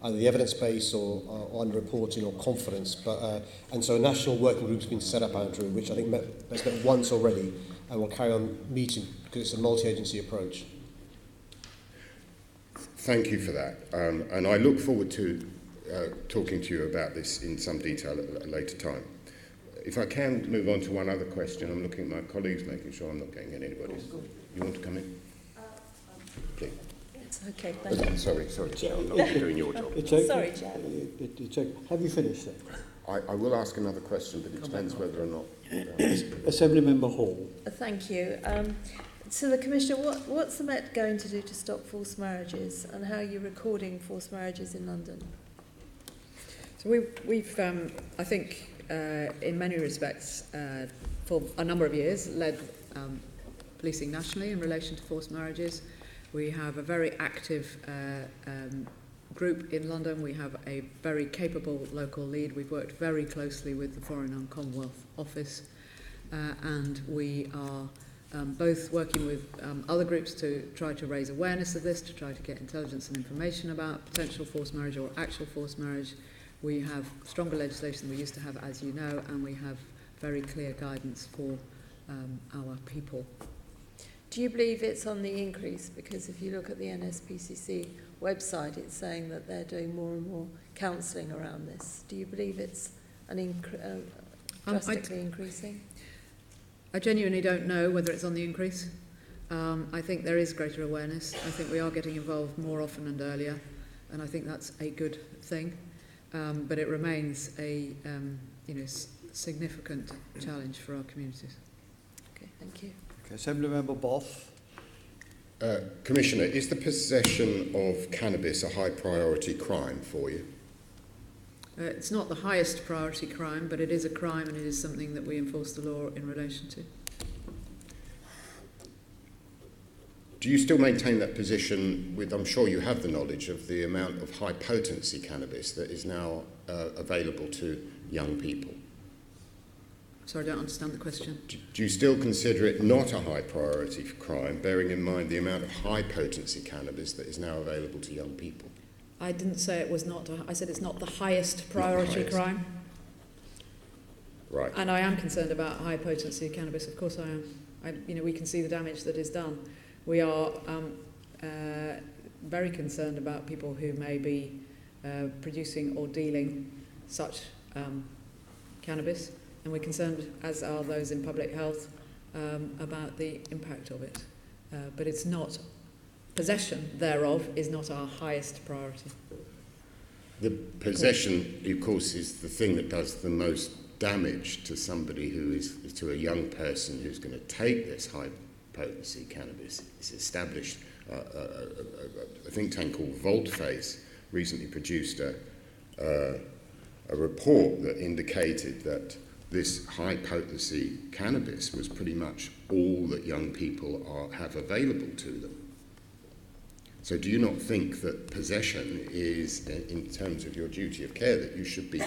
either the evidence base or underreporting or confidence. But and so a national working group's been set up, Andrew, which I think has met once already, and will carry on meeting because it's a multi-agency approach. Thank you for that. And I look forward to talking to you about this in some detail at a later time. If I can move on to one other question, I'm looking at my colleagues, making sure I'm not getting anybody. You want to come in? Please. It's okay, thank you. Sorry, I'm not doing your job. It's okay. Sorry, Chair. It's okay. Have you finished then? I will ask another question, but it depends whether or not... Assembly Member Hall. Thank you. So the Commissioner, what's the Met going to do to stop forced marriages, and how are you recording forced marriages in London? So we've I think, in many respects, for a number of years, led policing nationally in relation to forced marriages. We have a very active group in London. We have a very capable local lead. We've worked very closely with the Foreign and Commonwealth Office, and we are both working with other groups to try to raise awareness of this, to try to get intelligence and information about potential forced marriage or actual forced marriage. We have stronger legislation than we used to have, as you know, and we have very clear guidance for our people. Do you believe it's on the increase? Because if you look at the NSPCC website, it's saying that they're doing more and more counselling around this. Do you believe it's drastically increasing? I genuinely don't know whether it's on the increase. I think there is greater awareness. I think we are getting involved more often and earlier, and I think that's a good thing. But it remains a significant challenge for our communities. Okay, thank you. Okay, Assembly Member Boff. Commissioner, is the possession of cannabis a high priority crime for you? It's not the highest priority crime, but it is a crime, and it is something that we enforce the law in relation to. Do you still maintain that position with, I'm sure you have the knowledge of the amount of high potency cannabis that is now available to young people? Sorry, I don't understand the question. Do you still consider it not a high priority crime, bearing in mind the amount of high potency cannabis that is now available to young people? I didn't say it was not. I said it's not the highest priority crime. Right. And I am concerned about high potency cannabis. Of course I am. We can see the damage that is done. We are very concerned about people who may be producing or dealing such cannabis, and we're concerned, as are those in public health, about the impact of it. But it's not. Possession thereof is not our highest priority. The possession, of course, is the thing that does the most damage to somebody to a young person who's going to take this high potency cannabis. It's established, a think tank called Voltface recently produced a report that indicated that this high potency cannabis was pretty much all that young people have available to them. So do you not think that possession is, in terms of your duty of care, that you should be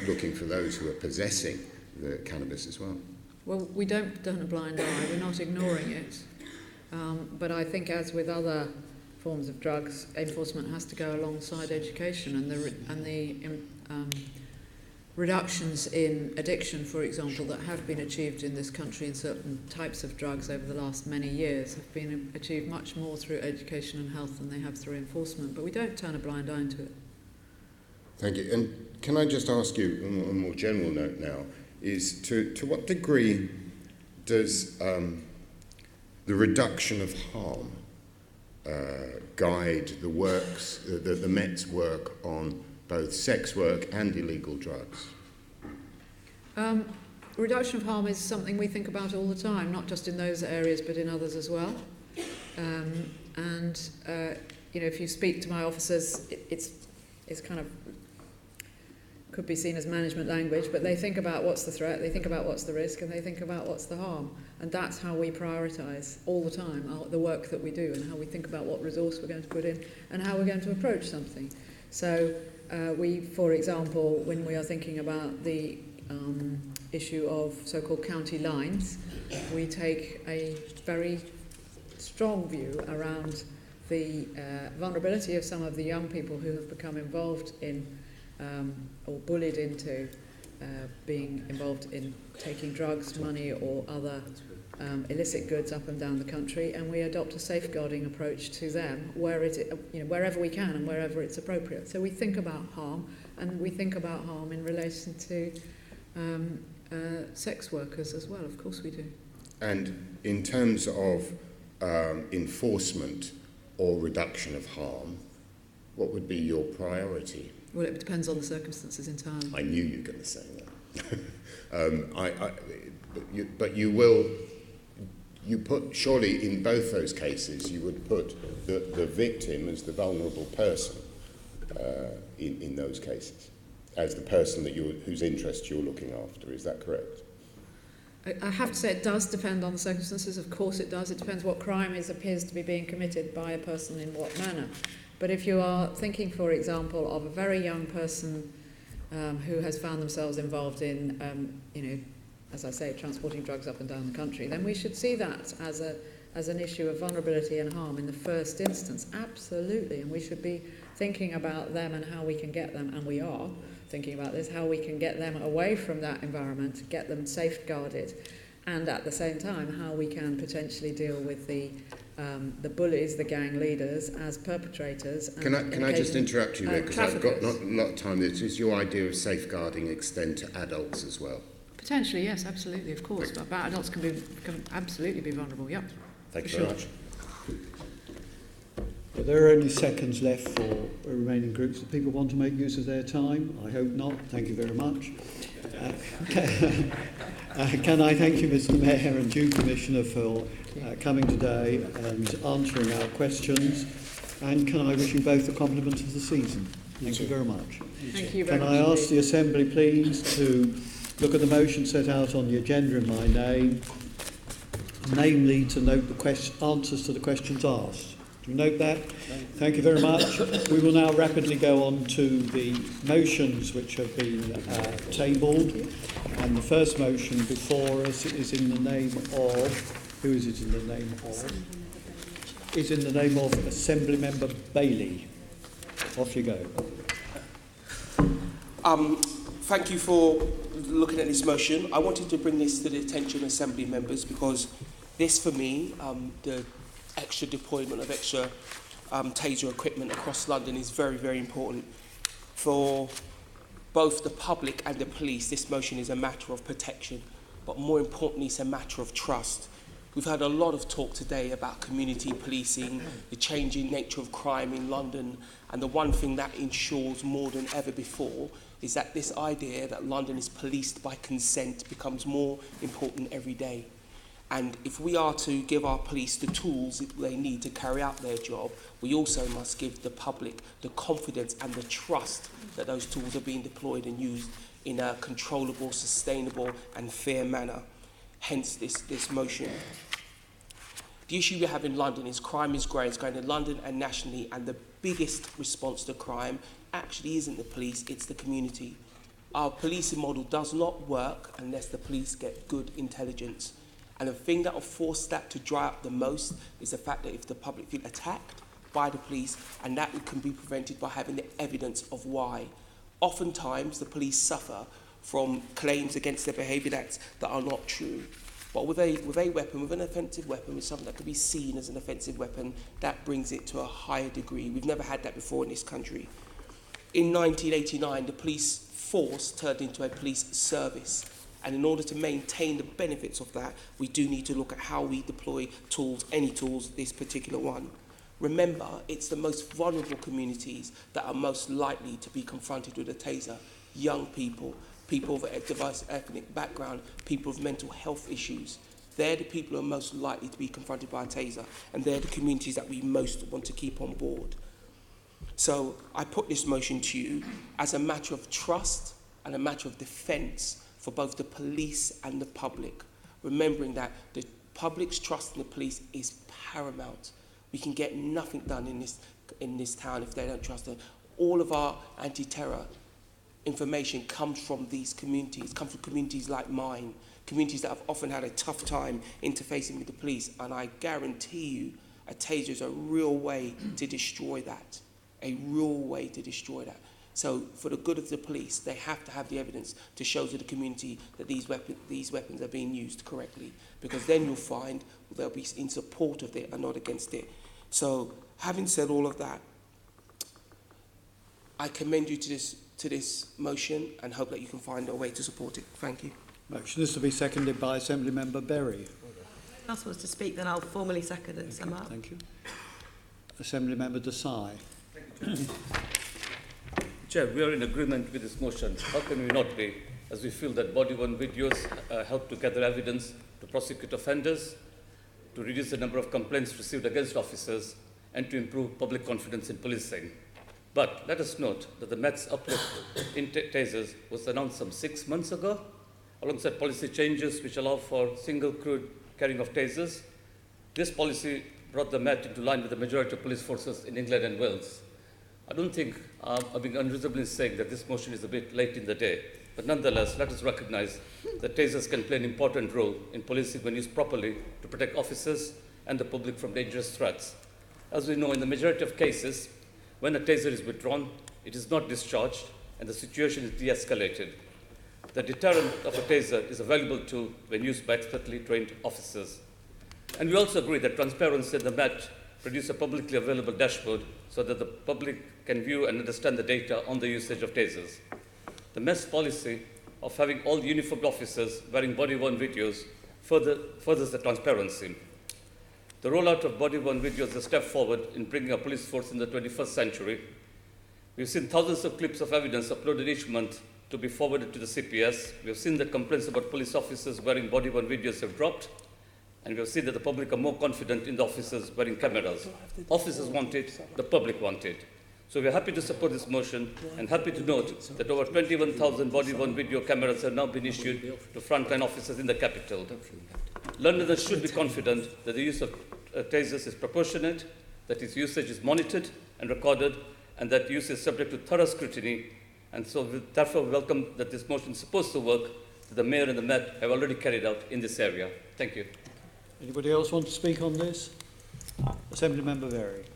looking for those who are possessing the cannabis as well? Well, we don't turn a blind eye. We're not ignoring it. But I think, as with other forms of drugs, enforcement has to go alongside education, and the reductions in addiction, for example, that have been achieved in this country in certain types of drugs over the last many years have been achieved much more through education and health than they have through enforcement. But we don't turn a blind eye to it. Thank you. And can I just ask you, on a more general note now, is to what degree does the reduction of harm guide the works, the Met's work on both sex work and illegal drugs? Reduction of harm is something we think about all the time, not just in those areas but in others as well. If you speak to my officers, it's kind of could be seen as management language, but they think about what's the threat, they think about what's the risk, and they think about what's the harm. And that's how we prioritise all the time the work that we do, and how we think about what resource we're going to put in and how we're going to approach something. So we, for example, when we are thinking about the issue of so-called county lines, we take a very strong view around the vulnerability of some of the young people who have become involved in or bullied into being involved in taking drugs, money or other illicit goods up and down the country, and we adopt a safeguarding approach to them wherever we can and wherever it's appropriate. So we think about harm, and we think about harm in relation to sex workers as well. Of course we do. And in terms of enforcement or reduction of harm, what would be your priority? Well, it depends on the circumstances entirely. I knew you were going to say that. But you put, surely in both those cases, you would put the victim as the vulnerable person in those cases, as the person that whose interests you're looking after. Is that correct? I have to say it does depend on the circumstances. Of course it does. It depends what crime appears to be being committed by a person in what manner. But if you are thinking, for example, of a very young person who has found themselves involved in, as I say, transporting drugs up and down the country, then we should see that as an issue of vulnerability and harm in the first instance. Absolutely. And we should be thinking about them and how we can get them, and we are thinking about this, how we can get them away from that environment, get them safeguarded, and at the same time how we can potentially deal with the bullies, the gang leaders, as perpetrators. Can I just interrupt you there, because I've got not a lot of time. Does your idea of safeguarding extend to adults as well? Potentially, yes, absolutely, of course. But adults can absolutely be vulnerable, yep. Thank you very much. Well, there are only seconds left for remaining groups. Do people want to make use of their time? I hope not. Thank you very much. Can I thank you, Mr. Mayor and due Commissioner, for coming today and answering our questions. And can I wish you both the compliment of the season? Thank you very much. Thank you very much. Can I ask the Assembly, please, to look at the motion set out on the agenda in my name, namely to note the answers to the questions asked. Do you note that? Thank you very much. We will now rapidly go on to the motions which have been tabled. And the first motion before us is in the name of... Who is it in the name of? Is in the name of Assembly Member Bailey. Off you go. Thank you for looking at this motion. I wanted to bring this to the attention of Assembly members because this, for me, the extra deployment of extra taser equipment across London is very, very important. For both the public and the police, this motion is a matter of protection, but more importantly, it's a matter of trust. We've had a lot of talk today about community policing, the changing nature of crime in London, and the one thing that ensures more than ever before is that this idea that London is policed by consent becomes more important every day. And if we are to give our police the tools they need to carry out their job, we also must give the public the confidence and the trust that those tools are being deployed and used in a controllable, sustainable and fair manner. Hence this motion. The issue we have in London is crime is growing. It's going in London and nationally, and the biggest response to crime actually isn't the police, it's the community. Our policing model does not work unless the police get good intelligence. And the thing that will force that to dry up the most is the fact that if the public feel attacked by the police, and that can be prevented by having the evidence of why. Oftentimes, the police suffer from claims against their behaviour that are not true. But with a weapon, with an offensive weapon, with something that can be seen as an offensive weapon, that brings it to a higher degree. We've never had that before in this country. In 1989, the police force turned into a police service. And in order to maintain the benefits of that, we do need to look at how we deploy tools, any tools, this particular one. Remember, it's the most vulnerable communities that are most likely to be confronted with a taser. Young people, people of a diverse ethnic background, people with mental health issues. They're the people who are most likely to be confronted by a taser, and they're the communities that we most want to keep on board. So I put this motion to you as a matter of trust and a matter of defence for both the police and the public, remembering that the public's trust in the police is paramount. We can get nothing done in this town if they don't trust them. All of our anti-terror information comes from these communities, comes from communities like mine, communities that have often had a tough time interfacing with the police, and I guarantee you a taser is a real way to destroy that, a real way to destroy that. So for the good of the police, they have to have the evidence to show to the community that these weapons are being used correctly, because then you'll find they'll be in support of it and not against it. So having said all of that, I commend you to this motion and hope that you can find a way to support it. Thank you. Motion is to be seconded by Assembly Member Berry. If anyone else wants to speak, then I'll formally second and sum up. Thank you. Assembly Member Desai. Chair, we are in agreement with this motion. How can we not be, as we feel that body-worn videos help to gather evidence, to prosecute offenders, to reduce the number of complaints received against officers, and to improve public confidence in policing. But let us note that the Met's uplift in tasers was announced some 6 months ago, alongside policy changes which allow for single crew carrying of tasers. This policy brought the Met into line with the majority of police forces in England and Wales. I don't think I'm being unreasonable in saying that this motion is a bit late in the day, but nonetheless, let us recognize that tasers can play an important role in policing when used properly to protect officers and the public from dangerous threats. As we know, in the majority of cases, when a taser is withdrawn, it is not discharged and the situation is de-escalated. The deterrent of a taser is a valuable tool when used by expertly trained officers. And we also agree that transparency in the Met produce a publicly available dashboard so that the public can view and understand the data on the usage of tasers. The Met's policy of having all uniformed officers wearing body-worn videos furthers the transparency. The rollout of body-worn videos is a step forward in bringing a police force in the 21st century. We've seen thousands of clips of evidence uploaded each month to be forwarded to the CPS. We have seen that complaints about police officers wearing body-worn videos have dropped, and we have seen that the public are more confident in the officers wearing cameras. Officers want it, the public want it. So we are happy to support this motion and happy to note that over 21,000 body-worn video cameras have now been issued to frontline officers in the capital. Londoners should be confident that the use of tasers is proportionate, that its usage is monitored and recorded, and that use is subject to thorough scrutiny. And so we therefore welcome that this motion is supposed to work that the Mayor and the Met have already carried out in this area. Thank you. Anybody else want to speak on this? Assembly Member Berry.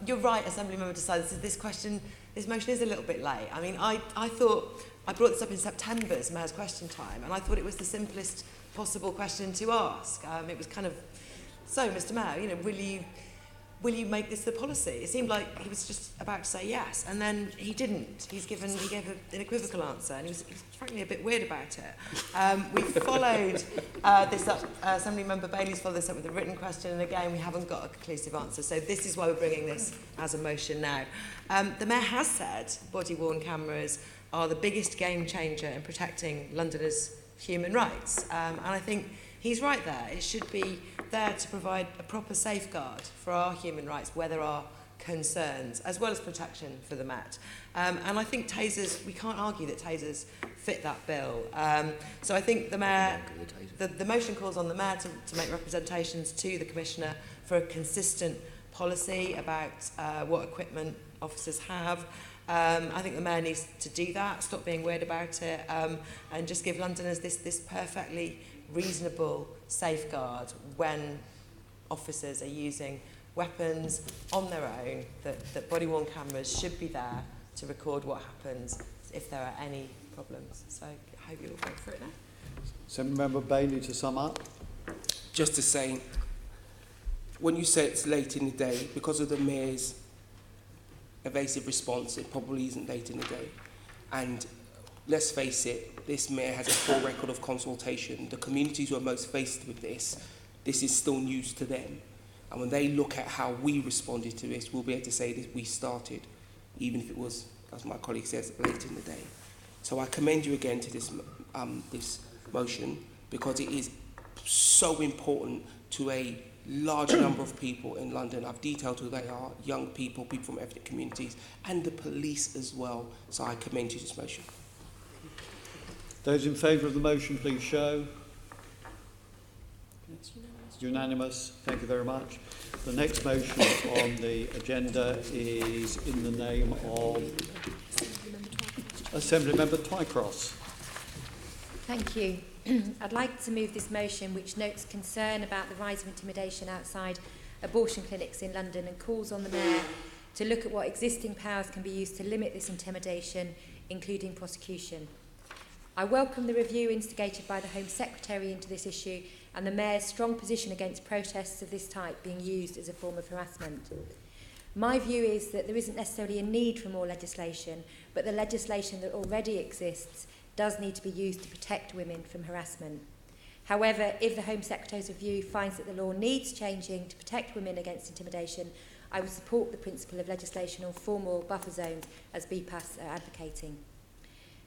You're right, Assembly Member decided this motion is a little bit late. I mean, I thought, I brought this up in September as Mayor's question time, and I thought it was the simplest possible question to ask. It was kind of, so Mr Mayor, you know, will you make this the policy? It seemed like he was just about to say yes, and then he didn't. He gave an equivocal answer, and he was frankly a bit weird about it. We followed this up, Assembly Member Bailey's followed this up with a written question, and again, we haven't got a conclusive answer, so this is why we're bringing this as a motion now. The Mayor has said body-worn cameras are the biggest game changer in protecting Londoners' human rights, and I think he's right there. It should be there to provide a proper safeguard for our human rights where there are concerns, as well as protection for the Met. And I think tasers, we can't argue that tasers fit that bill. So I think the Mayor, the motion calls on the Mayor to make representations to the Commissioner for a consistent policy about what equipment officers have. I think the Mayor needs to do that, stop being weird about it, and just give Londoners this perfectly reasonable safeguard when officers are using weapons on their own, that body-worn cameras should be there to record what happens if there are any problems. So I hope you'll vote for it now. Assembly Member Bailey to sum up. Just to say, when you say it's late in the day, because of the Mayor's evasive response, it probably isn't late in the day. And let's face it, this Mayor has a full record of consultation. The communities who are most faced with this is still news to them. And when they look at how we responded to this, we'll be able to say that we started, even if it was, as my colleague says, late in the day. So I commend you again to this motion, because it is so important to a large number of people in London. I've detailed who they are, young people, people from ethnic communities, and the police as well. So I commend you to this motion. Those in favour of the motion, please show. Unanimous. Thank you very much. The next motion on the agenda is in the name of Assembly Member Twycross. Thank you. I'd like to move this motion, which notes concern about the rise of intimidation outside abortion clinics in London and calls on the Mayor to look at what existing powers can be used to limit this intimidation, including prosecution. I welcome the review instigated by the Home Secretary into this issue and the Mayor's strong position against protests of this type being used as a form of harassment. My view is that there isn't necessarily a need for more legislation, but the legislation that already exists does need to be used to protect women from harassment. However, if the Home Secretary's review finds that the law needs changing to protect women against intimidation, I would support the principle of legislation on formal buffer zones as BPAS are advocating.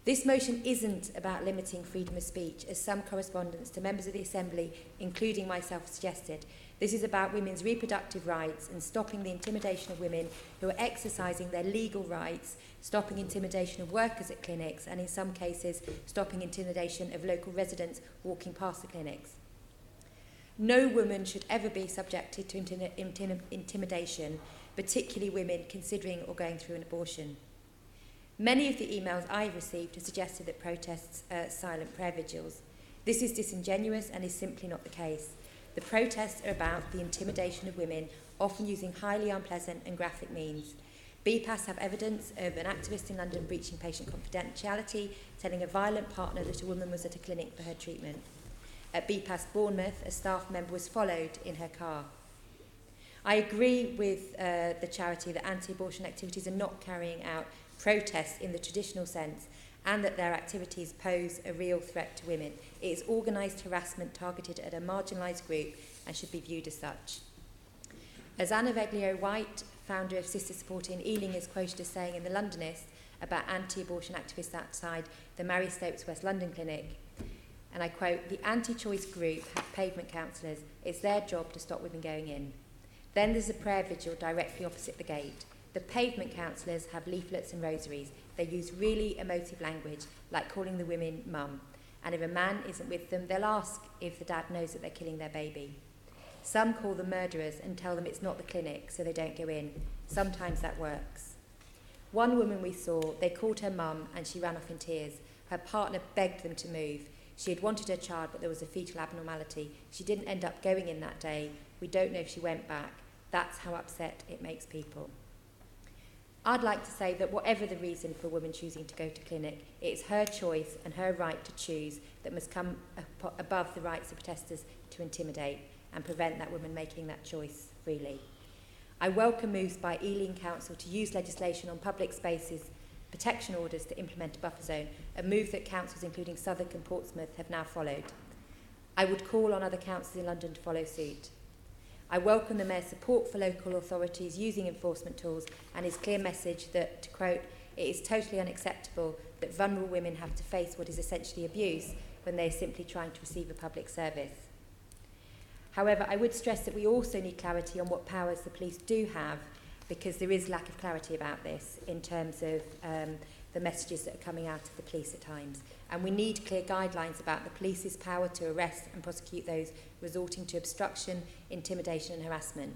This motion isn't about limiting freedom of speech, as some correspondence to members of the Assembly, including myself, suggested. This is about women's reproductive rights and stopping the intimidation of women who are exercising their legal rights, stopping intimidation of workers at clinics, and in some cases, stopping intimidation of local residents walking past the clinics. No woman should ever be subjected to intimidation, particularly women considering or going through an abortion. Many of the emails I received have suggested that protests are silent prayer vigils. This is disingenuous and is simply not the case. The protests are about the intimidation of women, often using highly unpleasant and graphic means. BPAS have evidence of an activist in London breaching patient confidentiality, telling a violent partner that a woman was at a clinic for her treatment. At BPAS Bournemouth, a staff member was followed in her car. I agree with the charity that anti-abortion activities are not carrying out protests in the traditional sense and that their activities pose a real threat to women. It is organised harassment targeted at a marginalised group and should be viewed as such. As Anna Veglio-White, founder of Sister Support in Ealing, is quoted as saying in The Londonist about anti-abortion activists outside the Mary Stopes West London clinic, and I quote, "The anti-choice group have pavement counsellors. It's their job to stop women going in. Then there's a prayer vigil directly opposite the gate. The pavement counsellors have leaflets and rosaries. They use really emotive language, like calling the women mum. And if a man isn't with them, they'll ask if the dad knows that they're killing their baby. Some call them murderers and tell them it's not the clinic, so they don't go in. Sometimes that works. One woman we saw, they called her mum and she ran off in tears. Her partner begged them to move. She had wanted her child, but there was a fetal abnormality. She didn't end up going in that day. We don't know if she went back. That's how upset it makes people." I'd like to say that whatever the reason for a woman choosing to go to clinic, it's her choice and her right to choose that must come above the rights of protesters to intimidate and prevent that woman making that choice freely. I welcome moves by Ealing Council to use legislation on public spaces, protection orders to implement a buffer zone, a move that councils including Southwark and Portsmouth have now followed. I would call on other councils in London to follow suit. I welcome the Mayor's support for local authorities using enforcement tools and his clear message that, to quote, "It is totally unacceptable that vulnerable women have to face what is essentially abuse when they are simply trying to receive a public service." However, I would stress that we also need clarity on what powers the police do have, because there is lack of clarity about this in terms of the messages that are coming out of the police at times. And we need clear guidelines about the police's power to arrest and prosecute those resorting to obstruction, intimidation and harassment.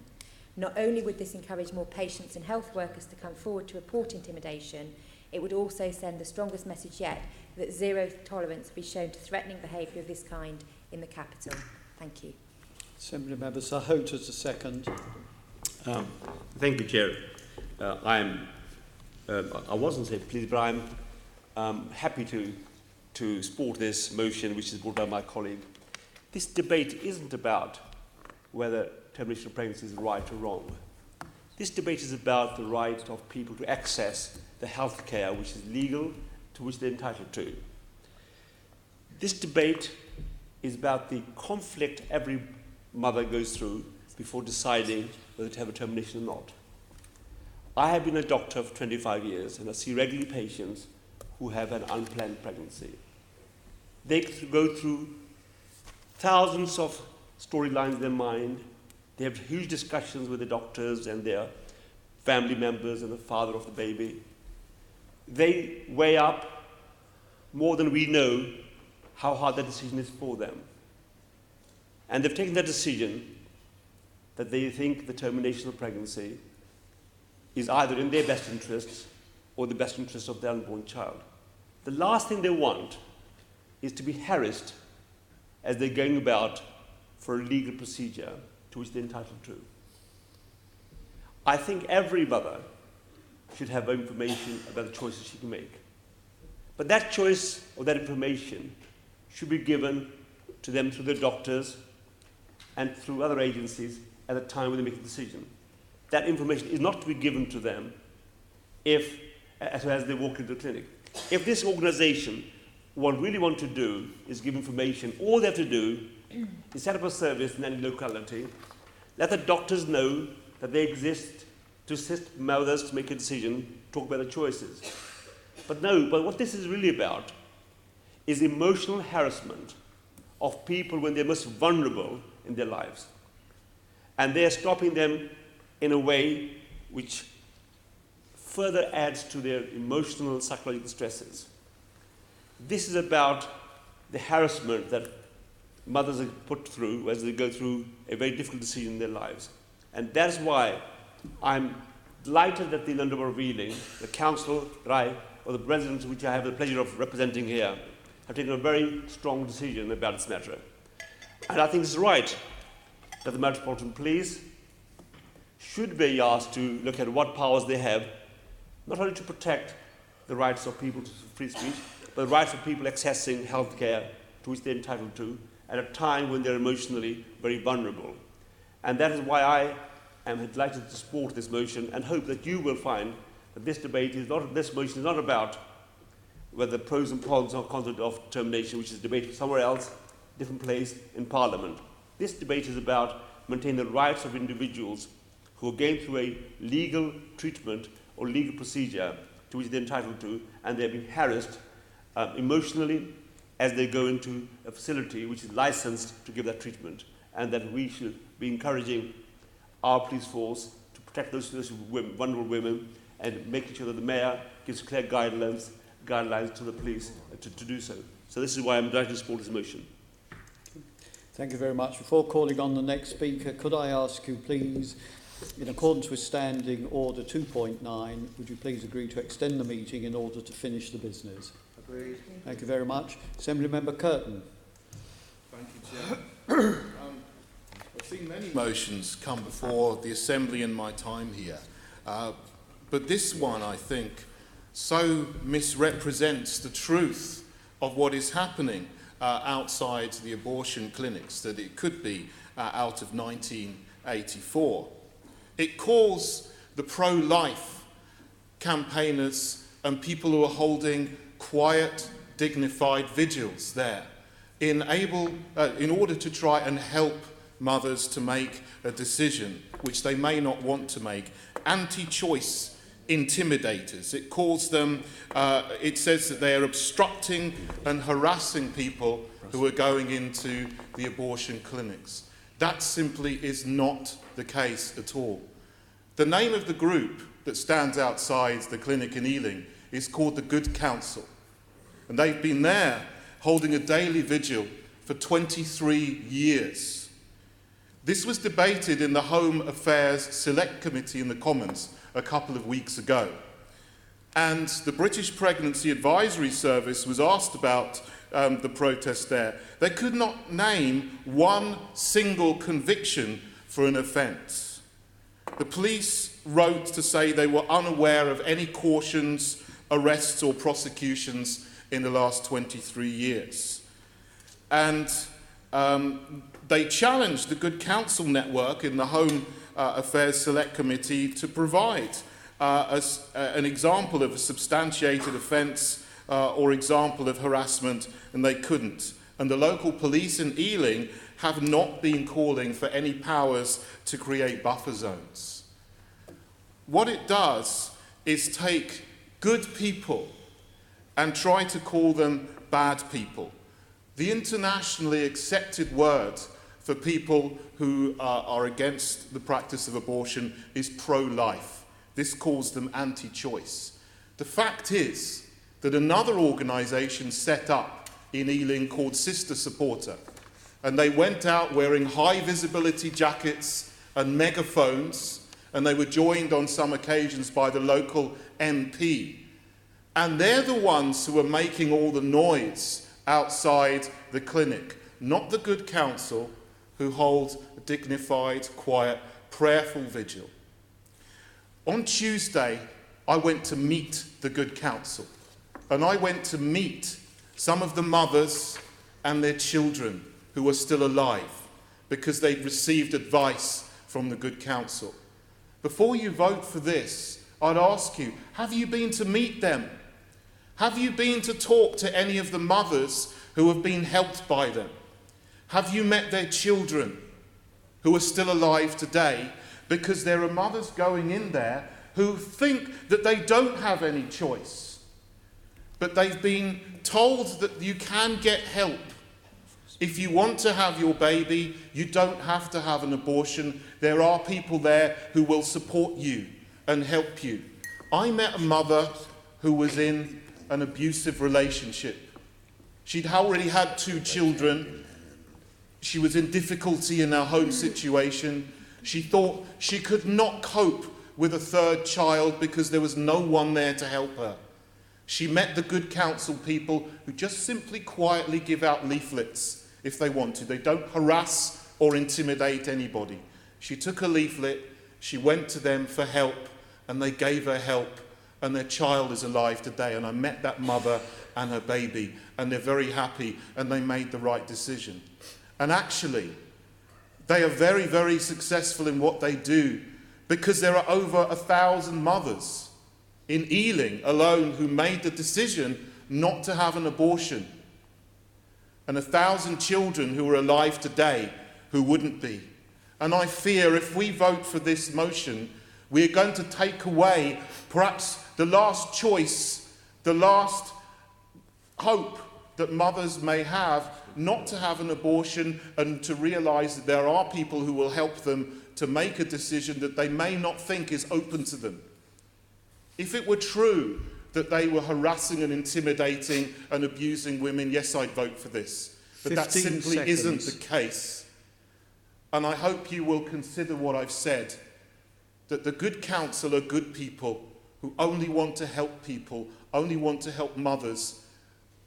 Not only would this encourage more patients and health workers to come forward to report intimidation, it would also send the strongest message yet that zero tolerance be shown to threatening behaviour of this kind in the capital. Thank you. Assembly Member Sahot as a second. Thank you, Chair. I wasn't say pleased, but I'm happy to support this motion, which is brought by my colleague. This debate isn't about whether termination of pregnancy is right or wrong. This debate is about the right of people to access the health care which is legal, to which they're entitled to. This debate is about the conflict every mother goes through before deciding whether to have a termination or not. I have been a doctor for 25 years and I see regularly patients who have an unplanned pregnancy. They go through thousands of storylines in their mind. They have huge discussions with the doctors and their family members and the father of the baby. They weigh up more than we know how hard that decision is for them. And they've taken that decision that they think the termination of pregnancy is either in their best interests or the best interests of their unborn child. The last thing they want is to be harassed as they're going about for a legal procedure to which they're entitled to. I think every mother should have information about the choices she can make. But that choice or that information should be given to them through their doctors and through other agencies at the time when they make a decision. That information is not to be given to them as they walk into the clinic. If this organisation, what really want to do is give information, all they have to do is set up a service in any locality, let the doctors know that they exist to assist mothers to make a decision, talk about their choices. But what this is really about is emotional harassment of people when they're most vulnerable in their lives. And they're stopping them in a way which further adds to their emotional, psychological stresses. This is about the harassment that mothers are put through as they go through a very difficult decision in their lives. And that's why I'm delighted that the London Borough of Ealing, the council or the residents which I have the pleasure of representing here, have taken a very strong decision about this matter. And I think it's right that the Metropolitan Police should be asked to look at what powers they have, not only to protect the rights of people to free speech, but the rights of people accessing healthcare to which they're entitled to at a time when they're emotionally very vulnerable. And that is why I am delighted to support this motion and hope that you will find that this motion is not about whether the pros and cons of termination, which is debated somewhere else, different place in Parliament. This debate is about maintaining the rights of individuals who are going through a legal treatment or legal procedure to which they're entitled to, and they're being harassed emotionally as they go into a facility which is licensed to give that treatment, and that we should be encouraging our police force to protect those vulnerable women and making sure that the Mayor gives clear guidelines to the police to do so. So this is why I'm delighted to support this motion. Thank you very much. Before calling on the next speaker, could I ask you please, in accordance with Standing Order 2.9, would you please agree to extend the meeting in order to finish the business? Agreed. Thank you very much. Assembly Member Curtin. Thank you, Chair. I've seen many motions come before the Assembly in my time here, but this one, I think, so misrepresents the truth of what is happening outside the abortion clinics that it could be out of 1984. It calls the pro-life campaigners and people who are holding quiet, dignified vigils there in order to try and help mothers to make a decision which they may not want to make, anti-choice intimidators. It calls them, it says that they are obstructing and harassing people who are going into the abortion clinics. That simply is not the case at all. The name of the group that stands outside the clinic in Ealing is called the Good Counsel. And they've been there holding a daily vigil for 23 years. This was debated in the Home Affairs Select Committee in the Commons a couple of weeks ago. And the British Pregnancy Advisory Service was asked about the protest there. They could not name one single conviction for an offence. The police wrote to say they were unaware of any cautions, arrests or prosecutions in the last 23 years. And they challenged the Good Counsel Network in the Home Affairs Select Committee to provide an example of a substantiated offence or example of harassment, and they couldn't. And the local police in Ealing have not been calling for any powers to create buffer zones. What it does is take good people and try to call them bad people. The internationally accepted word for people who are against the practice of abortion is pro-life. This calls them anti-choice. The fact is that another organisation set up in Ealing called Sister Supporter, and they went out wearing high visibility jackets and megaphones, and they were joined on some occasions by the local MP. And they're the ones who are making all the noise outside the clinic, not the Good Counsel, who hold a dignified, quiet, prayerful vigil. On Tuesday, I went to meet the Good Counsel. And I went to meet some of the mothers and their children who are still alive because they've received advice from the Good Counsel. Before you vote for this, I'd ask you, have you been to meet them? Have you been to talk to any of the mothers who have been helped by them? Have you met their children who are still alive today? Because there are mothers going in there who think that they don't have any choice. But they've been told that you can get help. If you want to have your baby, you don't have to have an abortion. There are people there who will support you and help you. I met a mother who was in an abusive relationship. She'd already had 2 children. She was in difficulty in her home situation. She thought she could not cope with a 3rd child because there was no one there to help her. She met the Good Counsel people who just simply quietly give out leaflets if they want to. They don't harass or intimidate anybody. She took a leaflet, she went to them for help, and they gave her help, and their child is alive today. And I met that mother and her baby, and they're very happy, and they made the right decision. And actually, they are very, very successful in what they do, because there are over 1,000 mothers in Ealing alone who made the decision not to have an abortion, and 1,000 children who are alive today who wouldn't be. And I fear if we vote for this motion, we are going to take away perhaps the last choice, the last hope that mothers may have not to have an abortion, and to realise that there are people who will help them to make a decision that they may not think is open to them. If it were true that they were harassing and intimidating and abusing women, yes, I'd vote for this. But that simply isn't the case. And I hope you will consider what I've said, that the Good Counsel are good people who only want to help people, only want to help mothers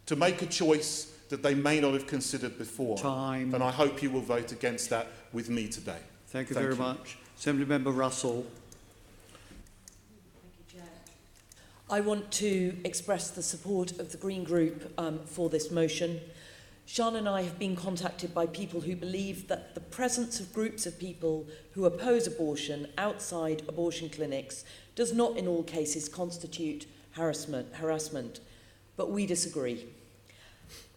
to make a choice that they may not have considered before. Time. And I hope you will vote against that with me today. Thank you very much. Assembly Member Russell. I want to express the support of the Green Group for this motion. Sian and I have been contacted by people who believe that the presence of groups of people who oppose abortion outside abortion clinics does not in all cases constitute harassment, but we disagree.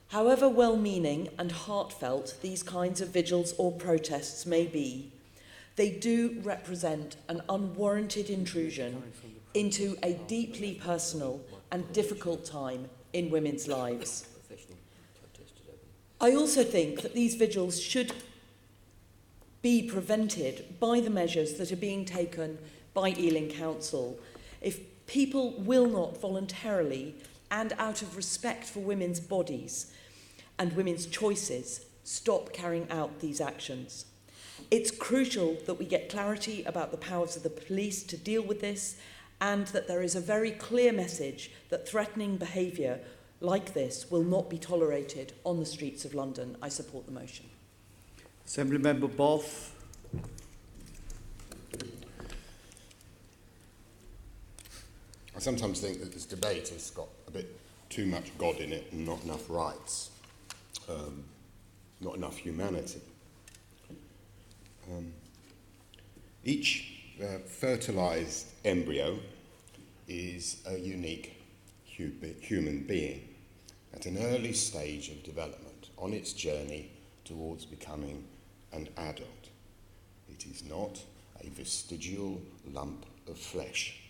However well-meaning and heartfelt these kinds of vigils or protests may be, they do represent an unwarranted intrusion into a deeply personal and difficult time in women's lives. I also think that these vigils should be prevented by the measures that are being taken by Ealing Council. If people will not voluntarily and out of respect for women's bodies and women's choices stop carrying out these actions. It's crucial that we get clarity about the powers of the police to deal with this, and that there is a very clear message that threatening behaviour like this will not be tolerated on the streets of London. I support the motion. Assembly Member Boff. I sometimes think that this debate has got a bit too much God in it and not enough rights, not enough humanity. Each fertilised embryo is a unique human being at an early stage of development on its journey towards becoming an adult. It is not a vestigial lump of flesh.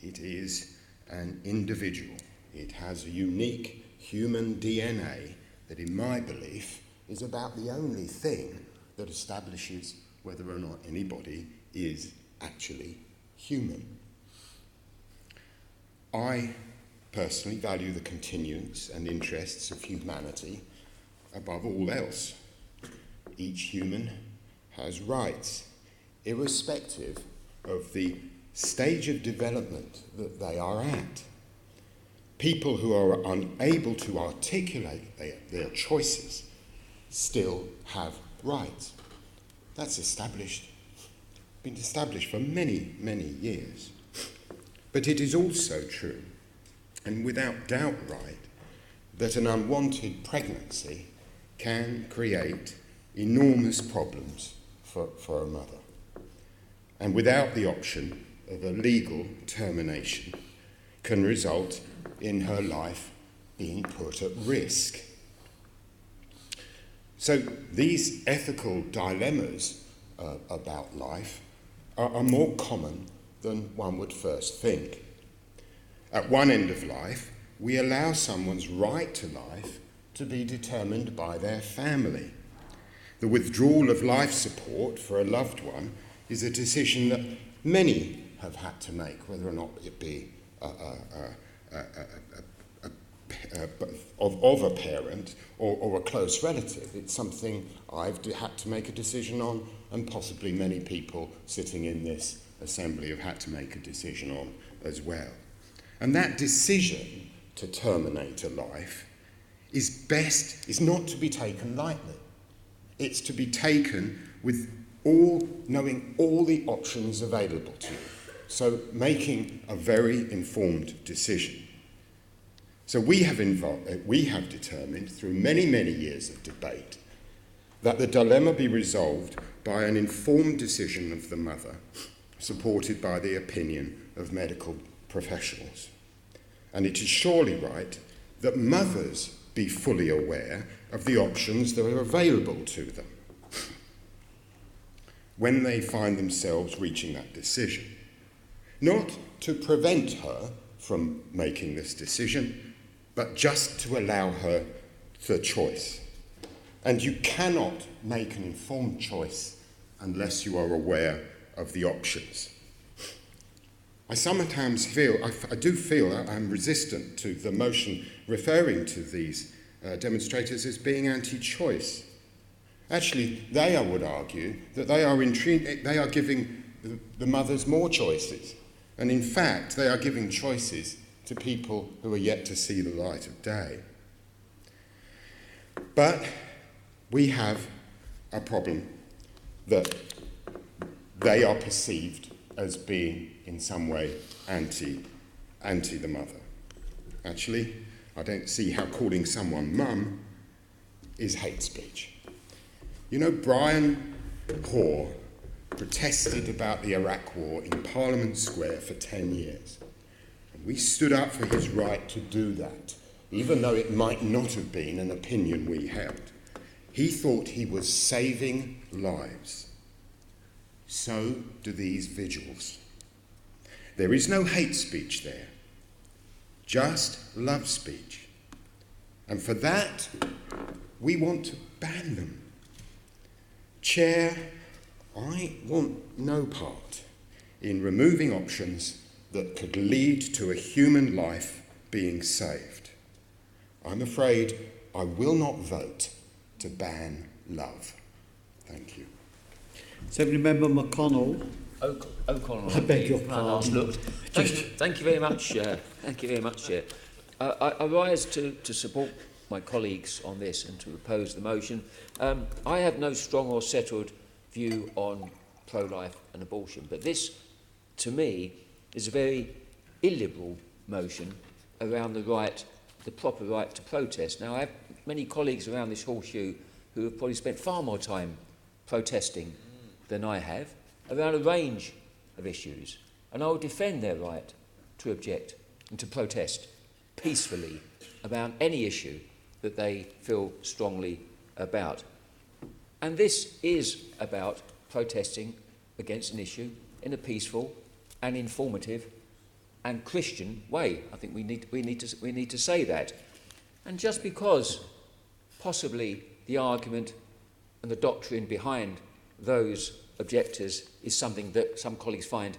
It is an individual. It has a unique human DNA that, in my belief, is about the only thing that establishes whether or not anybody is actually human. I personally value the continuance and interests of humanity above all else. Each human has rights, irrespective of the stage of development that they are at. People who are unable to articulate their choices still have rights. That's been established for many, many years. But it is also true, and without doubt right, that an unwanted pregnancy can create enormous problems for a mother. And without the option of a legal termination, can result in her life being put at risk. So these ethical dilemmas about life are more common than one would first think. At one end of life, we allow someone's right to life to be determined by their family. The withdrawal of life support for a loved one is a decision that many have had to make, whether or not it be of a parent or a close relative. It's something I've had to make a decision on, and possibly many people sitting in this assembly have had to make a decision on as well. And that decision to terminate a life is not to be taken lightly. It's to be taken with knowing all the options available to you. So making a very informed decision. So we have determined through many, many years of debate that the dilemma be resolved by an informed decision of the mother, supported by the opinion of medical professionals. And it is surely right that mothers be fully aware of the options that are available to them when they find themselves reaching that decision. Not to prevent her from making this decision, but just to allow her the choice. And you cannot make an informed choice unless you are aware of the options. I sometimes feel, I do feel I'm resistant to the motion referring to these demonstrators as being anti-choice. Actually, I would argue that they are giving the mothers more choices. And in fact, they are giving choices to people who are yet to see the light of day. But we have a problem that they are perceived as being in some way anti the mother. Actually, I don't see how calling someone mum is hate speech. You know, Brian Hoare protested about the Iraq War in Parliament Square for 10 years. And we stood up for his right to do that, even though it might not have been an opinion we held. He thought he was saving lives. So do these vigils. There is no hate speech there, just love speech. And for that, we want to ban them. Chair, I want no part in removing options that could lead to a human life being saved. I'm afraid I will not vote to ban love. Thank you. Assembly Member McConnell. O'Connell. I beg your pardon. Thank you very much. Thank you very much, Chair. I rise to support my colleagues on this and to oppose the motion. I have no strong or settled view on pro-life and abortion, but this, to me, is a very illiberal motion around the proper right to protest. Now, I have many colleagues around this horseshoe who have probably spent far more time protesting than I have around a range of issues, and I will defend their right to object and to protest peacefully about any issue that they feel strongly about. And this is about protesting against an issue in a peaceful and informative and Christian way. I think we need to say that. And just because possibly the argument and the doctrine behind those objectors is something that some colleagues find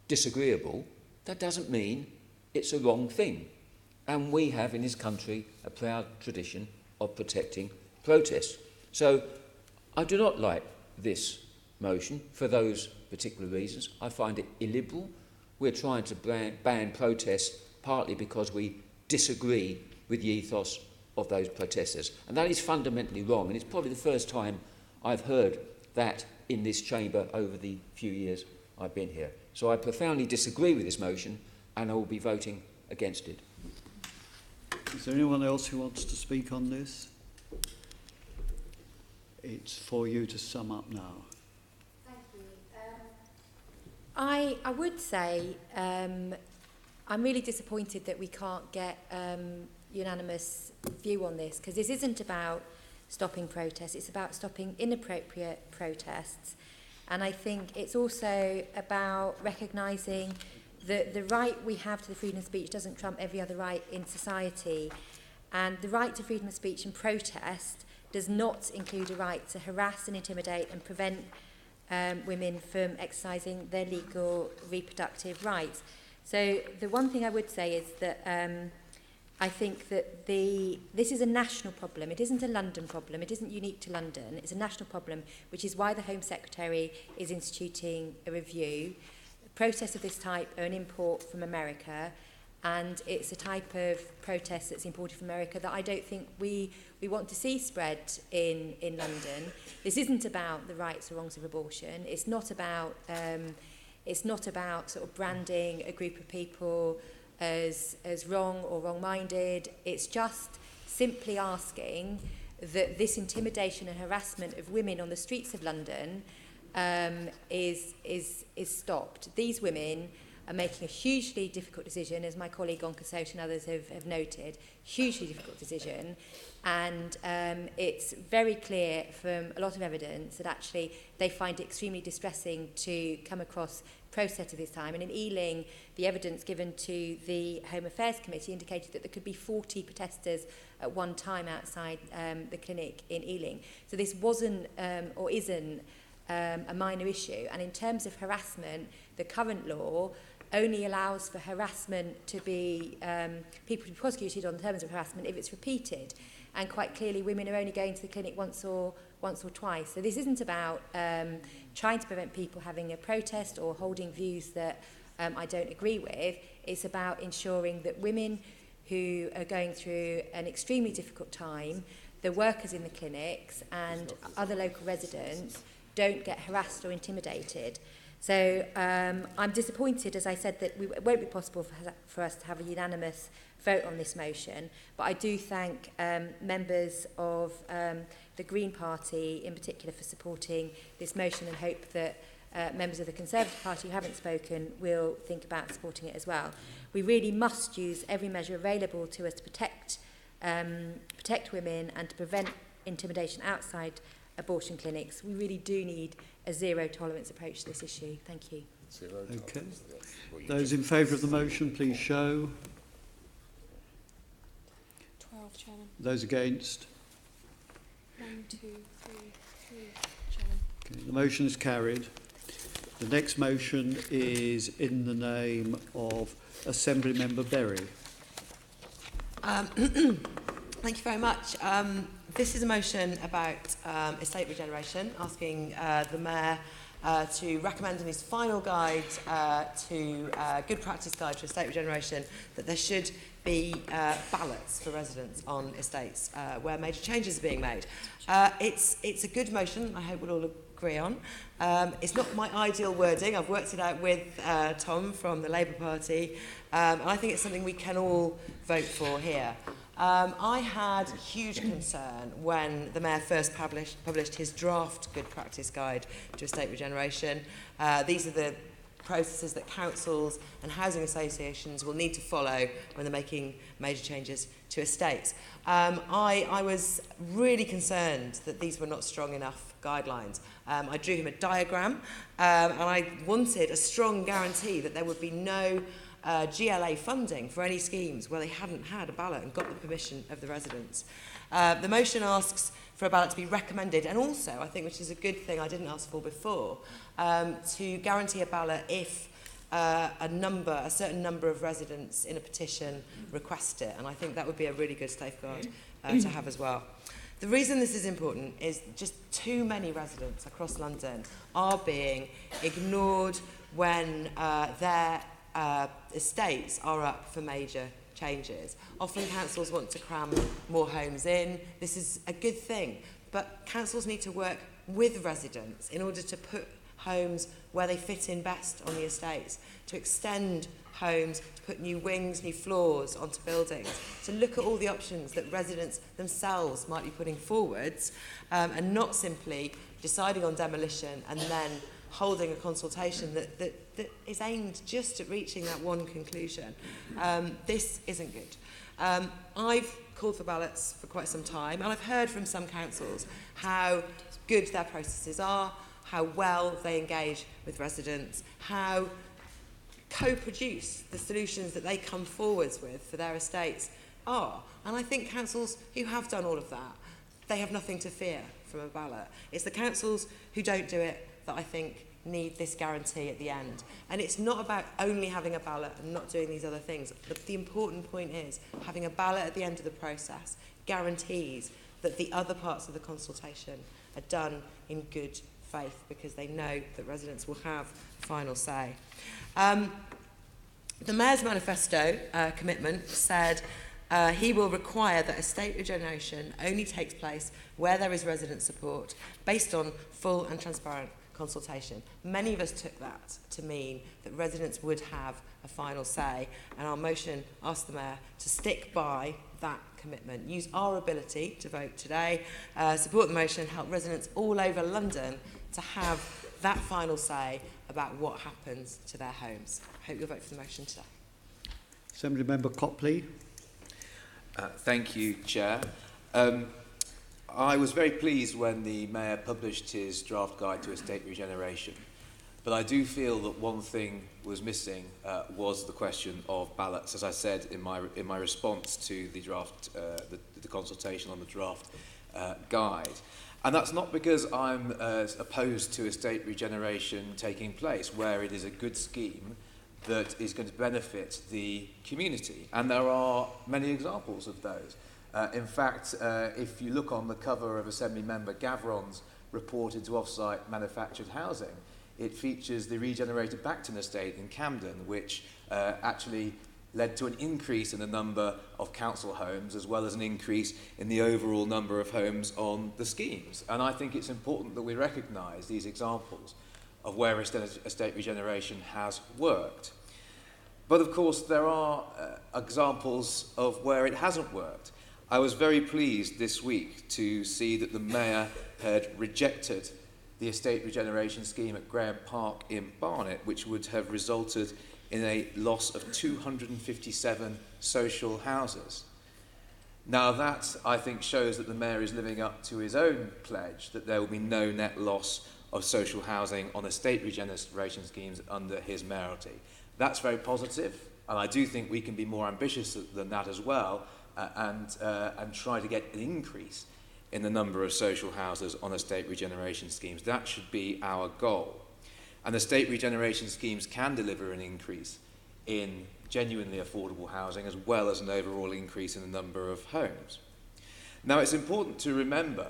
disagreeable, that doesn't mean it's a wrong thing. And we have in this country a proud tradition of protecting protest. So I do not like this motion for those particular reasons. I find it illiberal. We're trying to ban protest partly because we disagree with the ethos of those protesters. And that is fundamentally wrong. And it's probably the first time I've heard that in this chamber over the few years I've been here. So I profoundly disagree with this motion, and I will be voting against it. Is there anyone else who wants to speak on this? It's for you to sum up now. Thank you. I would say I'm really disappointed that we can't get unanimous view on this, because this isn't about stopping protests, it's about stopping inappropriate protests. And I think it's also about recognising that the right we have to the freedom of speech doesn't trump every other right in society. And the right to freedom of speech and protest does not include a right to harass and intimidate and prevent women from exercising their legal reproductive rights. So the one thing I would say is that I think that this is a national problem. It isn't a London problem. It isn't unique to London. It's a national problem, which is why the Home Secretary is instituting a review. Protests of this type are an import from America, and it's a type of protest that's imported from America that I don't think we want to see spread in London. This isn't about the rights or wrongs of abortion. It's not about sort of branding a group of people as wrong or wrong-minded. It's just simply asking that this intimidation and harassment of women on the streets of London is stopped. These women are making a hugely difficult decision, as my colleague on Cassota and others have noted, hugely difficult decision. And it's very clear from a lot of evidence that actually they find it extremely distressing to come across protests at this time. And in Ealing, the evidence given to the Home Affairs Committee indicated that there could be 40 protesters at one time outside the clinic in Ealing. So this wasn't or isn't a minor issue. And in terms of harassment, the current law only allows for harassment to be people to be prosecuted on terms of harassment if it's repeated. And quite clearly, women are only going to the clinic once or twice. So this isn't about trying to prevent people having a protest or holding views that I don't agree with. It's about ensuring that women who are going through an extremely difficult time, the workers in the clinics and other local residents don't get harassed or intimidated. So I'm disappointed, as I said, that it won't be possible for us to have a unanimous vote on this motion, but I do thank members of the Green Party in particular for supporting this motion, and hope that members of the Conservative Party who haven't spoken will think about supporting it as well. We really must use every measure available to us to protect women and to prevent intimidation outside abortion clinics. We really do need a zero tolerance approach to this issue. Thank you. Okay. Those in favour of the motion, please show. 12, Chairman. Those against? 1, 2, 3, 3, Chairman. Okay, the motion is carried. The next motion is in the name of Assembly Member Berry. Thank you very much. This is a motion about estate regeneration, asking the Mayor to recommend in his final guide to good practice guide to estate regeneration that there should be ballots for residents on estates where major changes are being made. It's a good motion, I hope we'll all agree on. It's not my ideal wording. I've worked it out with Tom from the Labour Party, and I think it's something we can all vote for here. I had huge concern when the Mayor first published his draft Good Practice Guide to Estate Regeneration. These are the processes that councils and housing associations will need to follow when they're making major changes to estates. I was really concerned that these were not strong enough guidelines. I drew him a diagram and I wanted a strong guarantee that there would be no GLA funding for any schemes where they hadn't had a ballot and got the permission of the residents. The motion asks for a ballot to be recommended, and also, I think, which is a good thing I didn't ask for before, to guarantee a ballot if a certain number of residents in a petition request it, and I think that would be a really good safeguard to have as well. The reason this is important is just too many residents across London are being ignored when their estates are up for major changes. Often councils want to cram more homes in. This is a good thing, but councils need to work with residents in order to put homes where they fit in best on the estates, to extend homes, to put new wings, new floors onto buildings, to look at all the options that residents themselves might be putting forwards, and not simply deciding on demolition and then holding a consultation that is aimed just at reaching that one conclusion. This isn't good. I've called for ballots for quite some time, and I've heard from some councils how good their processes are, how well they engage with residents, how co-produce the solutions that they come forwards with for their estates are. And I think councils who have done all of that, they have nothing to fear from a ballot. It's the councils who don't do it that I think need this guarantee at the end. And it's not about only having a ballot and not doing these other things. The important point is having a ballot at the end of the process guarantees that the other parts of the consultation are done in good faith, because they know that residents will have final say. The Mayor's manifesto commitment said he will require that estate regeneration only takes place where there is resident support based on full and transparent consultation. Many of us took that to mean that residents would have a final say, and our motion asked the Mayor to stick by that commitment, use our ability to vote today, support the motion, help residents all over London to have that final say about what happens to their homes. I hope you'll vote for the motion today. Assembly Member Copley. Thank you, Chair. I was very pleased when the Mayor published his draft guide to estate regeneration, but I do feel that one thing was missing was the question of ballots, as I said in my response to the draft, the consultation on the draft guide. And that's not because I'm opposed to estate regeneration taking place, where it is a good scheme that is going to benefit the community. And there are many examples of those. In fact, if you look on the cover of Assembly Member Gavron's report into off-site manufactured housing, it features the regenerated Bacton estate in Camden, which actually led to an increase in the number of council homes, as well as an increase in the overall number of homes on the schemes. And I think it's important that we recognise these examples of where estate regeneration has worked. But of course, there are examples of where it hasn't worked. I was very pleased this week to see that the Mayor had rejected the estate regeneration scheme at Graham Park in Barnet, which would have resulted in a loss of 257 social houses. Now that, I think, shows that the Mayor is living up to his own pledge that there will be no net loss of social housing on estate regeneration schemes under his mayoralty. That's very positive, and I do think we can be more ambitious than that as well, and try to get an increase in the number of social houses on estate regeneration schemes. That should be our goal. And estate regeneration schemes can deliver an increase in genuinely affordable housing, as well as an overall increase in the number of homes. Now, it's important to remember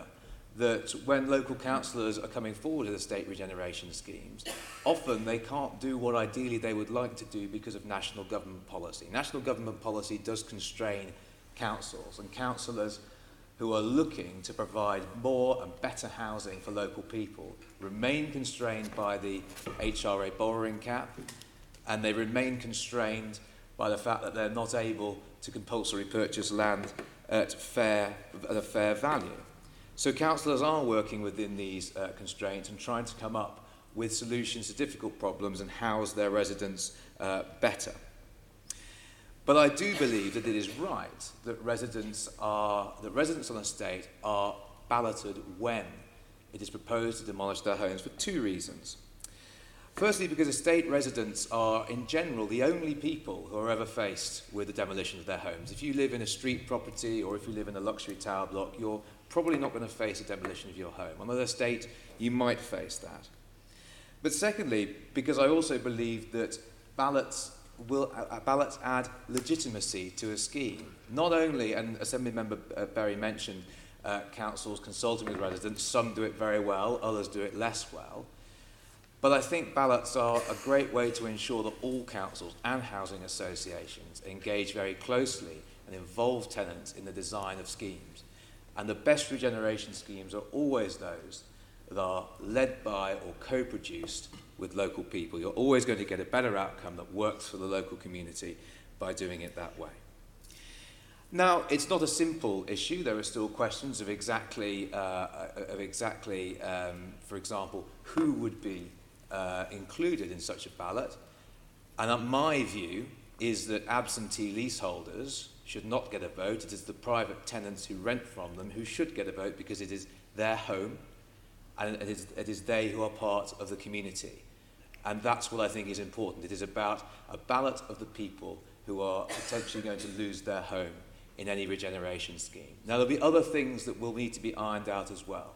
that when local councillors are coming forward with estate regeneration schemes, often they can't do what ideally they would like to do because of national government policy. National government policy does constrain councils, and councillors who are looking to provide more and better housing for local people remain constrained by the HRA borrowing cap, and they remain constrained by the fact that they're not able to compulsory purchase land at a fair value. So councillors are working within these constraints and trying to come up with solutions to difficult problems and house their residents better. But I do believe that it is right that residents on the estate are balloted when it is proposed to demolish their homes for two reasons. Firstly, because estate residents are, in general, the only people who are ever faced with the demolition of their homes. If you live in a street property or if you live in a luxury tower block, you're probably not going to face a demolition of your home. On an estate, you might face that. But secondly, because I also believe that ballots add legitimacy to a scheme. Not only, and Assembly Member Berry mentioned councils consulting with residents, some do it very well, others do it less well. But I think ballots are a great way to ensure that all councils and housing associations engage very closely and involve tenants in the design of schemes. And the best regeneration schemes are always those that are led by or co-produced with with local people. You're always going to get a better outcome that works for the local community by doing it that way. Now, it's not a simple issue. There are still questions of exactly, for example, who would be included in such a ballot. And my view is that absentee leaseholders should not get a vote. It is the private tenants who rent from them who should get a vote, because it is their home and it is they who are part of the community. And that's what I think is important. It is about a ballot of the people who are potentially going to lose their home in any regeneration scheme. Now, there'll be other things that will need to be ironed out as well.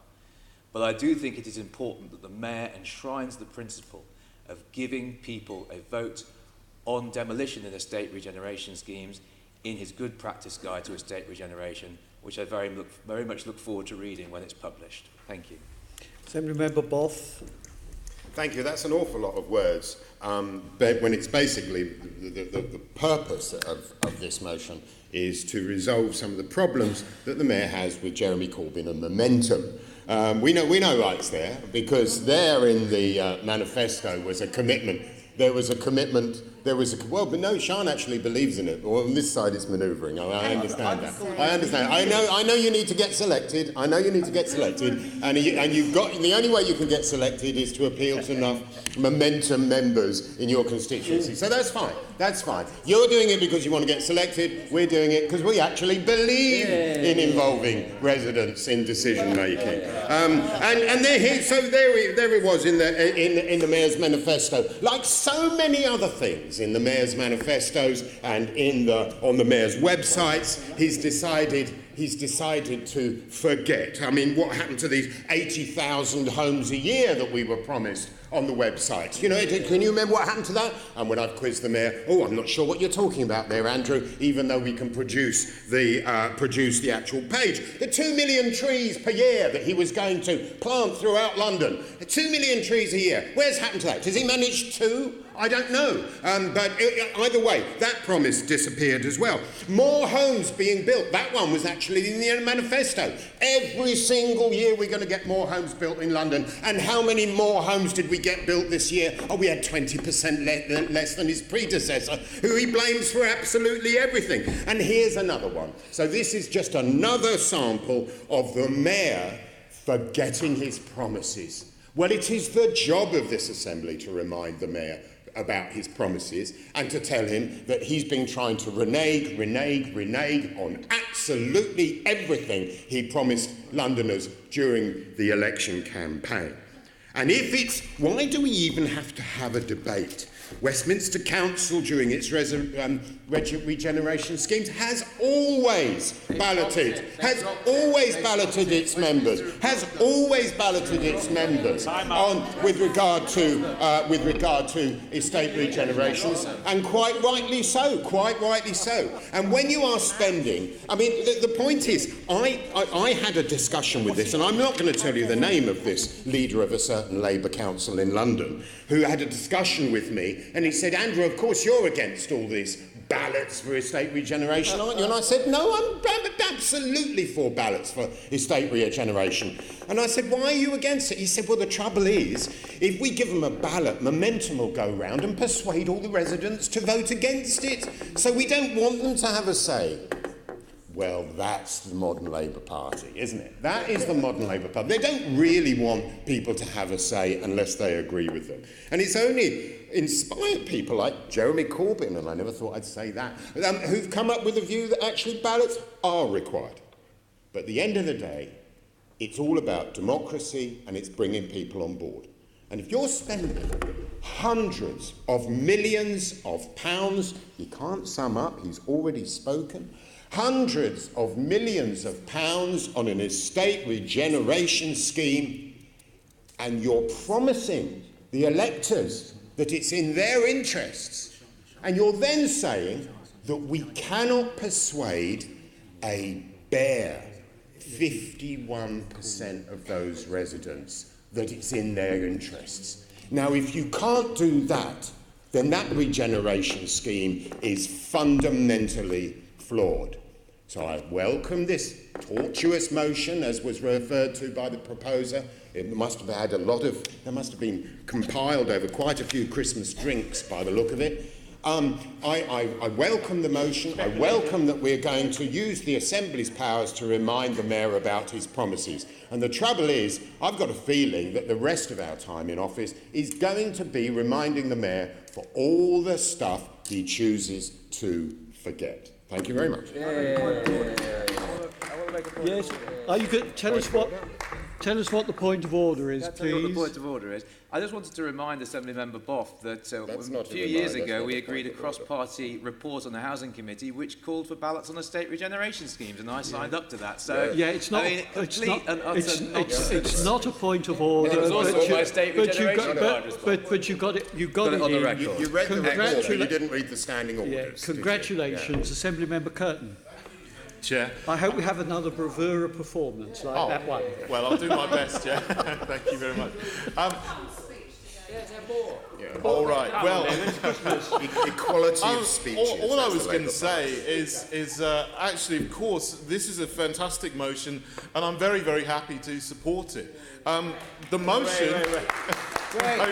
But I do think it is important that the Mayor enshrines the principle of giving people a vote on demolition in estate regeneration schemes in his Good Practice Guide to Estate Regeneration, which I very much look forward to reading when it's published. Thank you. Assembly Member Both. Thank you. That's an awful lot of words, but when it's basically the purpose of this motion is to resolve some of the problems that the Mayor has with Jeremy Corbyn and momentum. We know why it's there, because there in the manifesto was a commitment. But no, Sean actually believes in it. Well, on this side it's manoeuvring. I understand that. I understand. I know you need to get selected. And you've got, the only way you can get selected is to appeal to enough momentum members in your constituency. So that's fine. That's fine. You're doing it because you want to get selected. We're doing it because we actually believe in involving residents in decision making. And there it was in the Mayor's manifesto. Like so many other things in the Mayor's manifestos and on the Mayor's websites, he's decided to forget. I mean, what happened to these 80,000 homes a year that we were promised on the website? You know, can you remember what happened to that? And when I've quizzed the Mayor, I'm not sure what you're talking about there, Andrew, even though we can produce the actual page. The 2 million trees per year that he was going to plant throughout London. 2 million trees a year. Where's happened to that? Has he managed 2? I don't know. But either way, that promise disappeared as well. More homes being built. That one was actually in the manifesto. Every single year we're going to get more homes built in London. And how many more homes did we get built this year? We had 20% less than his predecessor, who he blames for absolutely everything. And here's another one. So this is just another sample of the Mayor forgetting his promises. Well, it is the job of this Assembly to remind the Mayor about his promises and to tell him that he's been trying to renege on absolutely everything he promised Londoners during the election campaign. And why do we even have to have a debate? Westminster Council, during its regeneration schemes, has always balloted its members with regard to estate regenerations, and quite rightly so. And when you are spending, I mean, the point is, I had a discussion with this, and I'm not going to tell you the name of this leader of a certain Labour council in London, who had a discussion with me, and he said, Andrew, of course you're against all these ballots for estate regeneration, aren't you? And I said, no, I'm absolutely for ballots for estate regeneration. And I said, why are you against it? He said, well, the trouble is, if we give them a ballot, momentum will go round and persuade all the residents to vote against it. So we don't want them to have a say. Well, that's the modern Labour Party, isn't it? That is the modern Labour Party. They don't really want people to have a say unless they agree with them. And it's only inspired people like Jeremy Corbyn, and I never thought I'd say that, who've come up with a view that actually ballots are required. But at the end of the day, it's all about democracy and it's bringing people on board. And if you're spending hundreds of millions of pounds, you can't sum up, he's already spoken, hundreds of millions of pounds on an estate regeneration scheme, and you're promising the electors that it's in their interests, and you're then saying that we cannot persuade a bare 51% of those residents that it's in their interests. Now, if you can't do that, then that regeneration scheme is fundamentally flawed. So I welcome this tortuous motion, as was referred to by the proposer. It must have had there must have been compiled over quite a few Christmas drinks by the look of it. I welcome the motion. I welcome that we're going to use the Assembly's powers to remind the Mayor about his promises. And the trouble is, I've got a feeling that the rest of our time in office is going to be reminding the Mayor for all the stuff he chooses to forget. Thank you very much. Yes. You could tell us what the point of order is, please. Tell you what the point of order is. I just wanted to remind Assemblymember Boff that a few years ago we agreed a cross-party report on the Housing Committee which called for ballots on the state regeneration schemes, and I signed up to that. So it's not. I mean, it's not a point of order. It was also my state regeneration but you got it. You got it on the in. record. You read the report, but you didn't read the standing orders. Congratulations, Assemblymember Curtin. Chair. I hope we have another bravura performance like that one. Well, I'll do my best, Chair. Thank you very much. All right. Well, equality of speeches. All I was going to say is actually, of course, this is a fantastic motion, and I'm very, very happy to support it. The motion,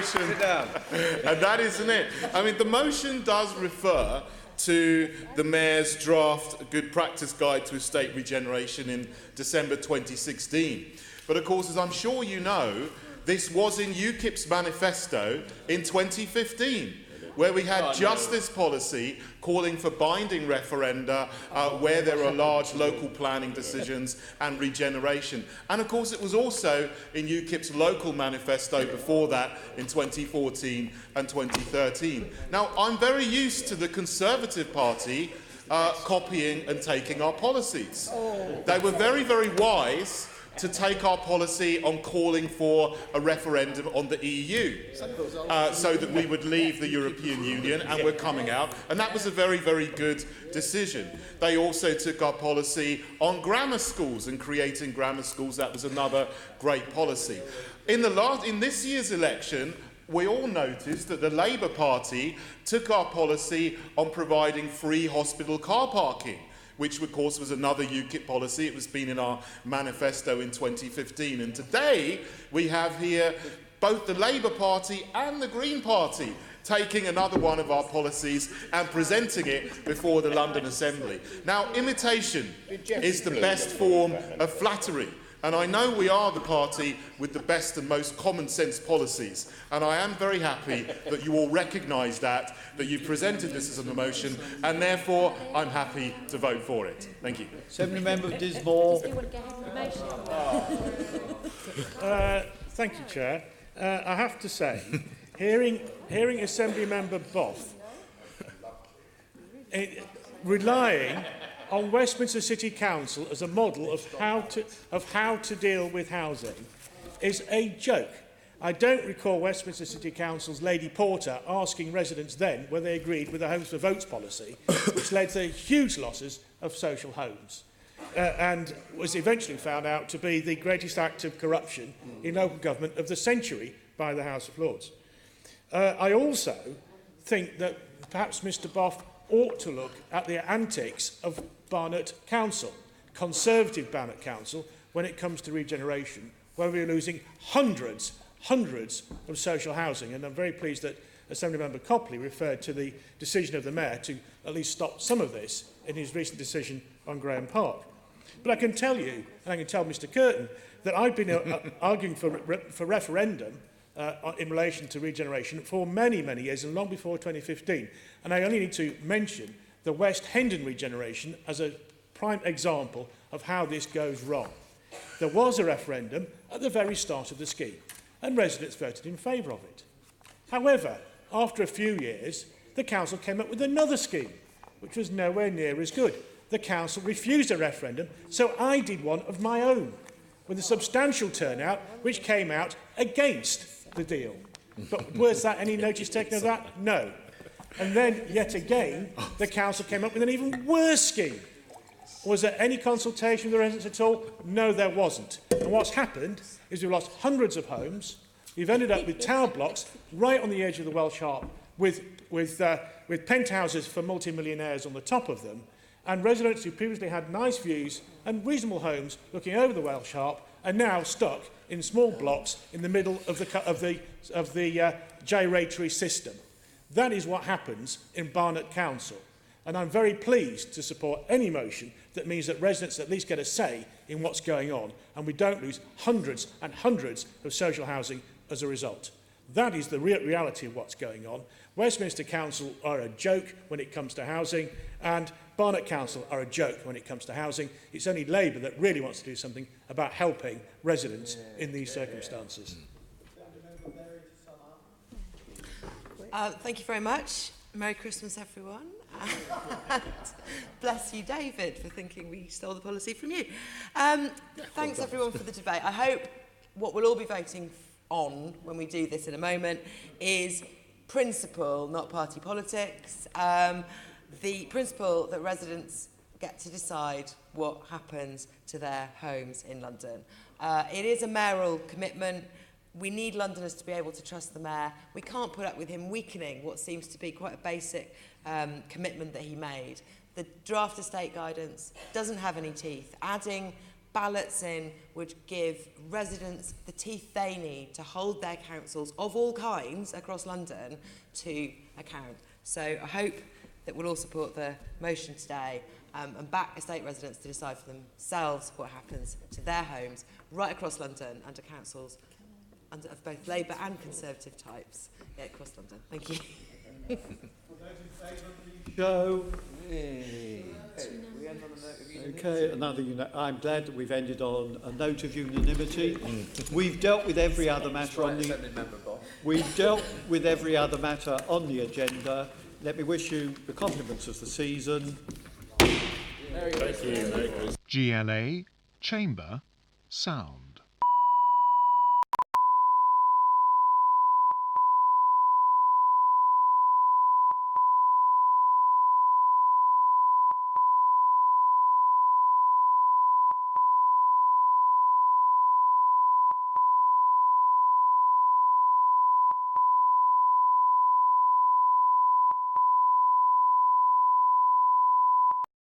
sit down. And that isn't it. I mean, the motion does refer to the Mayor's draft Good Practice Guide to Estate Regeneration in December 2016. But of course, as I'm sure you know, this was in UKIP's manifesto in 2015, where we had just this policy calling for binding referenda where there are large local planning decisions and regeneration. And of course, it was also in UKIP's local manifesto before that in 2014 and 2013. Now, I'm very used to the Conservative Party copying and taking our policies. They were very, very wise to take our policy on calling for a referendum on the EU so that we would leave the European Union, and we're coming out, and that was a very, very good decision. They also took our policy on grammar schools and creating grammar schools. That was another great policy. In this year's election, we all noticed that the Labour Party took our policy on providing free hospital car parking, which of course was another UKIP policy. It was been in our manifesto in 2015. And today we have here both the Labour Party and the Green Party taking another one of our policies and presenting it before the London Assembly. Now, imitation is the best form of flattery. And I know we are the party with the best and most common sense policies. And I am very happy that you all recognise that you presented this as a motion, and therefore I'm happy to vote for it. Thank you. Assembly-member Dismore. Thank you, Chair. I have to say, hearing Assembly-member Boff relying on Westminster City Council as a model of how to deal with housing is a joke. I don't recall Westminster City Council's Lady Porter asking residents then whether they agreed with the Homes for Votes policy, which led to huge losses of social homes and was eventually found out to be the greatest act of corruption in local government of the century by the House of Lords. I also think that perhaps Mr Boff ought to look at the antics of Barnet Council, Conservative Barnet Council, when it comes to regeneration, where we're losing hundreds of social housing. And I'm very pleased that Assemblymember Copley referred to the decision of the Mayor to at least stop some of this in his recent decision on Graham Park. But I can tell you, and I can tell Mr Curtin, that I've been arguing for referendum in relation to regeneration for many, many years, and long before 2015. And I only need to mention the West Hendon regeneration as a prime example of how this goes wrong. There was a referendum at the very start of the scheme, and residents voted in favour of it. However, after a few years, the council came up with another scheme, which was nowhere near as good. The council refused a referendum, so I did one of my own, with a substantial turnout, which came out against the deal. But was that any notice taken of that? No. And then, yet again, the council came up with an even worse scheme. Was there any consultation with the residents at all? No, there wasn't. And what's happened is we've lost hundreds of homes. We've ended up with tower blocks right on the edge of the Welsh Harp with penthouses for multimillionaires on the top of them. And residents who previously had nice views and reasonable homes looking over the Welsh Harp are now stuck in small blocks in the middle of the gyratory system. That is what happens in Barnet Council. And I'm very pleased to support any motion that means that residents at least get a say in what's going on and we don't lose hundreds and hundreds of social housing as a result. That is the reality of what's going on. Westminster Council are a joke when it comes to housing, and Barnet Council are a joke when it comes to housing. It's only Labour that really wants to do something about helping residents in these circumstances. Thank you very much. Merry Christmas, everyone. And bless you, David, for thinking we stole the policy from you. Thanks, everyone, for the debate. I hope what we'll all be voting on when we do this in a moment is principle, not party politics. The principle that residents get to decide what happens to their homes in London. It is a mayoral commitment. We need Londoners to be able to trust the mayor. We can't put up with him weakening what seems to be quite a basic commitment that he made. The draft estate guidance doesn't have any teeth. Adding ballots in would give residents the teeth they need to hold their councils of all kinds across London to account. So I hope that we'll all support the motion today and back estate residents to decide for themselves what happens to their homes right across London under councils of both Labour and Conservative types across London. Thank you. Show. Okay, I'm glad that we've ended on a note of unanimity. We've dealt with every other matter on the agenda. Let me wish you the compliments of the season. Thank you. GLA Chamber Sound.